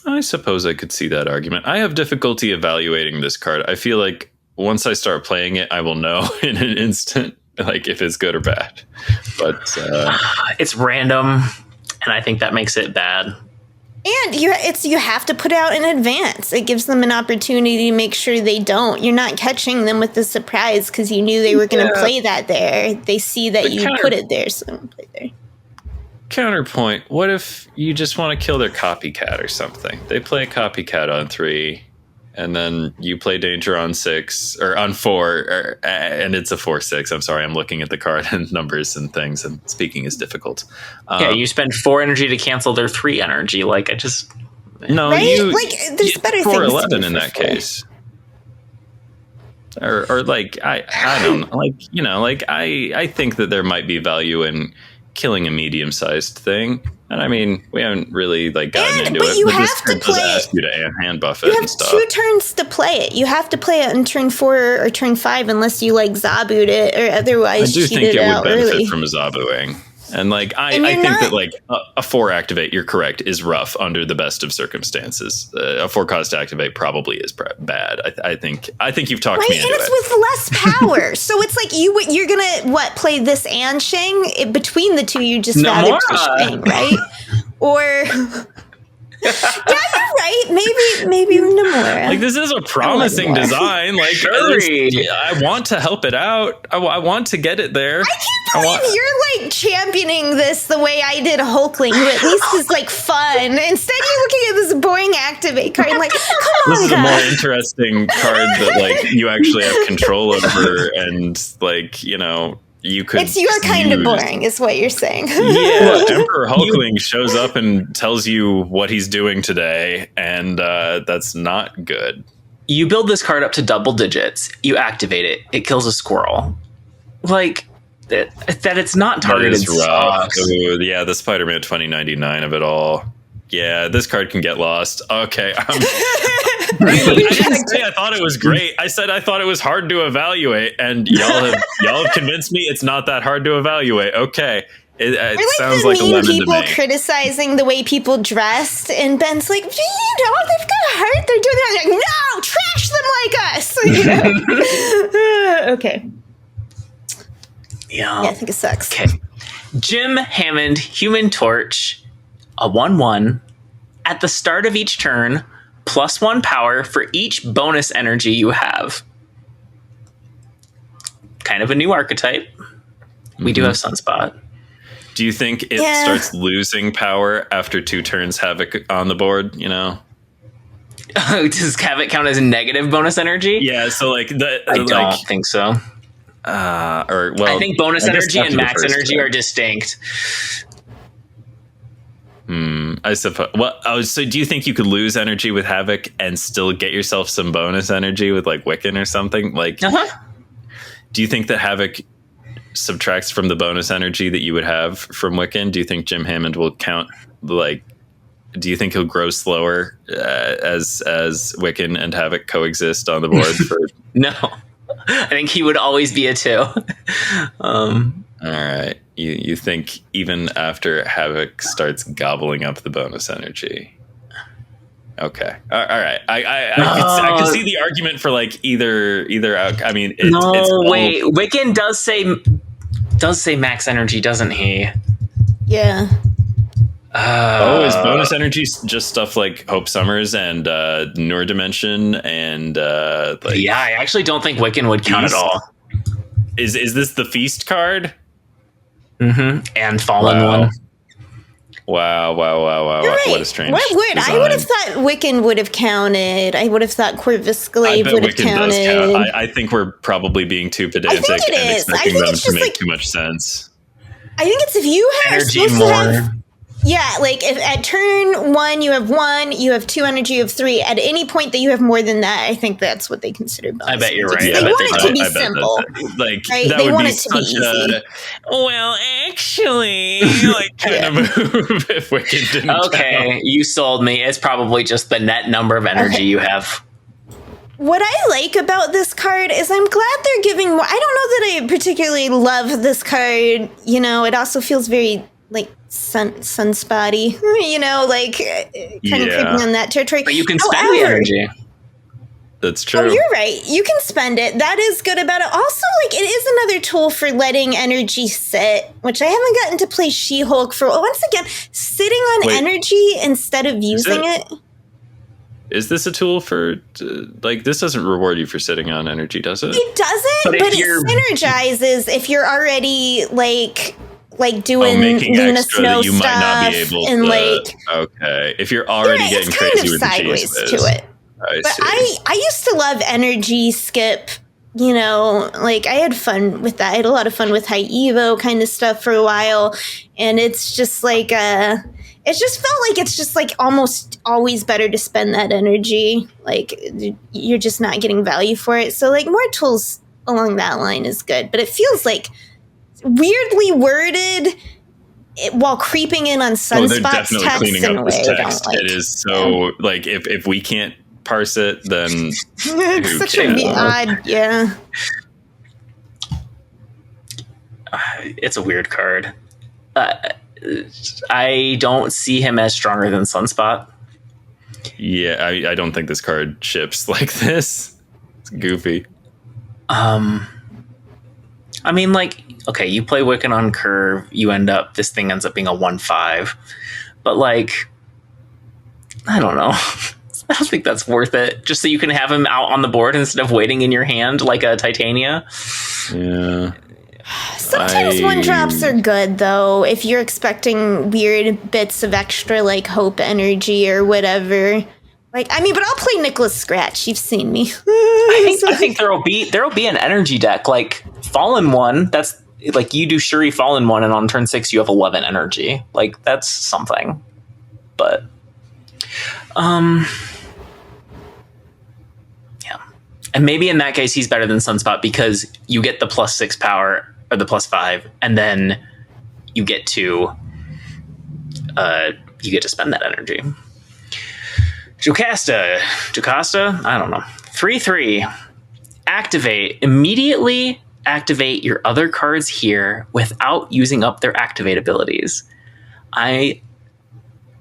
I suppose I could see that argument. I have difficulty evaluating this card. I feel like once I start playing it, I will know in an instant, like if it's good or bad. But It's random, and I think that makes it bad. And you have to put it out in advance. It gives them an opportunity to make sure they don't. You're not catching them with the surprise because you knew they were going to play that there. They see that you put it there, so they don't play there. counterpoint, what if you just want to kill their copycat or something? They play a copycat on 3, and then you play Danger on 6 or on 4, and it's a 4/6. I'm sorry, I'm looking at the card and numbers and things, and speaking is difficult. Yeah, you spend 4 energy to cancel their 3 energy. Like, I just... No, Right? you There's better things to 4/11 do in for that 4. case. Or like I don't like I think that there might be value in killing a medium-sized thing. And I mean, we haven't really like gotten into but it. you But this have to card does play ask it. you to hand buff it You and have stuff. 2 turns to play it. You have to play it on turn 4 or turn 5 unless you like Zabu'd it or I otherwise do cheat think it it would out benefit early. from a Zabuing. And like I And you're think that not- like a 4 activate, you're correct, is rough under the best of circumstances. A 4 cost to activate probably is bad. I think you've talked Right, me and into it's it. with less power. So it's like you're gonna play this and Shang? Between the two, you just rather play Nomura. Shang, right? Or you're right. Maybe Nomura. Like, this is a promising design. Like, I want to help it out. I want to get it there. I can't believe you're like championing this the way I did Hulkling, who at least is like fun. Instead, you're looking at this boring activate card and like, come on, this is a more interesting card that like you actually have control over, and like, you know, you could. It's your kind of boring, is what you're saying. Yeah, Emperor Hulkling shows up and tells you what he's doing today, and that's not good. You build this card up to double digits. You activate it. It kills a squirrel. Like that it's not targeted. Ooh, yeah, the Spider-Man 2099 of it all. Yeah, this card can get lost. Okay. I didn't say I thought it was great. I said I thought it was hard to evaluate, and y'all have convinced me it's not that hard to evaluate. Okay. It like sounds the like a mean lemon people to me. criticizing the way people dressed, and Ben's like, they've got heart. They're doing that. Like, no, trash them like us. You know? Okay. Yeah, I think it sucks. Okay. Jim Hammond, Human Torch, a 1/1. At the start of each turn, +1 power for each bonus energy you have. Kind of a new archetype. We do have Sunspot. Do you think it starts losing power after 2 turns Havoc on the board, you know? Does Havoc count as a negative bonus energy? Yeah, so like I don't think so. I think bonus energy and max energy are distinct. I suppose. Well, so do you think you could lose energy with Havoc and still get yourself some bonus energy with like Wiccan or something? Like, do you think that Havoc subtracts from the bonus energy that you would have from Wiccan? Do you think Jim Hammond will count? Like, do you think he'll grow slower as Wiccan and Havoc coexist on the board? No, I think he would always be a 2. All right. You think even after Havoc starts gobbling up the bonus energy? Okay. All right. I can see the argument for like either out. I mean, wait. Wiccan does say max energy, doesn't he? Yeah. Is bonus energy just stuff like Hope Summers and Noor Dimension and yeah, I actually don't think Wiccan would count at all. Is this the Feast card? And Fallen one. Wow. Right. What a strange design. I would have thought Wiccan would have counted. I would have thought Corvus Glaive would have counted. Count. I think we're probably being too pedantic and expecting them to make too much sense. I think it's if you have energy more. Yeah, like if at turn 1 you have 1, you have 2 energy, you have 3. At any point that you have more than that, I think that's what they consider bonus. I bet you're right. They want it to be simple. Like, right? That they would want be it to be easy. Well, actually, like kind of move if Wicked didn't count. You sold me. It's probably just the net number of energy you have. What I like about this card is I'm glad they're giving more. I don't know that I particularly love this card. You know, it also feels very like sunspotty, you know, like kind of creeping on that territory. But you can spend the energy. That's true. Oh, you're right. You can spend it. That is good about it. Also, like, it is another tool for letting energy sit, which I haven't gotten to play She-Hulk for. Once again, sitting on energy instead of using it. Is this a tool for, like, this doesn't reward you for sitting on energy, does it? It doesn't, but it synergizes if you're already, like doing Luna Snow you stuff. Might not be able and, to, like, okay. If you're already getting crazy with the sideways cheese to it. But I used to love energy skip, you know, like I had fun with that. I had a lot of fun with high Evo kind of stuff for a while. And it's just like, it just felt like it's just like almost always better to spend that energy. Like you're just not getting value for it. So like more tools along that line is good, but it feels like weirdly worded while creeping in on Sunspot's text cleaning in a up way this I text. don't like. It is so like if we can't parse it, then it's such a odd, It's a weird card. I don't see him as stronger than Sunspot. Yeah, I don't think this card ships like this. It's goofy. I mean, like, okay, you play Wiccan on curve, this thing ends up being a 1/5. But like I don't know. I don't think that's worth it. Just so you can have him out on the board instead of waiting in your hand like a Titania. Yeah. Sometimes one drops are good though. If you're expecting weird bits of extra like hope energy or whatever. Like, I mean, but I'll play Nicholas Scratch. You've seen me. I think there'll be an energy deck like Fallen One. That's like you do Shuri Fallen One, and on turn 6 you have 11 energy. Like that's something. But yeah, and maybe in that case he's better than Sunspot because you get the +6 power or the +5, and then you get to spend that energy. Jocasta, I don't know. 3/3. Activate. Immediately activate your other cards here without using up their activate abilities. I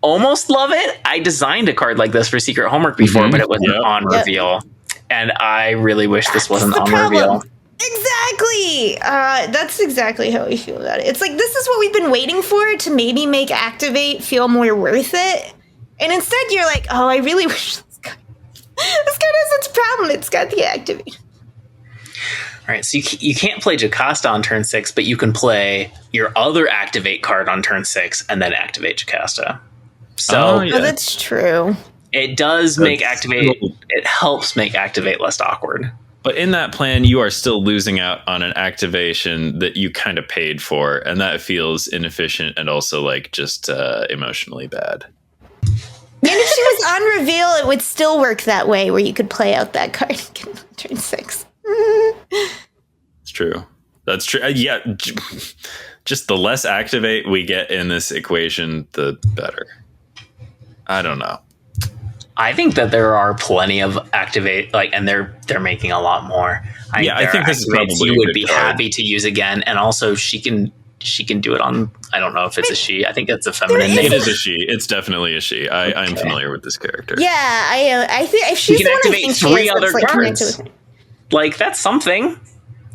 almost love it. I designed a card like this for Secret Homework before, but it wasn't on reveal. And I really wish this wasn't on reveal. Exactly. That's exactly how I feel about it. It's like, this is what we've been waiting for to maybe make activate feel more worth it. And instead you're like, oh, I really wish this card has its problem. It's got the activate. All right, so you can't play Jocasta on turn 6, but you can play your other activate card on turn 6 and then activate Jocasta. So that's true. It does make activate. It helps make activate less awkward. But in that plan, you are still losing out on an activation that you kind of paid for, and that feels inefficient and also like just emotionally bad. And if she was on reveal, it would still work that way, where you could play out that card and get on turn 6. It's true. That's true. Yeah, just the less activate we get in this equation, the better. I don't know. I think that there are plenty of activate, and they're making a lot more. I think this is probably you would be happy to use again, and also she can do it on. I don't know if it's a she. I think it's a feminine name. It is a she. It's definitely a she. I'm familiar with this character. Yeah, I think if she's she can activate 3 other cards. Like that's something.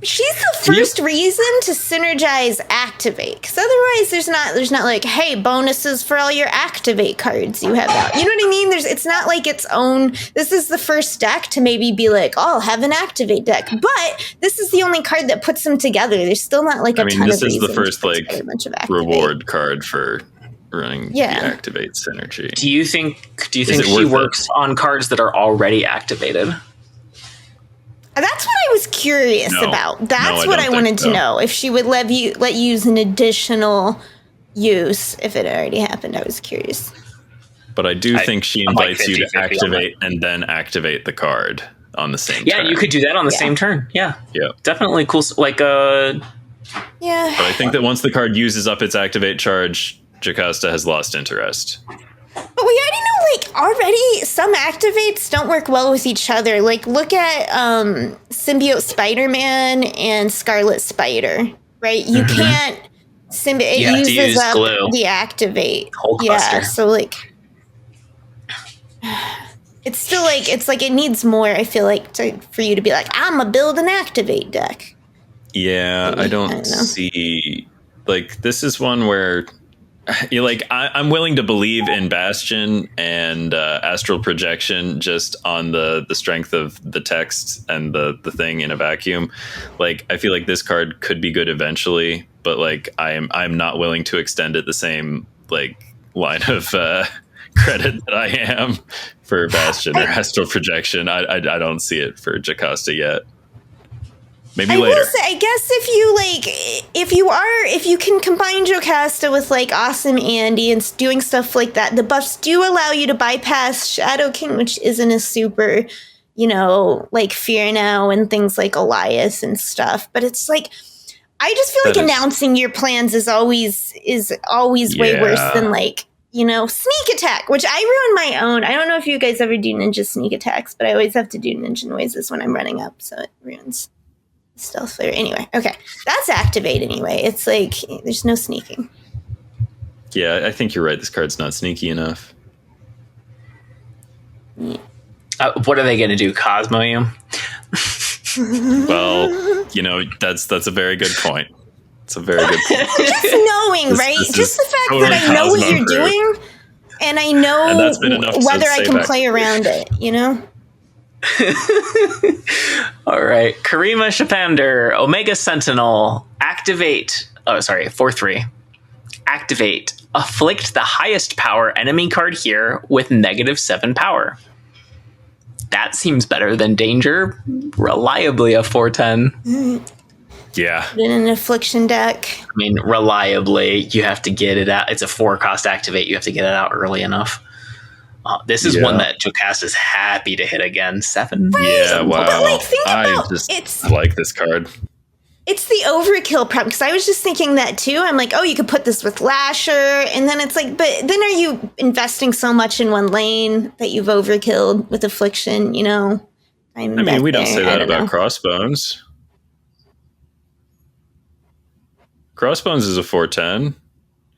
She's the first reason to synergize activate, because otherwise there's not like, hey, bonuses for all your activate cards you have out. You know what I mean? It's not like its own. This is the first deck to maybe be like, oh, I'll have an activate deck, but this is the only card that puts them together. There's still not like a ton of reasons. This is the first like reward card for running the activate synergy. Do you think she works on cards that are already activated? That's what I was curious about. That's what I wanted to know. If she would let you use an additional use if it already happened. I was curious. But I do think she invites you to activate and then activate the card on the same turn. Yeah, you could do that on the same turn. Yeah. Definitely cool. Yeah. But I think that once the card uses up its activate charge, Jocasta has lost interest. But we already know, some activates don't work well with each other. Like, look at Symbiote Spider-Man and Scarlet Spider, right? You can't symbiote. It uses up the activate. Hulkbuster. So, like, it's still, like, it needs more, I feel like, for you to be like, I'm going to build an activate deck. Yeah, I don't see... Like, this is one where... I'm willing to believe in Bastion and Astral Projection just on the strength of the text and the thing in a vacuum. Like, I feel like this card could be good eventually, but like I'm not willing to extend it the same like line of credit that I am for Bastion or Astral Projection. I don't see it for Jocasta yet. Maybe later. Will say, I guess if you can combine Jocasta with like Awesome Andy and doing stuff like that, the buffs do allow you to bypass Shadow King, which isn't a super, like Fear Now and things like Elias and stuff. But it's like, I just feel like announcing your plans is always way worse than like, sneak attack, which I ruin my own. I don't know if you guys ever do ninja sneak attacks, but I always have to do ninja noises when I'm running up, so it ruins stealth flavor. Anyway, okay. That's activate anyway. It's like, there's no sneaking. Yeah, I think you're right. This card's not sneaky enough. Yeah. What are they going to do? Cosmo you? Well, that's a very good point. It's a very good point. Just knowing, right? Just the fact that I know what you're doing. And I know And that's been enough to whether I say can back. play around it, you know? All right. Karima Shapander, Omega Sentinel, activate. Oh, sorry, 4/3. Activate. Afflict the highest power enemy card here with -7 power. That seems better than Danger. Reliably a 4/10. Yeah. Put in an affliction deck. I mean, reliably, you have to get it out. It's a 4-cost activate. You have to get it out early enough. This is one that Jocasta is happy to hit again. 7. Yeah, wow. But like, think I about like this card. it's the overkill problem, because I was just thinking that too. I'm like, oh, you could put this with Lasher, and then it's like, but then are you investing so much in one lane that you've overkilled with Affliction, you know? I mean, we don't say that about know. Crossbones. Crossbones is a 4/10,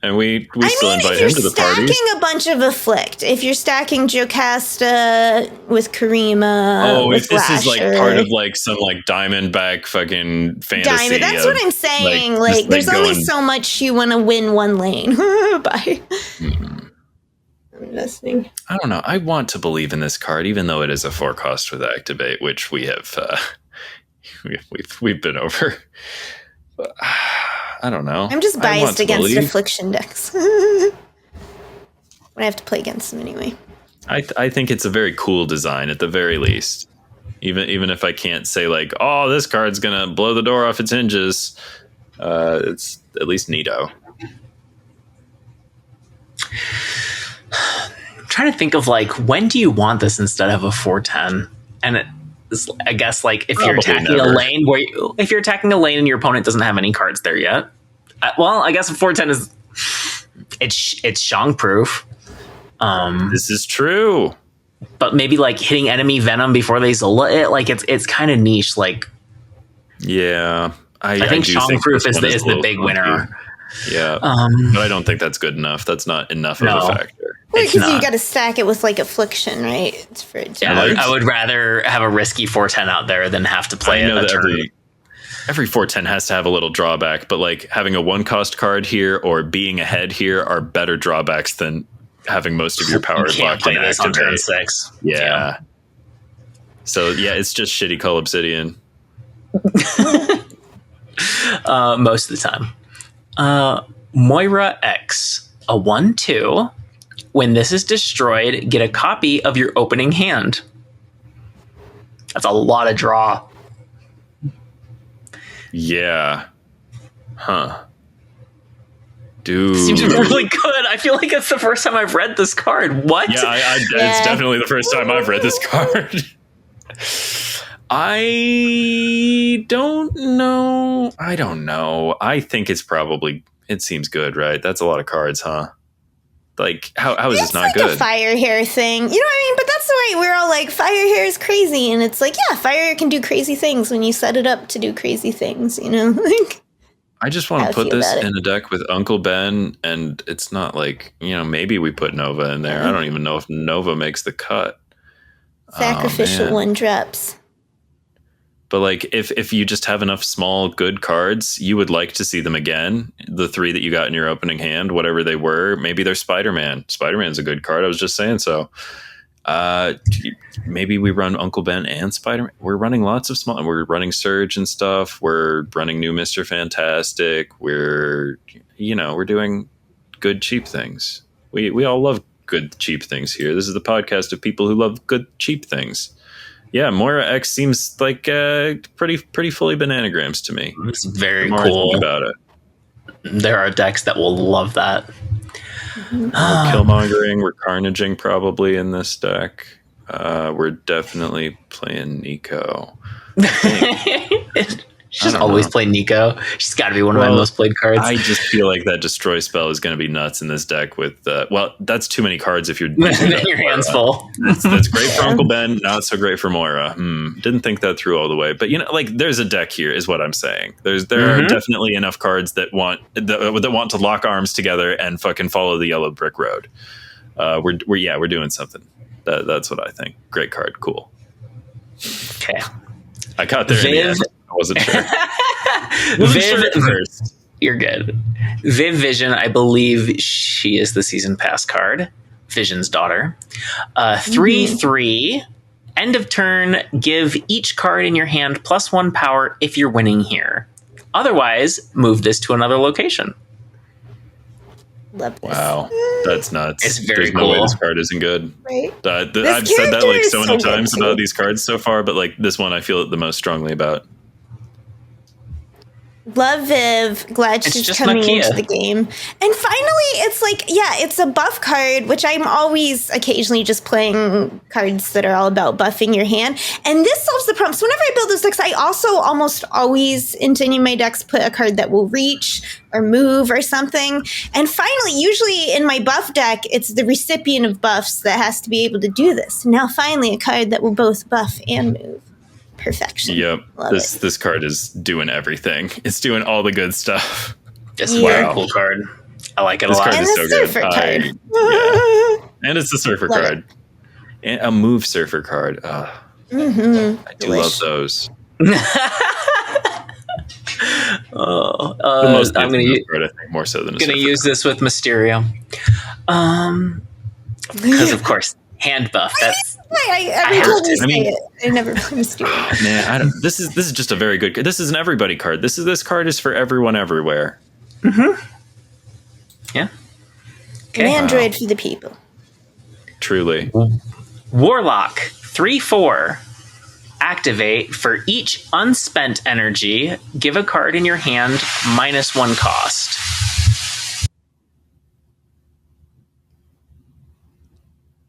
and we still invite him to the party. If you're stacking a bunch of Afflict, if you're stacking Jocasta with Karima, with if this Lasher, is like part of like some like Diamondback fucking fantasy. Diamond, that's what I'm saying. Like there's only so much you want to win one lane. Bye. I'm listening. I don't know. I want to believe in this card, even though it is a 4-cost with activate, which we have we've been over. But, I don't know. I'm just biased against Affliction decks. When I have to play against them anyway. I think it's a very cool design at the very least. Even if I can't say like, oh, this card's gonna blow the door off its hinges, it's at least neato. I'm trying to think of like, when do you want this instead of a 4/10? And I guess like if you're attacking a lane if you're attacking a lane and your opponent doesn't have any cards there yet. Well, I guess a 4/10 is it's Shang proof. This is true. But maybe like hitting enemy Venom before they Zola it, like it's kind of niche. Like, yeah, I think Shang proof is the big winner. Yeah, but I don't think that's good enough. That's not enough of a factor. Because you got to stack it with like Affliction, right? It's for I would rather have a risky 4/10 out there than have to play it a turn. Every 4/10 has to have a little drawback, but like having a 1-cost card here or being ahead here are better drawbacks than having most of your power locked in this on turn 6. Yeah. So yeah, it's just shitty Cull Obsidian. Most of the time. Moira X, a 1/2. When this is destroyed, get a copy of your opening hand. That's a lot of draw. Yeah. Huh. Dude. Seems really good. I feel like it's the first time I've read this card. What? Yeah, it's definitely the first time I've read this card. I don't know. I think it seems good, right? That's a lot of cards, huh? Like, how is this not like good? It's a fire hair thing. You know what I mean? But that's the way we're all like, fire hair is crazy. And it's like, yeah, fire hair can do crazy things when you set it up to do crazy things, you know? Like, I just want to put this in a deck with Uncle Ben, and it's not like, you know, maybe we put Nova in there. I don't even know if Nova makes the cut. Sacrificial 1-drops. But like, if you just have enough small good cards, you would like to see them again. The 3 that you got in your opening hand, whatever they were, maybe they're Spider-Man. Spider-Man's a good card. I was just saying so. Maybe we run Uncle Ben and Spider-Man. We're running lots of small. We're running Surge and stuff. We're running new Mr. Fantastic. We're doing good cheap things. We all love good cheap things here. This is the podcast of people who love good cheap things. Yeah, Moira X seems like pretty fully bananagrams to me. It's very cool about it. There are decks that will love that. We're Killmongering, we're Carnaging probably in this deck. We're definitely playing Nico. She's always played Nico. She's got to be one of my most played cards. I just feel like that Destroy spell is going to be nuts in this deck with, that's too many cards if you're your hands full. That's great for Uncle Ben, not so great for Moira. Didn't think that through all the way. But, there's a deck here is what I'm saying. There are definitely enough cards that want to lock arms together and fucking follow the yellow brick road. We're doing something. That's what I think. Great card. Cool. Okay. I got there in the end. I wasn't sure. You're good. Viv Vision, I believe she is the season pass card. Vision's daughter. 3/3. End of turn, give each card in your hand +1 power if you're winning here. Otherwise, move this to another location. Love this. Wow, that's nuts. It's very There's no way cool. this card isn't good. Right? I've said that like so many character is so times good, too. about these cards so far, but like this one I feel the most strongly about. Love Viv. Glad It's she's just coming Nakia. into the game. And finally, it's like, yeah, it's a buff card, which I'm always occasionally just playing cards that are all about buffing your hand. And this solves the problem. So whenever I build those decks, I also almost always, into any of my decks, put a card that will reach or move or something. And finally, usually in my buff deck, it's the recipient of buffs that has to be able to do this. Now, finally, a card that will both buff and move. Perfection. Yep, Love it. this card is doing everything. It's doing all the good stuff. This is a Yeah. very cool card. I like it This a lot. card And is the so good. surfer card. Yeah. And it's a surfer Love card. And a move surfer card. Mm-hmm. I do love those. Oh, The most I'm going move card, I think, more so than a to surfer use this with Mysterio. Because, of course, hand buff. That's Every have time to. you say I mean- it, I never play Mysterio. Man, I don't. This is just a very good. This is an everybody card. This card is for everyone everywhere. yeah. Okay. An android for the people. Truly. Warlock 3/4. Activate for each unspent energy. Give a card in your hand -1 cost.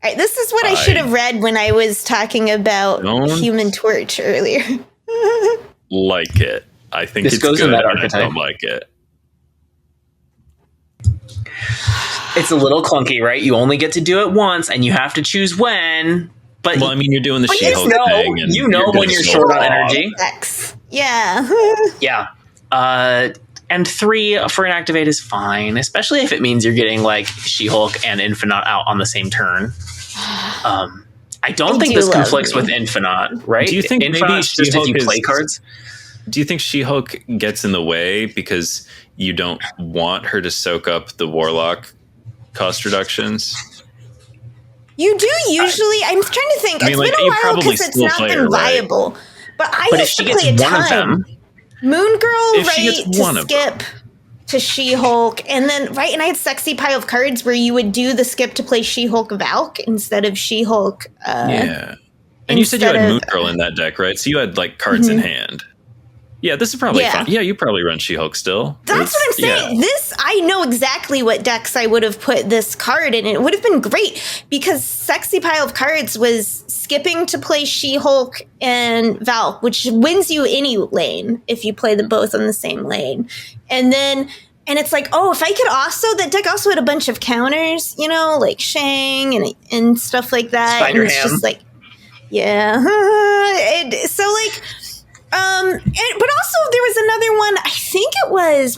All right, this is what I should have read when I was talking about Don't- Human Torch earlier. Like it. I think This it's goes good. in that and I archetype. don't like it. It's a little clunky, right? You only get to do it once, and you have to choose when. But Well, I mean, you're doing the but you She-Hulk know, thing. And you know when getting you're sold short on off. energy. X. Yeah. Yeah. And 3 for an activate is fine, especially if it means you're getting like She-Hulk and InfiNOT out on the same turn. I don't I think do this love conflicts me. with InfiNOT, right? Do you think maybe InfiNOT's just if you She-Hulk play is- cards? Do you think She-Hulk gets in the way because you don't want her to soak up the Warlock cost reductions? You do usually. I'm trying to think. I mean, It's like, been a you while probably because it's still not play been her, right? viable. But I But if used she to gets play a one of ton. them, Moon Girl, If she right? gets one To of skip to She-Hulk, and then right, and I had sexy pile of cards where you would do the skip to play She-Hulk Valk instead of She-Hulk. Yeah. And you said you instead had of- Moon Girl in that deck, right? So you had like cards in hand. Yeah, this is probably Yeah. fun. Yeah, you probably run She-Hulk still. That's what I'm saying. This, I know exactly what decks I would have put this card in. And it would have been great because Sexy Pile of Cards was skipping to play She-Hulk and Valk, which wins you any lane if you play them both on the same lane. And then, and it's like, oh, if I could also, that deck also had a bunch of counters, you know, like Shang and stuff like that. Spider and it's Ham. just like, yeah. So like, but also there was another one. I think it was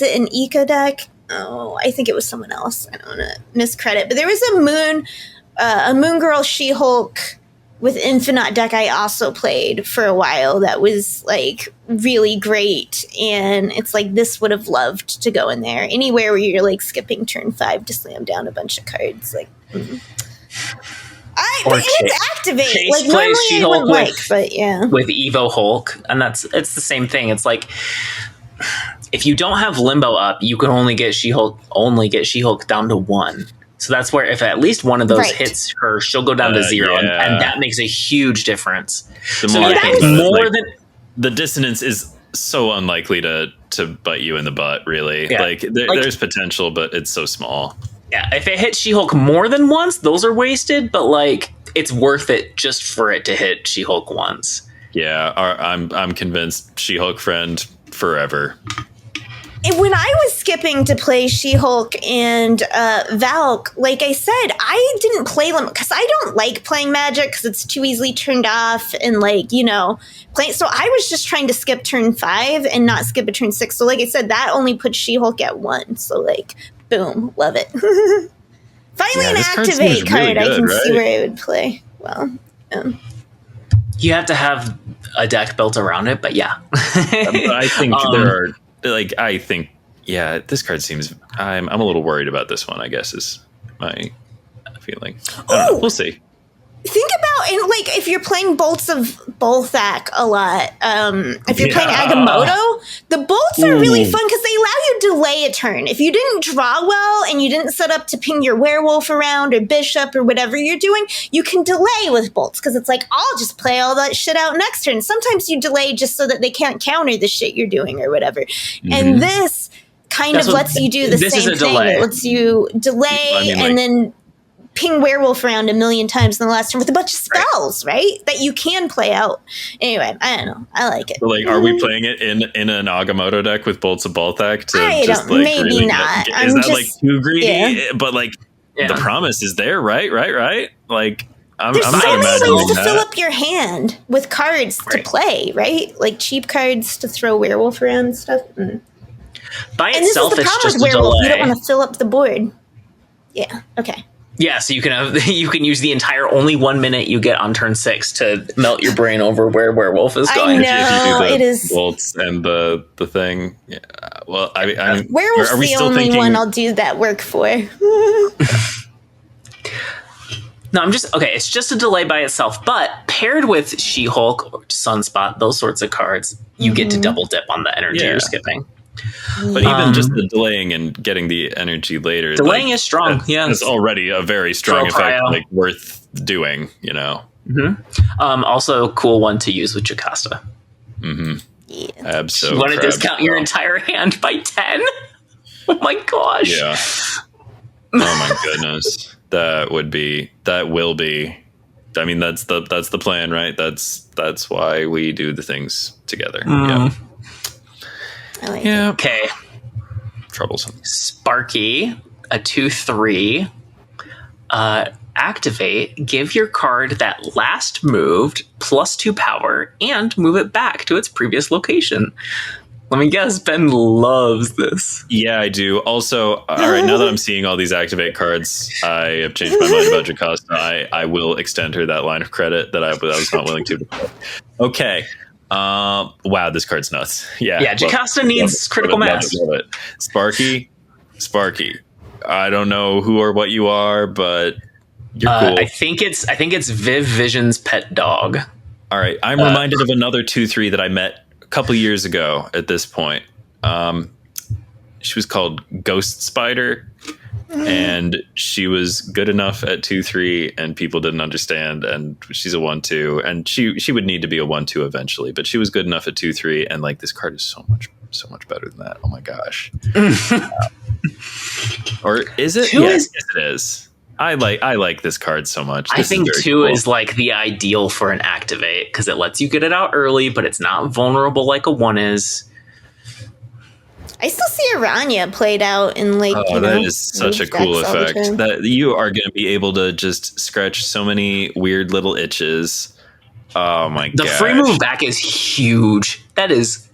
it an Eco deck? Oh, I think it was someone else. I don't want to miscredit, but there was a Moon Girl She-Hulk with InfiNOT deck I also played for a while. That was like really great, and it's like this would have loved to go in there anywhere where you're like skipping turn 5 to slam down a bunch of cards. Like, Or and it's activate. Chase Like plays normally I She-Hulk wouldn't like, with- but yeah. with Evo Hulk, and it's the same thing. It's like if you don't have Limbo up, you can only get She-Hulk down to 1. So that's where if at least one of those Right. hits her, she'll go down to 0, yeah. and that makes a huge difference. The So more I yeah, think it's about it, more like, than the dissonance is so unlikely to bite you in the butt, really. Yeah. Like, there's potential, but it's so small. yeah. If it hits She-Hulk more than once, those are wasted. But like, it's worth it just for it to hit She-Hulk once. Yeah, I'm convinced She-Hulk friend forever. And when I was skipping to play She-Hulk and Valk, like I said, I didn't play them because I don't like playing Magic because it's too easily turned off and like, you know, so I was just trying to skip turn 5 and not skip a turn 6. So like I said, that only puts She-Hulk at 1. So like, boom, love it. Finally, Yeah, an this card seems activate card really I good, can see right? where I would play. Well, You have to have a deck built around it, but yeah. But I think Um, yeah, this card seems. I'm a little worried about this one. I guess is my. feeling. I don't know. We'll see. Think about like if you're playing bolts of Bolthak a lot. If you're playing Agamotto, the bolts are really fun because they allow you to delay a turn. If you didn't draw well and you didn't set up to ping your werewolf around or bishop or whatever you're doing, you can delay with bolts because it's like I'll just play all that shit out next turn. Sometimes you delay just so that they can't counter the shit you're doing or whatever. And this kind of lets you do the same thing. It lets you delay and then ping werewolf around a million times in the last turn with a bunch of spells, right? That you can play out. Anyway, I don't know. I like it. So, like, are we playing it in an Agamotto deck with Bolts of Balthak to I just don't, like maybe really not. Is that like too greedy? Yeah. But like the promise is there, right? Like there's I'm so not many imagining ways to that. fill up your hand with cards to play, right? Like cheap cards to throw werewolf around and stuff. By And this is itself, the it's problem just with a werewolf. delay. You don't want to fill up the board. Yeah. Okay. Yeah, so you can use the entire only 1 minute you get on turn 6 to melt your brain over where werewolf is going. I know, if you do the it is bolts and the thing. Yeah. Well, I werewolf's are we the still only thinking, one I'll do that work for. No, it's just a delay by itself, but paired with She-Hulk or Sunspot, those sorts of cards, you get to double dip on the energy you're skipping. But even just the delaying and getting the energy later, delaying is strong. It's already a very strong effect, like worth doing. You know. Also, a cool one to use with Jocasta. Yeah. Absolutely. You want to discount your entire hand by 10? Oh my gosh! Yeah. Oh my goodness, that will be. I mean, that's the plan, right? That's why we do the things together. Yeah. I like Yeah. Okay. Troublesome. Sparky, a 2/3. Activate. Give your card that last moved +2 power and move it back to its previous location. Let me guess, Ben loves this. Yeah, I do. Also, all right, now that I'm seeing all these activate cards, I have changed my mind about Jocasta. I will extend her that line of credit that I was not willing to before. Okay. Wow, this card's nuts. Yeah, Jocasta needs critical mass. Love it. Sparky. I don't know who or what you are, but you're cool. I think it's Viv Vision's pet dog. All right, I'm reminded of another 2/3 that I met a couple years ago. At this point, she was called Ghost Spider, and she was good enough at 2/3, and people didn't understand. And she's a 1/2, and she would need to be a 1/2 eventually, but she was good enough at 2/3, and like this card is so much better than that. Oh my gosh! Or is it? Yes, it is. I like this card so much. I think 2 is like the ideal for an activate because it lets you get it out early, but it's not vulnerable like a 1 is. I still see Aranya played out in like. That is such a cool effect that you are going to be able to just scratch so many weird little itches. Oh my god! The free move back is huge. That's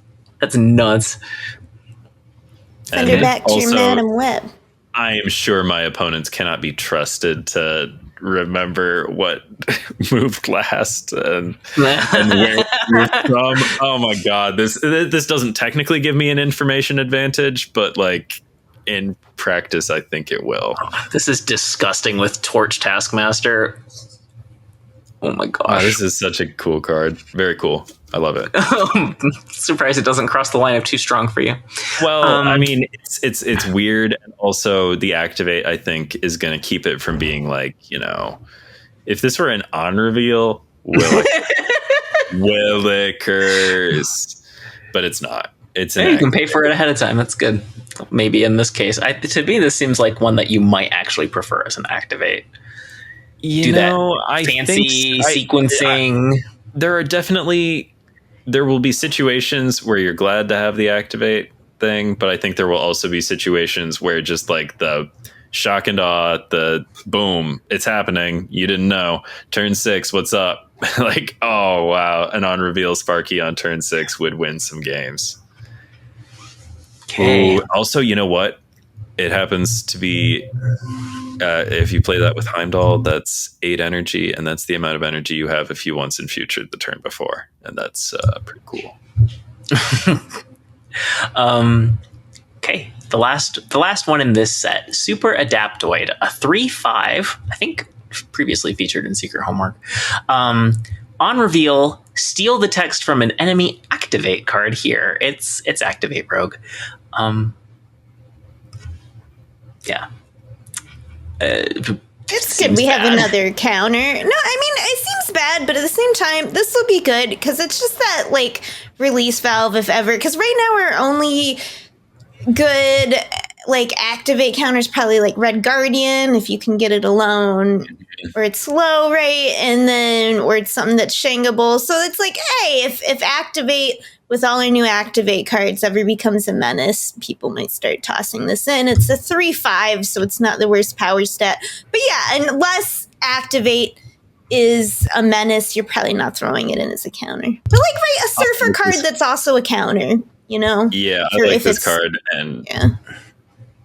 nuts. Send her back to your Madam Web. I am sure my opponents cannot be trusted to remember what moved last and where you're from. Oh my god, this doesn't technically give me an information advantage, but like in practice, I think it will. This is disgusting with Torch Taskmaster. Oh my gosh. Wow, this is such a cool card. Very cool. I love it. Surprised it doesn't cross the line of too strong for you. Well, I mean, it's weird, and also the activate, I think, is going to keep it from being like, you know, if this were an on reveal, will it curse? But it's not. It's you can pay for it ahead of time. That's good. Maybe in this case, to me, this seems like one that you might actually prefer as an activate. You know, I fancy sequencing. There will be situations where you're glad to have the activate thing, but I think there will also be situations where just like the shock and awe, the boom, it's happening. You didn't know. Turn 6, what's up? Like, oh wow, an on reveal Sparky on turn 6 would win some games. Okay. Ooh, also, you know what? It happens to be if you play that with Heimdall, that's 8 energy, and that's the amount of energy you have if you once in future the turn before, and that's pretty cool. Okay, the last one in this set, Super Adaptoid, a 3/5, I think previously featured in Secret Homework. On reveal, steal the text from an enemy activate card here. It's Activate Rogue. Yeah. It's good we have another counter. No, I mean, it seems bad, but at the same time, this will be good because it's just that, like, release valve, if ever. Because right now our only good, like, activate counters probably, like, Red Guardian, if you can get it alone, or it's low, right? And then, or it's something that's Shangable. So it's like, hey, if activate with all our new activate cards ever becomes a menace, people might start tossing this in. It's a 3/5, so it's not the worst power stat. But yeah, unless activate is a menace, you're probably not throwing it in as a counter. But like, right, a surfer card that's also a counter, you know? Yeah, I like this card, and yeah.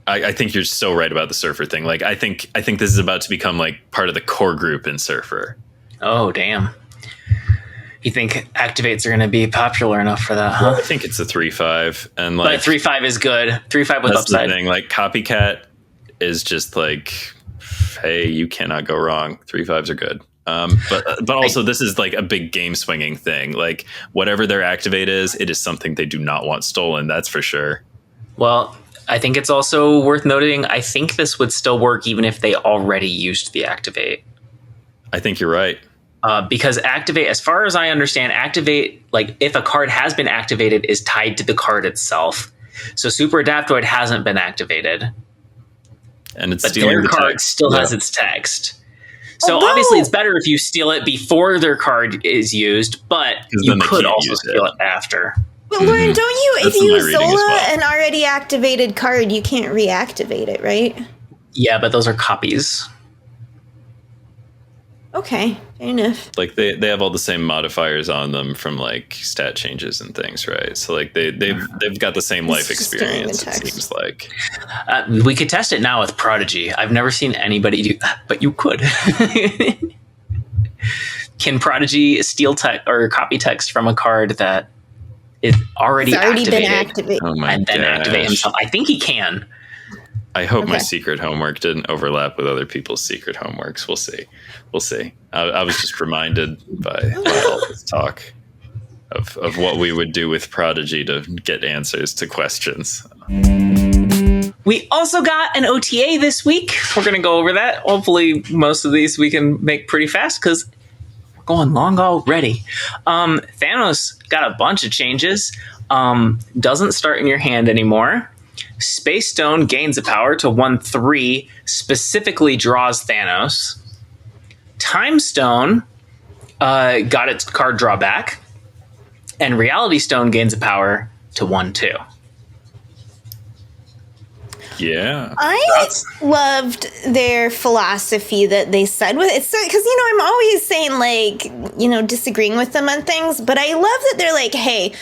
I think you're so right about the surfer thing. Like, I think this is about to become like part of the core group in surfer. Oh, damn. You think activates are going to be popular enough for that, huh? I think it's a 3/5, and like, but 3/5 is good. 3/5 with that's upside. The thing. Like, copycat is just like, hey, you cannot go wrong. 3/5s are good. But also this is like a big game swinging thing. Like, whatever their activate is, it is something they do not want stolen. That's for sure. Well, I think it's also worth noting, I think this would still work even if they already used the activate. I think you're right. Because activate, as far as I understand, activate, like, if a card has been activated, is tied to the card itself. So Super Adaptoid hasn't been activated. And it's but their card still has its text. So obviously it's better if you steal it before their card is used, but you could also steal it after. But Lauren, don't you, if you Zola an already activated card, you can't reactivate it, right? Yeah, but those are copies. Okay, fair enough. Like, they have all the same modifiers on them from like stat changes and things, right? So like they've got the same life experience, it seems like. We could test it now with Prodigy. I've never seen anybody do that, but you could. Can Prodigy steal text or copy text from a card that is already activated, been activated, and then activate himself? I think he can. I hope my secret homework didn't overlap with other people's secret homeworks. We'll see. I was just reminded by all this talk of what we would do with Prodigy to get answers to questions. We also got an OTA this week. We're going to go over that. Hopefully most of these we can make pretty fast because we're going long already. Thanos got a bunch of changes. Doesn't start in your hand anymore. Space Stone gains a power to 1/3, specifically draws Thanos. Time Stone got its card drawback. And Reality Stone gains a power to 1/2. Yeah. I loved their philosophy that they said with it. So, because, I'm always saying, like, disagreeing with them on things, but I love that they're like, hey,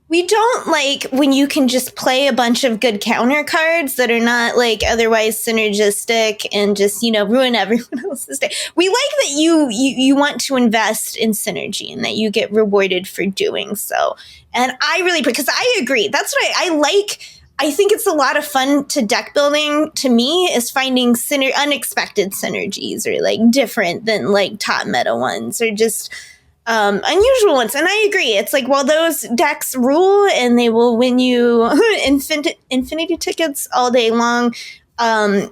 we don't like when you can just play a bunch of good counter cards that are not like otherwise synergistic and just, ruin everyone else's day. We like that you want to invest in synergy and that you get rewarded for doing so. And I really, because I agree. That's what I like. I think it's a lot of fun to deck building to me is finding unexpected synergies or like different than like top meta ones or just unusual ones. And I agree. It's like, well, those decks rule and they will win you infinity tickets all day long. And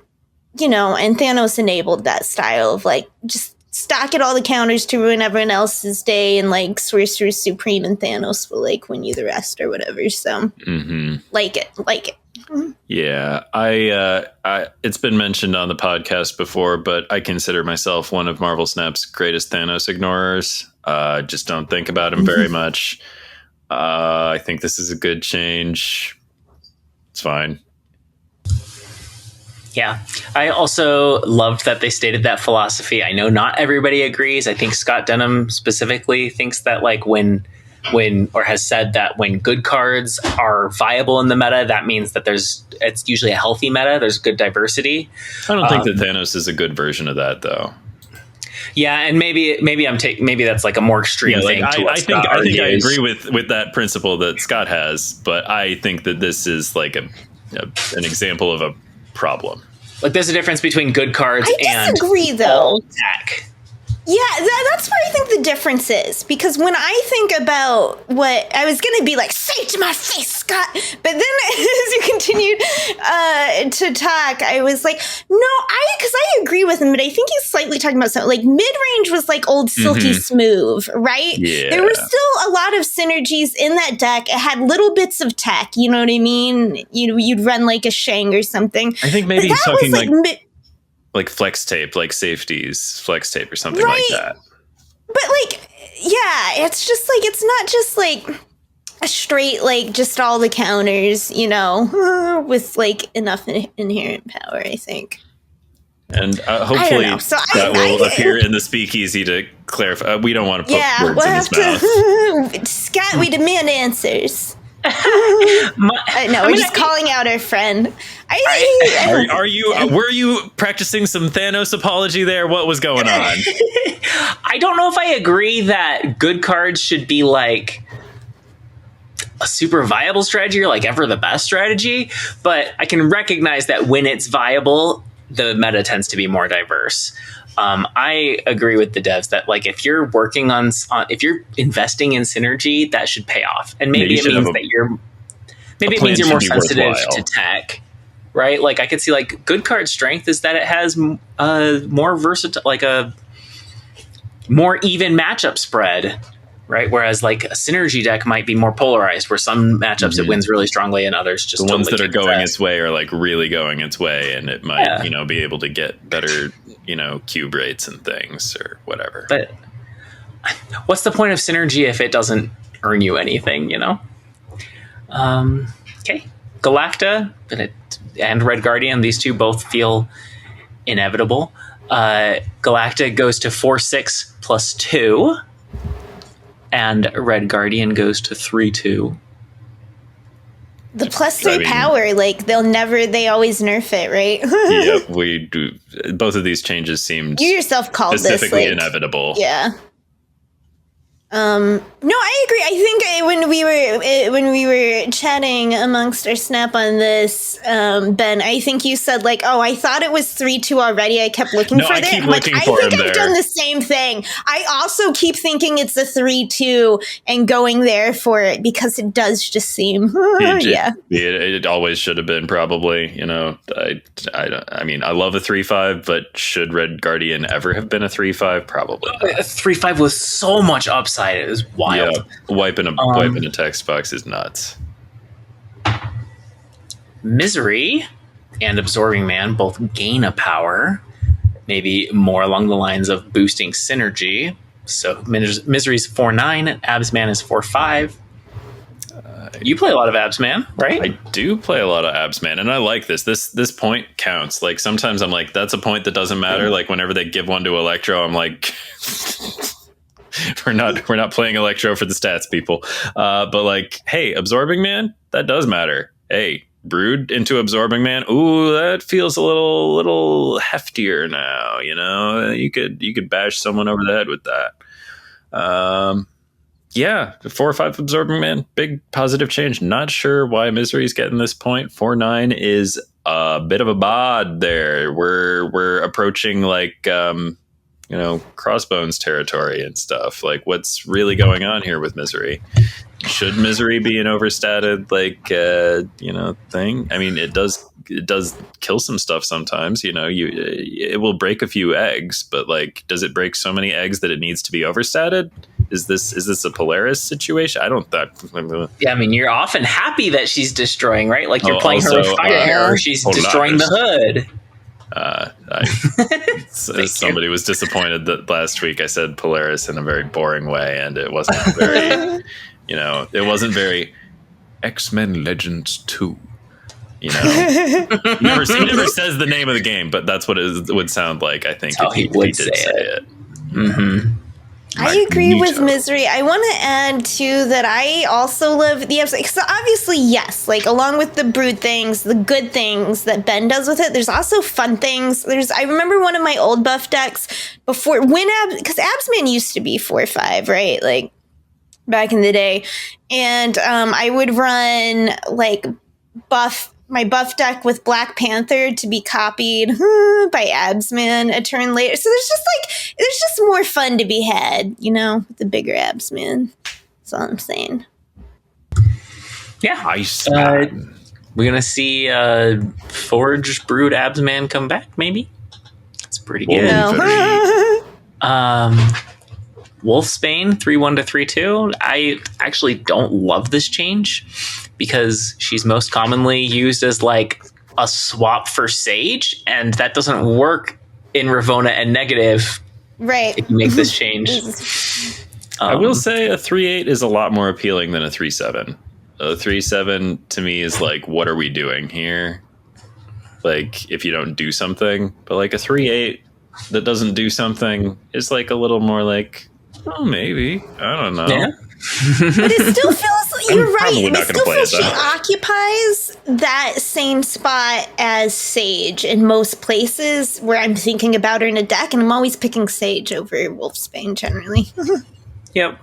Thanos enabled that style of like, just stock at all the counters to ruin everyone else's day and like Sorcerer Supreme and Thanos will like win you the rest or whatever. So like it. Yeah, I it's been mentioned on the podcast before, but I consider myself one of Marvel Snap's greatest Thanos ignorers. Just don't think about him very much. I think this is a good change. It's fine. Yeah, I also loved that they stated that philosophy. I know not everybody agrees. I think Scott Denham specifically thinks that like when or has said that when good cards are viable in the meta, that means that it's usually a healthy meta. There's good diversity. I don't think that Thanos is a good version of that, though. Yeah, and maybe that's like a more extreme thing. To what I think I agree with that principle that Scott has, but I think that this is like an example of a problem. Like, there's a difference between good cards I and disagree, though. attack. Yeah, that's where I think the difference is. Because when I think about what I was going to be like, say it to my face, Scott. But then as you continued to talk, I was like, no, because I agree with him. But I think he's slightly talking about something like mid-range was like old Silky Smooth, right? Yeah. There were still a lot of synergies in that deck. It had little bits of tech, you know what I mean? You'd run like a Shang or something. I think maybe he's talking like flex tape, like safeties, flex tape or something like that. But like, yeah, it's just like, it's not just like a straight, like just all the counters, with like enough inherent power, I think. And hopefully that will appear in the speakeasy to clarify. We don't want to put words in his mouth. Scott, we demand answers. We're just calling out our friend. Were you practicing some Thanos apology there? What was going on? I don't know if I agree that good cards should be like a super viable strategy or like ever the best strategy, but I can recognize that when it's viable, the meta tends to be more diverse. I agree with the devs that like if you're working on if you're investing in synergy, that should pay off, and maybe it means you're more sensitive to tech, right? Like I could see like good card strength is that it has more versatile, like a more even matchup spread, right? Whereas like a synergy deck might be more polarized, where some matchups it wins really strongly and others just the ones that are going its way are like really going its way, and it might be able to get better cube rates and things or whatever. But what's the point of synergy if it doesn't earn you anything? Okay, Galacta and Red Guardian, these two both feel inevitable. Galacta goes to 4/6 +2. And Red Guardian goes to 3/2. The +3 power, like they always nerf it, right? Yep, we do. Both of these changes seemed you yourself called specifically this inevitable. Yeah. No, I agree. I think when we were chatting amongst our snap on this, Ben, I think you said like, "Oh, I thought it was 3/2 already. I kept looking for it." I think I've done the same thing. I also keep thinking it's a 3/2 and going there for it because it does just seem, It always should have been probably. I mean, I love a 3/5, but should Red Guardian ever have been a 3/5? Probably not. 3/5 was so much upside. It was wild. Yeah, wiping a text box is nuts. Misery and Absorbing Man both gain a power, maybe more along the lines of boosting synergy. So Misery's 4/9, Absman is 4/5. You play a lot of Absman, right? I do play a lot of Absman, and I like this. This point counts. Like sometimes I'm like, that's a point that doesn't matter. Like whenever they give one to Electro, I'm like. We're not playing Electro for the stats, people. But like, hey, Absorbing Man, that does matter. Hey, Brood into Absorbing Man, ooh, that feels a little heftier now. You could bash someone over the head with that. Yeah, 4/5 Absorbing Man, big positive change. Not sure why Misery's getting this point. 4/9 is a bit of a bod there. We're approaching like. Crossbones territory and stuff. Like, what's really going on here with Misery? Should Misery be an overstated thing? I mean, it does kill some stuff sometimes. It will break a few eggs, but like, does it break so many eggs that it needs to be overstated? Is this a Polaris situation? I don't think. Yeah, I mean, you're often happy that she's destroying, right? Like you're playing her with fire, or she's destroying the hood. Somebody was disappointed that last week I said Polaris in a very boring way, and it wasn't very, it wasn't very X-Men Legends 2. He never says the name of the game, but that's what it would sound like. I think if he did say it. Mm-hmm. I agree with Misery. I want to add too that I also love the episode. So obviously, yes, like along with the Brood things, the good things that Ben does with it, there's also fun things. I remember one of my old buff decks before because Absman used to be 4/5, right? Like back in the day, and I would run like buff my buff deck with Black Panther to be copied by Absman a turn later. So there's just more fun to be had, with the bigger Absman. That's all I'm saying. Yeah. Nice. We're going to see Forge Brood Absman come back, maybe? That's pretty good. No. Wolfsbane 3-1 to 3-2. I actually don't love this change because she's most commonly used as like a swap for Sage, and that doesn't work in Ravonna and negative. Right. If you make this change. I will say a 3-8 is a lot more appealing than a 3-7. A 3-7 to me is like, what are we doing here? Like, if you don't do something, but like a 3-8 that doesn't do something is like a little more like, oh, maybe. I don't know. Yeah. But it still feels, you're right. It still feels she occupies that same spot as Sage in most places where I'm thinking about her in a deck, and I'm always picking Sage over Wolfsbane generally. Yep.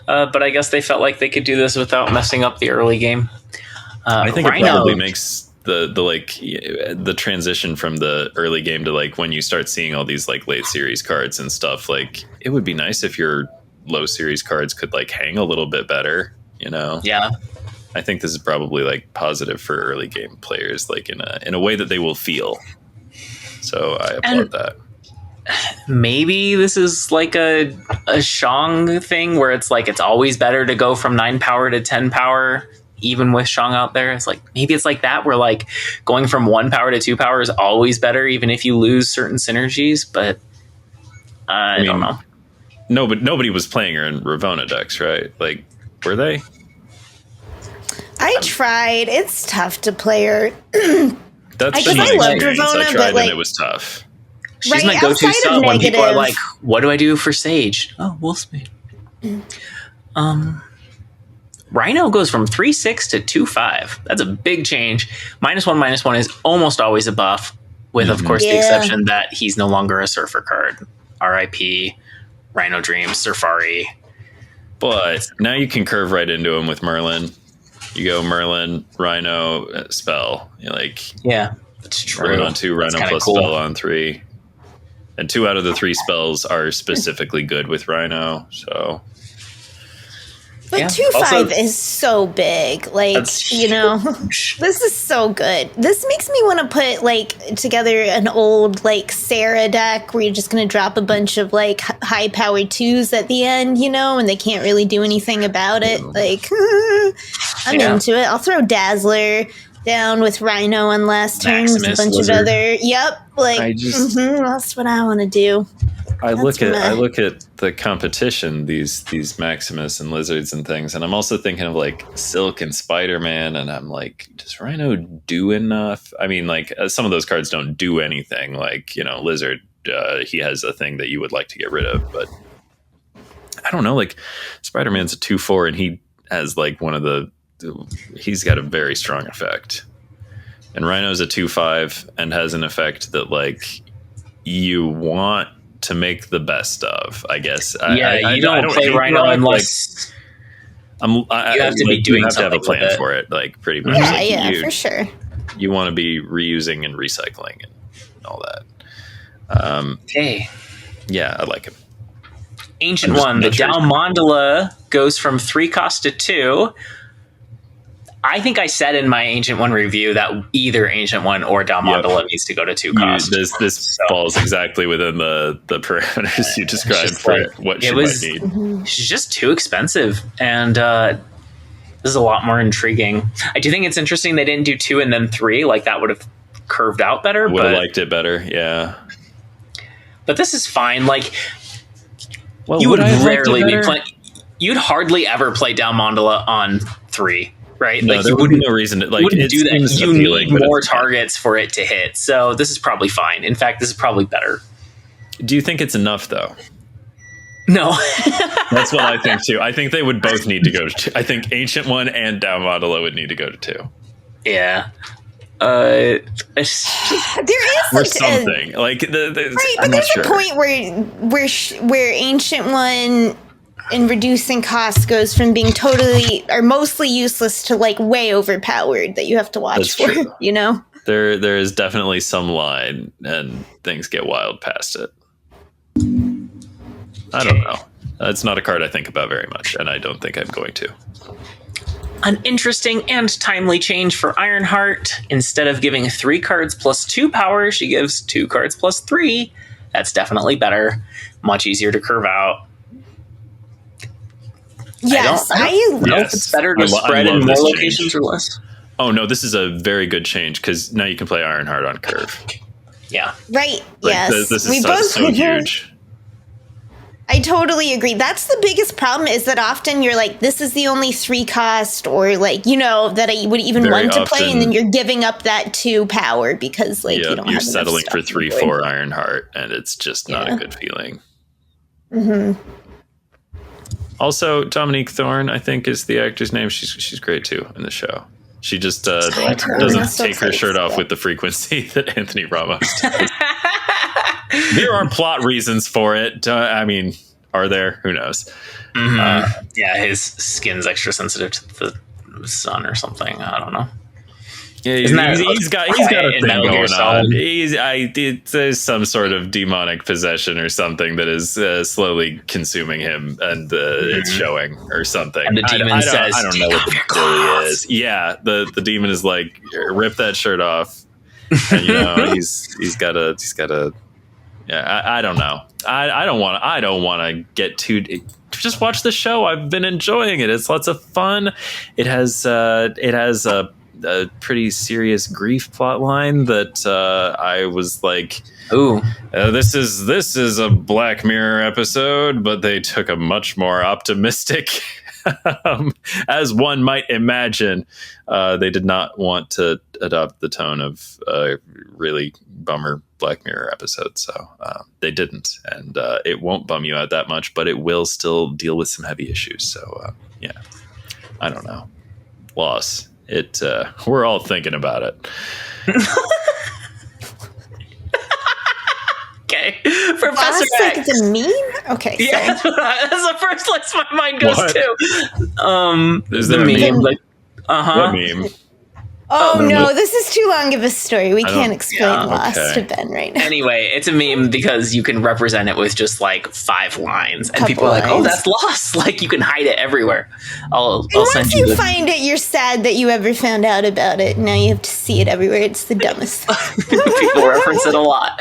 But I guess they felt like they could do this without messing up the early game. I think Rhino, it probably makes the transition from the early game to like when you start seeing all these like late series cards and stuff. Like, it would be nice if your low series cards could like hang a little bit better. Yeah. I think this is probably like positive for early game players, like in a way that they will feel. So I applaud that. Maybe this is like a Shang thing where it's like it's always better to go from 9 power to 10 power, even with Shang out there. It's like maybe it's like that where like going from 1 power to 2 power is always better, even if you lose certain synergies. But I don't know. No, but nobody was playing her in Ravonna decks, right? Like, were they? I tried. It's tough to play her. That's I loved Ravonna, I tried, but like, and it was tough. She's my go-to sub when people are like, what do I do for Sage? Oh, Wolfsbane. Rhino goes from 3-6 to 2-5. That's a big change. -1/-1 is almost always a buff, with, of course, the exception that he's no longer a Surfer card. RIP, Rhino Dreams, Surfari. But now you can curve right into him with Merlin. You go Merlin, Rhino, spell. Yeah, that's true. Merlin on 2, Rhino plus cool. spell on 3. And 2 out of the 3 spells are specifically good with Rhino, so... But 2-5 is so big. Like, this is so good. This makes me want to put, like, together an old, like, Sarah deck where you're just going to drop a bunch of, like, high-powered 2s at the end, and they can't really do anything about it. Like, I'm into it. I'll throw Dazzler down with Rhino on last turn with a bunch of other... Yep. Like, that's what I want to do. I look at the competition, these Maximus and Lizards and things, and I'm also thinking of like Silk and Spider-Man, and I'm like, does Rhino do enough? I mean, like some of those cards don't do anything. Like, Lizard, he has a thing that you would like to get rid of, but I don't know. Like Spider-Man's a 2/4, and he has like he's got a very strong effect, and Rhino's a 2/5 and has an effect that like you want to make the best of, I guess. You don't play Rhino unless you have to be doing something. You have to have a plan for it, like pretty much. For sure. You want to be reusing and recycling and all that. Yeah, I like it. Ancient One, the Dal Mandala goes from 3 cost to 2. I think I said in my Ancient One review that either Ancient One or Dal Mandala needs to go to 2 cost. This falls exactly within the parameters you described for what she might need. She's just too expensive, and this is a lot more intriguing. I do think it's interesting they didn't do 2 and then 3. Like, that would have curved out better. Would have liked it better, yeah. But this is fine. Like, you would rarely be playing... You'd hardly ever play Dal Mandala on 3. Right? No, like there would be no reason to do that. You need more targets for it to hit. So this is probably fine. In fact, this is probably better. Do you think it's enough though? No. That's what I think too. I think they would both need to go to 2. I think Ancient One and Dal Mandala would need to go to 2. Yeah. There is or something. right, but there's a point where Ancient One and reducing costs goes from being totally or mostly useless to like way overpowered that you have to watch for, true. you know? There is definitely some line and things get wild past it. I don't know. It's not a card I think about very much, and I don't think I'm going to. An interesting and timely change for Ironheart. Instead of giving 3 cards plus 2 power, she gives 2 cards plus 3. That's definitely better. Much easier to curve out. Yes, I don't know if it's better to spread in more locations or less. Oh, no, this is a very good change because now you can play Ironheart on curve. Yeah. Right, Like, yes. This is so huge. I totally agree. That's the biggest problem is that often you're like, this is the only 3 cost or like, you know, that I would even Very want to often, play. And then you're giving up that 2 power because like, you don't you're have settling for enough stuff 3/4 Ironheart, and it's just not a good feeling. Mm-hmm. Also, Dominique Thorne, I think, is the actor's name. She's great too in the show. She just doesn't take her shirt off with the frequency that Anthony Ramos does. There are plot reasons for it. I mean, are there? Who knows? Mm-hmm. Yeah, his skin's extra sensitive to the sun or something. I don't know. Yeah, he's got a thing going on. There's some sort of demonic possession or something that is slowly consuming him, and it's showing or something. And the demon says, "I don't know what the deal is." Yeah, the demon is like, "Rip that shirt off," and you know he's got a. Yeah, I don't know. I don't want to get too. Just watch the show. I've been enjoying it. It's lots of fun. It has a pretty serious grief plot line that I was like, "Ooh, this is a Black Mirror episode," but they took a much more optimistic, as one might imagine. They did not want to adopt the tone of a really bummer Black Mirror episode, so they didn't, and it won't bum you out that much, but it will still deal with some heavy issues. So yeah, I don't know. Loss. We're all thinking about it. Okay, Professor X. Like it's a meme? Okay, Yeah, that's the first place my mind goes to. Is there a meme? Like, What meme? Oh no, this is too long of a story. We can't explain Lost to Ben right now. Anyway, it's a meme because you can represent it with just like 5 lines, and people are like, "Oh, that's Lost!" Like you can hide it everywhere. I'll send you. Once you find it, you're sad that you ever found out about it. Now you have to see it everywhere. It's the dumbest thing. People reference it a lot.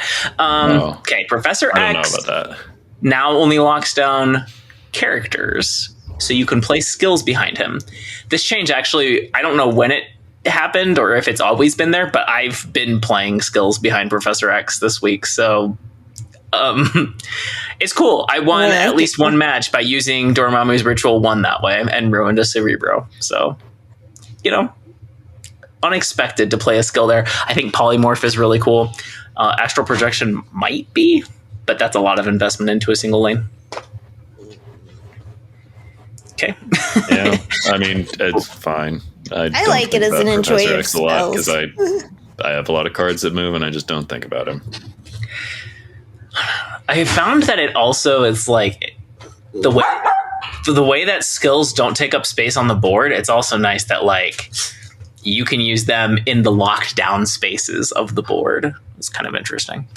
Okay, Professor X. I don't know about that. Now only locks down characters, so you can place skills behind him. This change actually, I don't know when it happened or if it's always been there, but I've been playing skills behind Professor X this week, so it's cool. I won at least one match by using Dormammu's Ritual 1 that way and ruined a Cerebro, so you know, unexpected to play a skill there. I think Polymorph is really cool. Astral Projection might be, but that's a lot of investment into a single lane. Okay. Yeah, I mean, it's fine. I like it as an enjoyer of a lot spells. because I have a lot of cards that move, and I just don't think about him. I have found that it also is like the way that skills don't take up space on the board. It's also nice that like you can use them in the locked down spaces of the board. It's kind of interesting.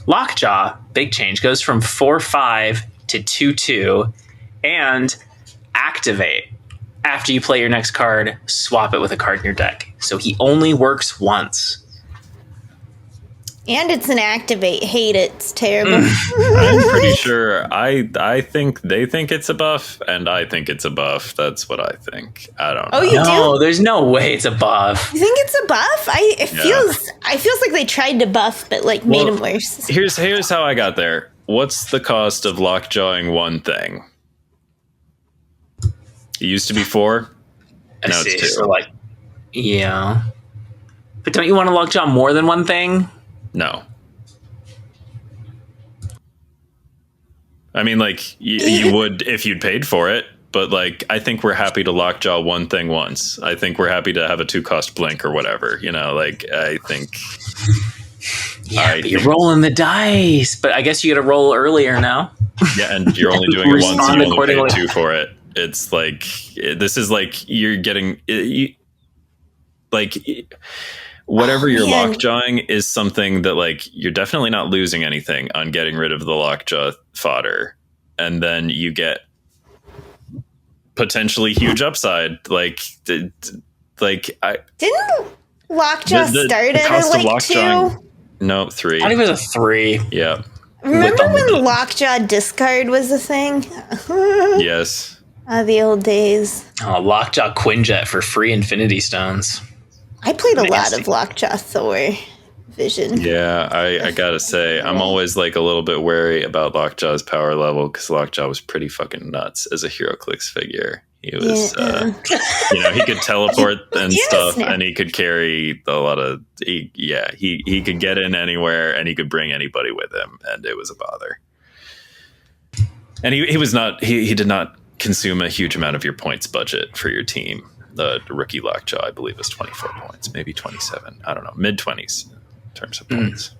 Lockjaw, big change, goes from 4/5 to 2/2, and activate. After you play your next card, swap it with a card in your deck. So he only works once. And it's an activate. Hate it. It's terrible. I'm pretty sure. I think they think it's a buff, and I think it's a buff. That's what I think. I don't know. Oh, you do? No, there's no way it's a buff. You think it's a buff? It feels like they tried to buff, but like made him worse. Here's how I got there. What's the cost of lockjawing one thing? It used to be 4. Now it's 2. So like, yeah. But don't you want to lockjaw more than one thing? No. I mean, like, you would if you'd paid for it, but, like, I think we're happy to lockjaw one thing once. I think we're happy to have a 2-cost blink or whatever, you know, like, I think Yeah, but you're rolling the dice. But I guess you got to roll earlier now. Yeah, and you're only doing it once, and you only accordingly. paid 2 for it. It's like this is like you're getting whatever you're lockjawing is something that like you're definitely not losing anything on getting rid of the lockjaw fodder, and then you get potentially huge upside. Didn't lockjaw start at like 2? No, 3. I think it was a 3. Yeah. Remember when lockjaw discard was a thing? Yes. The old days. Oh, lockjaw Quinjet for free Infinity Stones. I played a lot of lockjaw Thor Vision. Yeah, I gotta say, I'm always like a little bit wary about Lockjaw's power level because Lockjaw was pretty fucking nuts as a HeroClix figure. He was, he could teleport and stuff, and he could carry a lot of. He could get in anywhere, and he could bring anybody with him, and it was a bother. And he was not. He did not consume a huge amount of your points budget for your team. The rookie Lockjaw, I believe, was 24 points, maybe 27. I don't know, mid-20s in terms of points.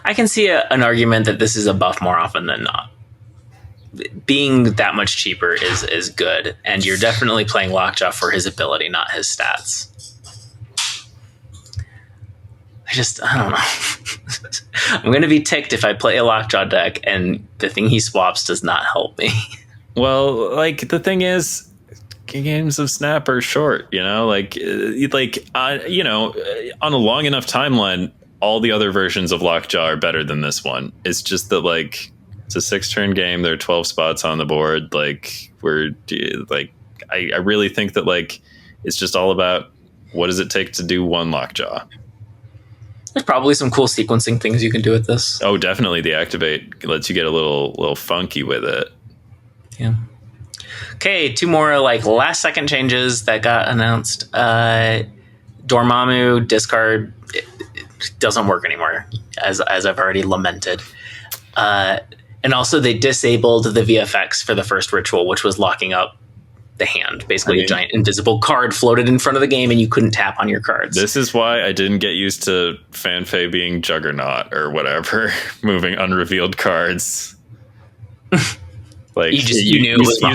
I can see an argument that this is a buff more often than not. Being that much cheaper is good, and you're definitely playing Lockjaw for his ability, not his stats. I don't know. I'm going to be ticked if I play a Lockjaw deck and the thing he swaps does not help me. Well, like, the thing is, games of Snap are short, on a long enough timeline, all the other versions of Lockjaw are better than this one. It's just that, like, it's a 6-turn game. There are 12 spots on the board. Like, I really think that, like, it's just all about what does it take to do one Lockjaw. There's probably some cool sequencing things you can do with this. Oh, definitely. The activate lets you get a little funky with it. Yeah. Okay, 2 more like last second changes that got announced. Dormammu discard it doesn't work anymore, as I've already lamented. And also they disabled the VFX for the first ritual, which was locking up the hand. Basically, a giant invisible card floated in front of the game, and you couldn't tap on your cards. This is why I didn't get used to Fanfei being Juggernaut or whatever, moving unrevealed cards. Like you knew it was wrong.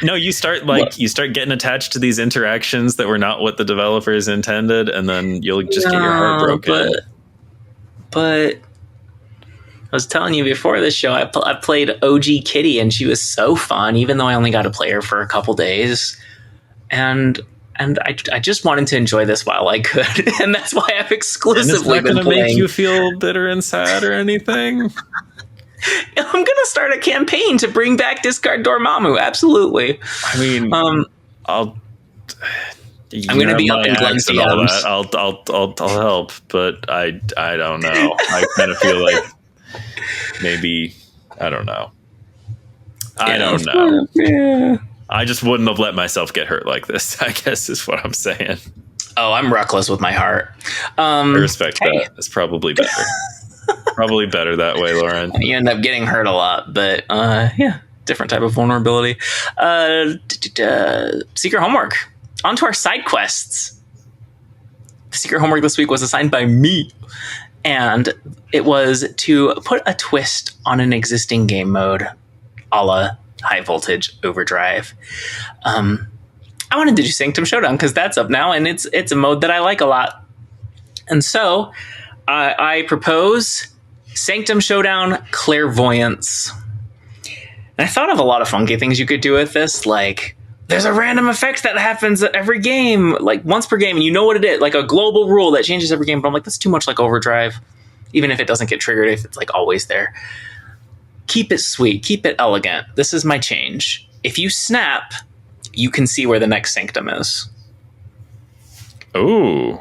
No, you start getting attached to these interactions that were not what the developers intended, and then you'll just get your heart broken. But I was telling you before this show, I played OG Kitty, and she was so fun, even though I only got to play her for a couple days, and I just wanted to enjoy this while I could, and that's why I've exclusively been playing. It's not going to make you feel bitter and sad or anything. I'm going to start a campaign to bring back Discard Dormammu. Absolutely. I mean, I'm going to be up in Glenn's DMs. I'll help, but I don't know. I kind of feel like maybe I don't know. I don't know. Yeah. I just wouldn't have let myself get hurt like this, I guess is what I'm saying. Oh, I'm reckless with my heart. I respect that. It's probably better. Probably better that way, Lauren. You end up getting hurt a lot, but different type of vulnerability. Secret homework. On to our side quests. The secret homework this week was assigned by me, and it was to put a twist on an existing game mode, a la High Voltage Overdrive. I wanted to do Sanctum Showdown because that's up now, and it's a mode that I like a lot. And so I propose Sanctum Showdown Clairvoyance. And I thought of a lot of funky things you could do with this, like there's a random effect that happens at every game, like once per game, and you know what it is, like a global rule that changes every game. But I'm like, that's too much like Overdrive, even if it doesn't get triggered, if it's like always there. Keep it sweet, keep it elegant. This is my change. If you snap, you can see where the next Sanctum is. Ooh.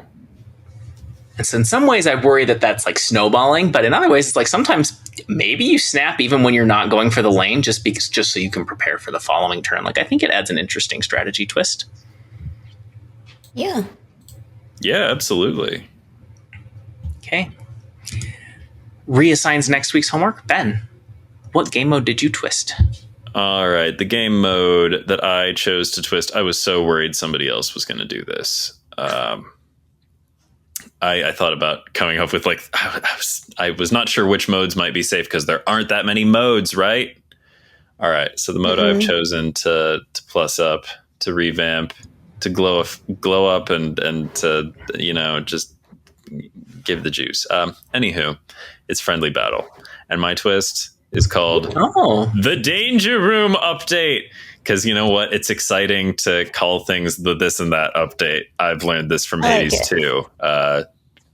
And so in some ways I worry that that's like snowballing, but in other ways it's like sometimes maybe you snap even when you're not going for the lane, just so you can prepare for the following turn. Like I think it adds an interesting strategy twist. Yeah. Yeah, absolutely. Okay. Reassigns next week's homework. Ben, what game mode did you twist? All right. The game mode that I chose to twist, I was so worried somebody else was going to do this. I thought about coming up with like I was not sure which modes might be safe because there aren't that many modes, right? All right, so the mode I've chosen to plus up, to revamp, to glow up, and to just give the juice. Anywho, it's friendly battle, and my twist is called the Danger Room Update. Because you know what? It's exciting to call things the this and that update. I've learned this from Hades too.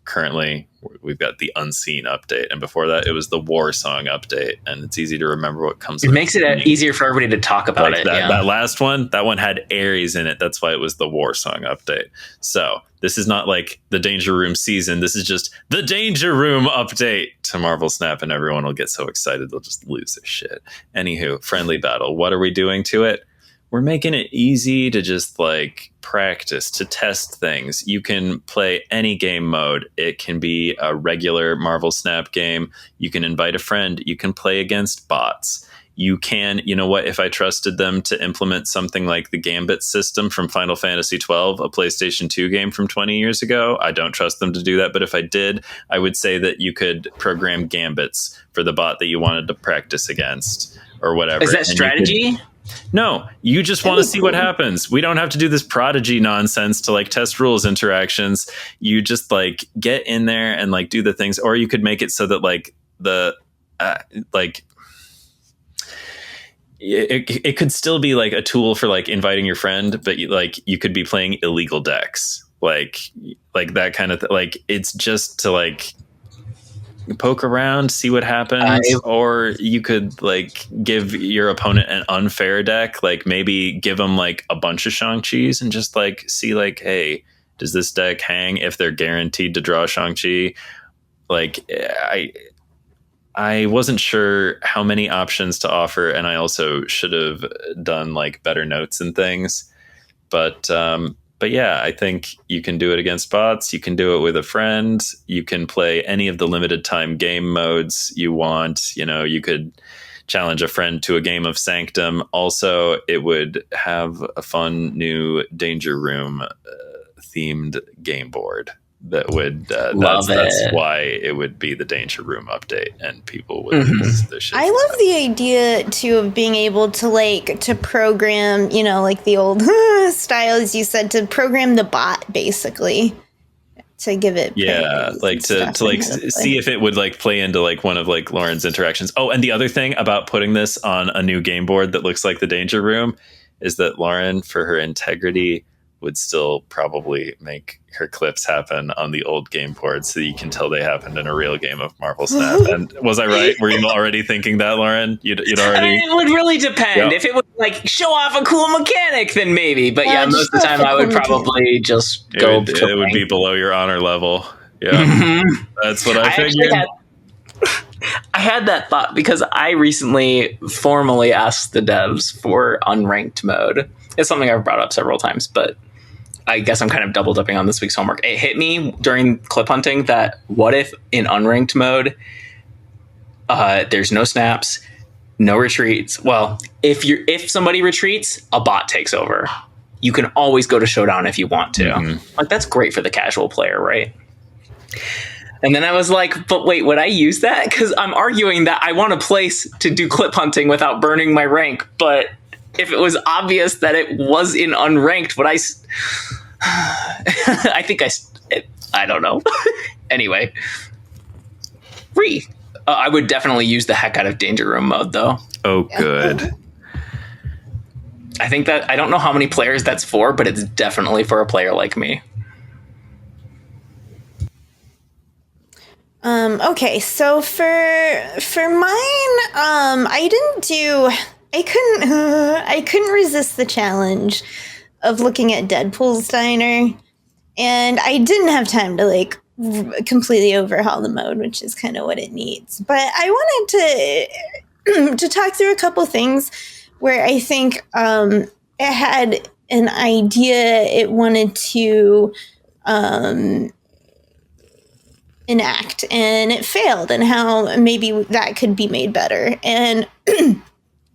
Currently, we've got the Unseen update. And before that, it was the War Song update. And it's easy to remember what comes. It makes it easier for everybody to talk about like it. That last one, that one had Ares in it. That's why it was the War Song update. So this is not like the Danger Room season. This is just the Danger Room update to Marvel Snap. And everyone will get so excited they'll just lose their shit. Anywho, friendly battle. What are we doing to it? We're making it easy to just like practice, to test things. You can play any game mode. It can be a regular Marvel Snap game. You can invite a friend. You can play against bots. You can, if I trusted them to implement something like the Gambit system from Final Fantasy XII, a PlayStation 2 game from 20 years ago, I don't trust them to do that. But if I did, I would say that you could program Gambits for the bot that you wanted to practice against or whatever. Is that strategy? No, you just want to see what happens. We don't have to do this Prodigy nonsense to like test rules interactions. You just like get in there and like do the things, or you could make it so that like it could still be like a tool for like inviting your friend, but you could be playing illegal decks, like that kind of like it's just to like poke around, see what happens. Or you could like give your opponent an unfair deck, like maybe give them like a bunch of Shang-Chi's and just like see like, hey, does this deck hang if they're guaranteed to draw Shang-Chi? Like I wasn't sure how many options to offer, and I also should have done like better notes and things. But yeah, I think you can do it against bots. You can do it with a friend. You can play any of the limited time game modes you want. You could challenge a friend to a game of Sanctum. Also, it would have a fun new Danger Room themed game board that would that's why it would be the Danger Room update, and people would lose their shit. I love the idea too of being able to program, like the old style, as you said, to program the bot basically to give it like to like see if it would like play into like one of like Lauren's interactions. Oh, and the other thing about putting this on a new game board that looks like the Danger Room is that Lauren, for her integrity, would still probably make her clips happen on the old game board so you can tell they happened in a real game of Marvel Snap. And was I right? Were you already thinking that, Lauren? You'd already... It would really depend. If it would like show off a cool mechanic, then maybe. But yeah, most of the time I would probably just go... It would be below your honor level. Yeah, that's what I figured. I had that thought because I recently formally asked the devs for unranked mode. It's something I've brought up several times, but I guess I'm kind of double dipping on this week's homework. It hit me during clip hunting that what if in unranked mode, there's no snaps, no retreats. Well, if somebody retreats, a bot takes over. You can always go to Showdown if you want to. Like that's great for the casual player, right? And then I was like, but wait, would I use that? Because I'm arguing that I want a place to do clip hunting without burning my rank, but if it was obvious that it was in unranked, would I? I don't know. Anyway, I would definitely use the heck out of Danger Room mode, though. Oh, good. I think that I don't know how many players that's for, but it's definitely for a player like me. Okay, so for mine, I couldn't resist the challenge of looking at Deadpool's Diner, and I didn't have time to like completely overhaul the mode, which is kind of what it needs. But I wanted to talk through a couple things where I think it had an idea it wanted to enact, and it failed, and how maybe that could be made better. And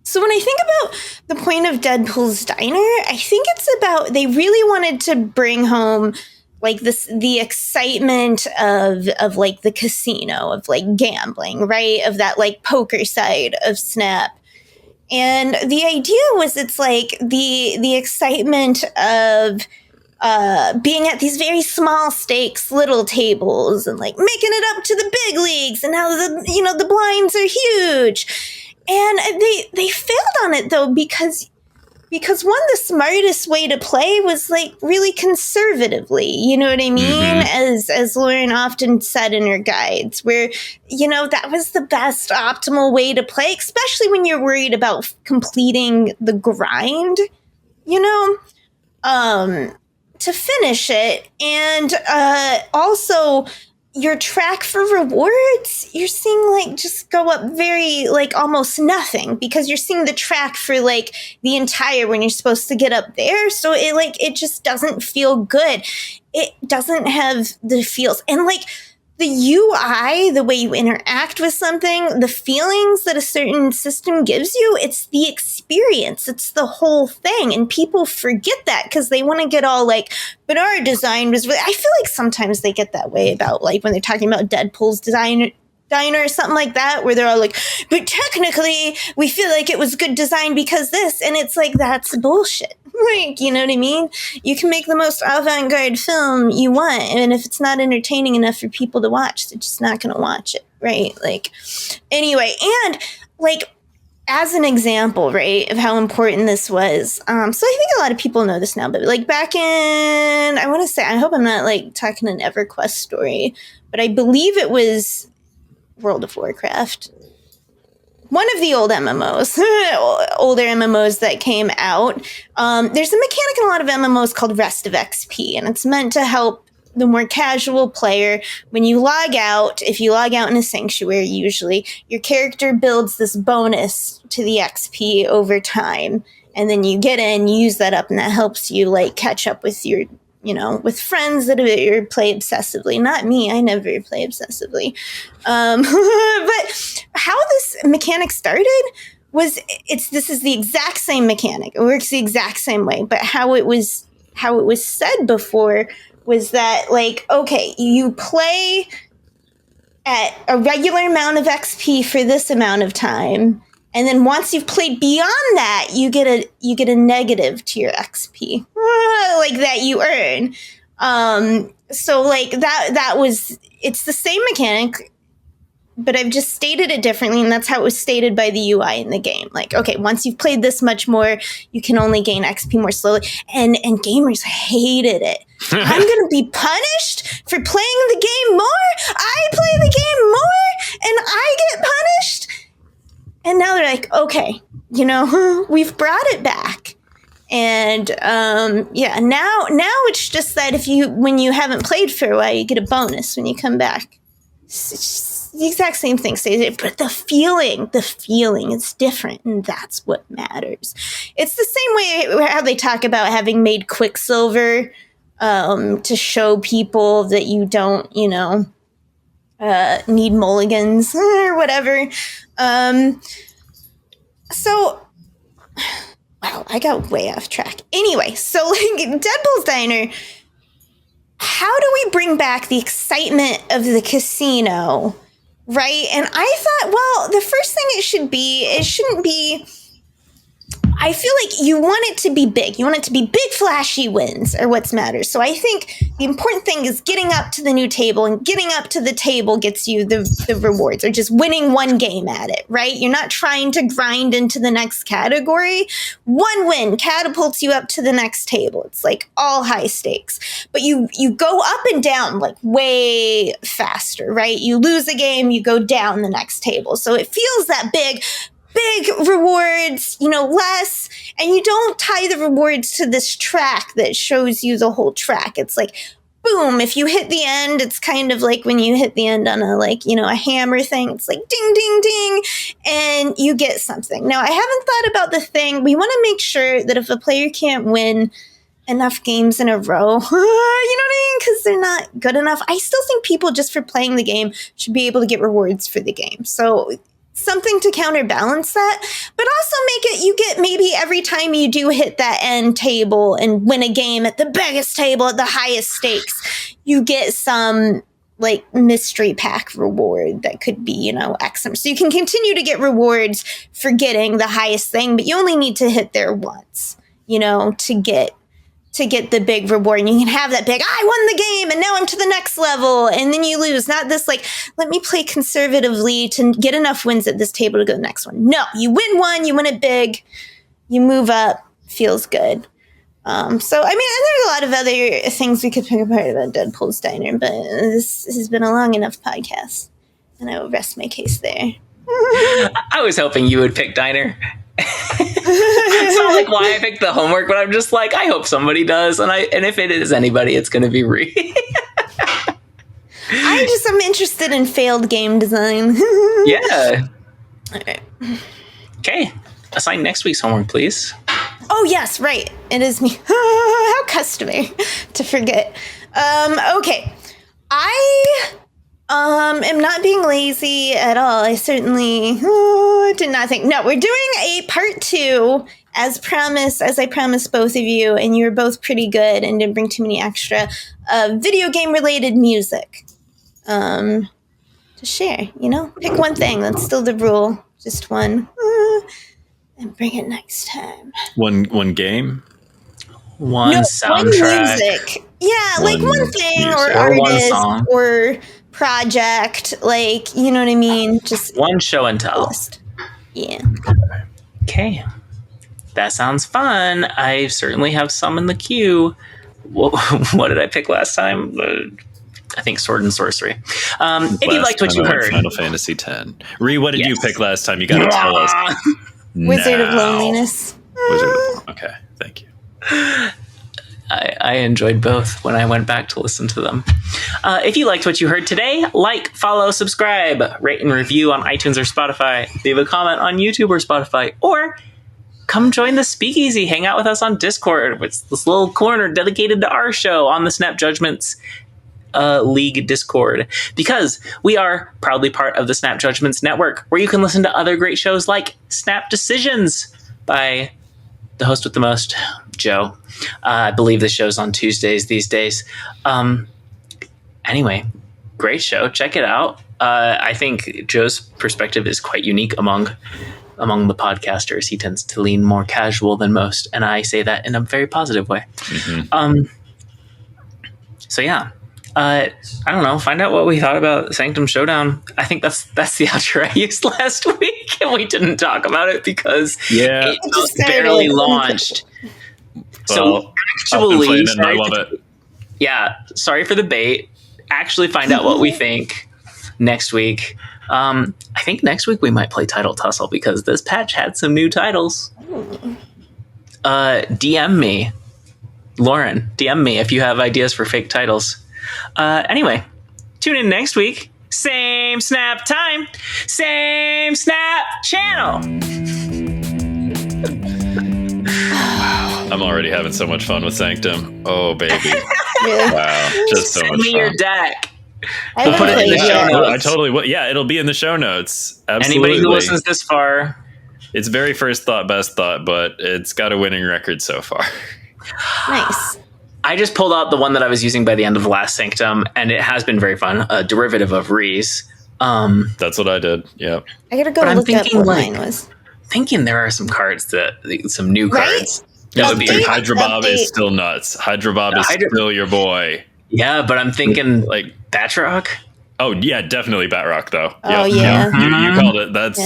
so when I think about the point of Deadpool's Diner, I think it's about they really wanted to bring home like the excitement of like the casino, of like gambling, right? Of that like poker side of Snap. And the idea was it's like the excitement of being at these very small stakes little tables and like making it up to the big leagues, and how the blinds are huge. And they failed on it though, because the smartest way to play was like really conservatively, you know what I mean? As Lauren often said in her guides, where, that was the best optimal way to play, especially when you're worried about completing the grind, to finish it. And also your track for rewards, you're seeing like just go up very like almost nothing, because you're seeing the track for like the entire when you're supposed to get up there. So it just doesn't feel good. It doesn't have the feels, and like the UI, the way you interact with something, the feelings that a certain system gives you, it's the experience. It's the whole thing. And people forget that because they want to get all like, but our design was really, I feel like sometimes they get that way about like when they're talking about Deadpool's diner or something like that, where they're all like, but technically we feel like it was good design because this, and it's like, that's bullshit. Like, you know what I mean? You can make the most avant-garde film you want, and if it's not entertaining enough for people to watch, they're just not going to watch it, right? Like, anyway, and like, as an example, right, of how important this was, so I think a lot of people know this now, but like back in, I want to say, I hope I'm not like talking an EverQuest story, but I believe it was World of Warcraft. One of the old MMOs, older MMOs that came out. There's a mechanic in a lot of MMOs called Rest of XP, and it's meant to help the more casual player. When you log out, if you log out in a sanctuary, usually, your character builds this bonus to the XP over time, and then you get in, you use that up, and that helps you like catch up with your with friends that play obsessively. Not me. I never play obsessively. But how this mechanic started was this is the exact same mechanic. It works the exact same way. But how it was said before was that like, okay, you play at a regular amount of XP for this amount of time. And then once you've played beyond that, you get a negative to your XP, like that you earn. So like that was, it's the same mechanic, but I've just stated it differently, and that's how it was stated by the UI in the game. Like, okay, once you've played this much more, you can only gain XP more slowly, and gamers hated it. I'm gonna be punished for playing the game more. I play the game more, and I get punished. And now they're like, okay, we've brought it back. And now it's just that when you haven't played for a while, you get a bonus when you come back. It's the exact same thing, but the feeling is different, and that's what matters. It's the same way how they talk about having made Quicksilver to show people that you don't, need mulligans or whatever. So, wow, I got way off track. Anyway, so like Deadpool's Diner, how do we bring back the excitement of the casino, right? And I thought, well, the first thing it shouldn't be, I feel like you want it to be big. You want it to be big, flashy wins are what matters. So I think the important thing is getting up to the new table, and getting up to the table gets you the rewards, or just winning one game at it, right? You're not trying to grind into the next category. One win catapults you up to the next table. It's like all high stakes, but you go up and down like way faster, right? You lose a game, you go down the next table. So it feels that big rewards, less, and you don't tie the rewards to this track that shows you the whole track. It's like, boom, if you hit the end, it's kind of like when you hit the end on a hammer thing. It's like ding, ding, ding, and you get something. Now, I haven't thought about the thing. We want to make sure that if a player can't win enough games in a row, you know what I mean? Because they're not good enough. I still think people, just for playing the game, should be able to get rewards for the game. So something to counterbalance that, but also make it, you get maybe every time you do hit that end table and win a game at the biggest table at the highest stakes, you get some like mystery pack reward that could be, you know, X. So you can continue to get rewards for getting the highest thing, but you only need to hit there once, you know, to get the big reward. And you can have that big, I won the game and now I'm to the next level. And then you lose. Not this like, let me play conservatively to get enough wins at this table to go to the next one. No, you win one, you win it big, you move up, feels good. So, I mean, and there's a lot of other things we could pick apart about Deadpool's Diner, but this has been a long enough podcast, and I will rest my case there. I was hoping you would pick Diner. It's not like why I picked the homework, but I'm just like, I hope somebody does, and if it is anybody, it's going to be Ree. I'm interested in failed game design. Yeah. All right. Okay. Assign next week's homework, please. Oh, yes, right. It is me. How customary to forget. Okay. I am not being lazy at all. I certainly did not think. No, we're doing a part 2 as I promised both of you, and you were both pretty good and didn't bring too many extra video game related music to share, you know? Pick one thing. That's still the rule. Just one. And bring it next time. One game? One soundtrack. One music. Yeah, like one thing or artist or project. Like, you know what I mean? Just one show and tell. Yeah. Okay. That sounds fun. I certainly have some in the queue. What did I pick last time? I think Sword and Sorcery. If you liked what you heard. Final Fantasy X. Ree, what did you pick last time? You got to tell us. Wizard of Loneliness. Okay, thank you. I enjoyed both when I went back to listen to them. If you liked what you heard today, like, follow, subscribe, rate and review on iTunes or Spotify, leave a comment on YouTube or Spotify, or come join the Speakeasy. Hang out with us on Discord. It's this little corner dedicated to our show on the Snap Judgments League Discord, because we are proudly part of the Snap Judgments Network, where you can listen to other great shows like Snap Decisions by the host with the most, Joe. I believe the show's on Tuesdays these days. Anyway, great show. Check it out. I think Joe's perspective is quite unique among the podcasters. He tends to lean more casual than most, and I say that in a very positive way. Mm-hmm. So yeah. I don't know. Find out what we thought about Sanctum Showdown. I think that's the outro I used last week, and we didn't talk about it because it just barely launched. So actually, I love it. Yeah, sorry for the bait. Actually, find out what we think next week. I think next week we might play Title Tussle because this patch had some new titles. DM me, Lauren. DM me if you have ideas for fake titles. Anyway, tune in next week. Same Snap time, same Snap channel. Wow, I'm already having so much fun with Sanctum. Oh, baby. Wow, just so much fun. Send me your deck. We'll put it in the show notes. I totally will. Yeah, it'll be in the show notes. Absolutely. Anybody who listens this far. It's very first thought, best thought, but it's got a winning record so far. Nice. I just pulled out the one that I was using by the end of last Sanctum, and it has been very fun. A derivative of Ree's. That's what I did. Yeah. I gotta go look up what mine was. Thinking there are some cards some new cards. That would be Hydra Bob is still nuts. Hydra Bob is still your boy. Yeah, but I'm thinking like Batroc. Oh yeah, definitely Batroc though. Oh yeah, you called it. That's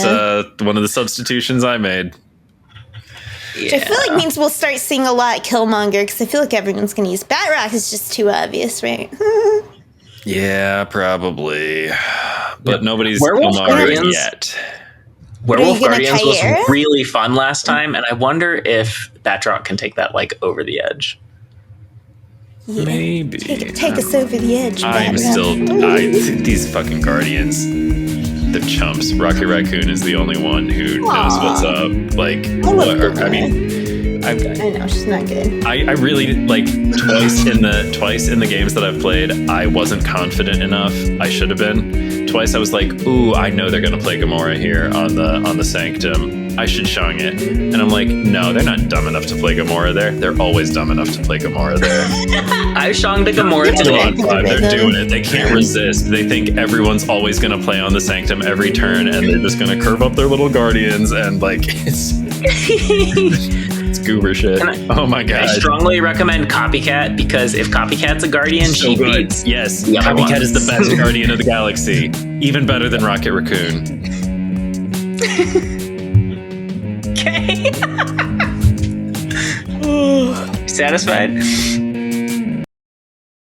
one of the substitutions I made. Yeah. Which I feel like means we'll start seeing a lot of Killmonger, because I feel like everyone's going to use Batroc. Is just too obvious, right? Yeah, probably. But nobody's Werewolf Killmonger yet. Werewolf Guardians was really fun last time, and I wonder if Batroc can take that like over the edge. Yeah. Maybe. Take us over the edge. These fucking Guardians, they're chumps. Rocket Raccoon is the only one who knows what's up. Like, I know she's not good. I really like twice in the games that I've played, I wasn't confident enough. I should have been to twice I was like, ooh, I know they're gonna play Gamora here on the Sanctum. I should shung it. And I'm like, no, they're not dumb enough to play Gamora there. They're always dumb enough to play Gamora there. I shunged a Gamora today. They're doing it. They can't resist. They think everyone's always gonna play on the Sanctum every turn, and they're just gonna curve up their little guardians, and like it's goober shit. Oh my god! I strongly recommend Copycat, because if Copycat's a guardian, so she good. beats. Yes, the other Copycat ones. is the best guardian of the galaxy, even better than Rocket Raccoon. Okay. Satisfied?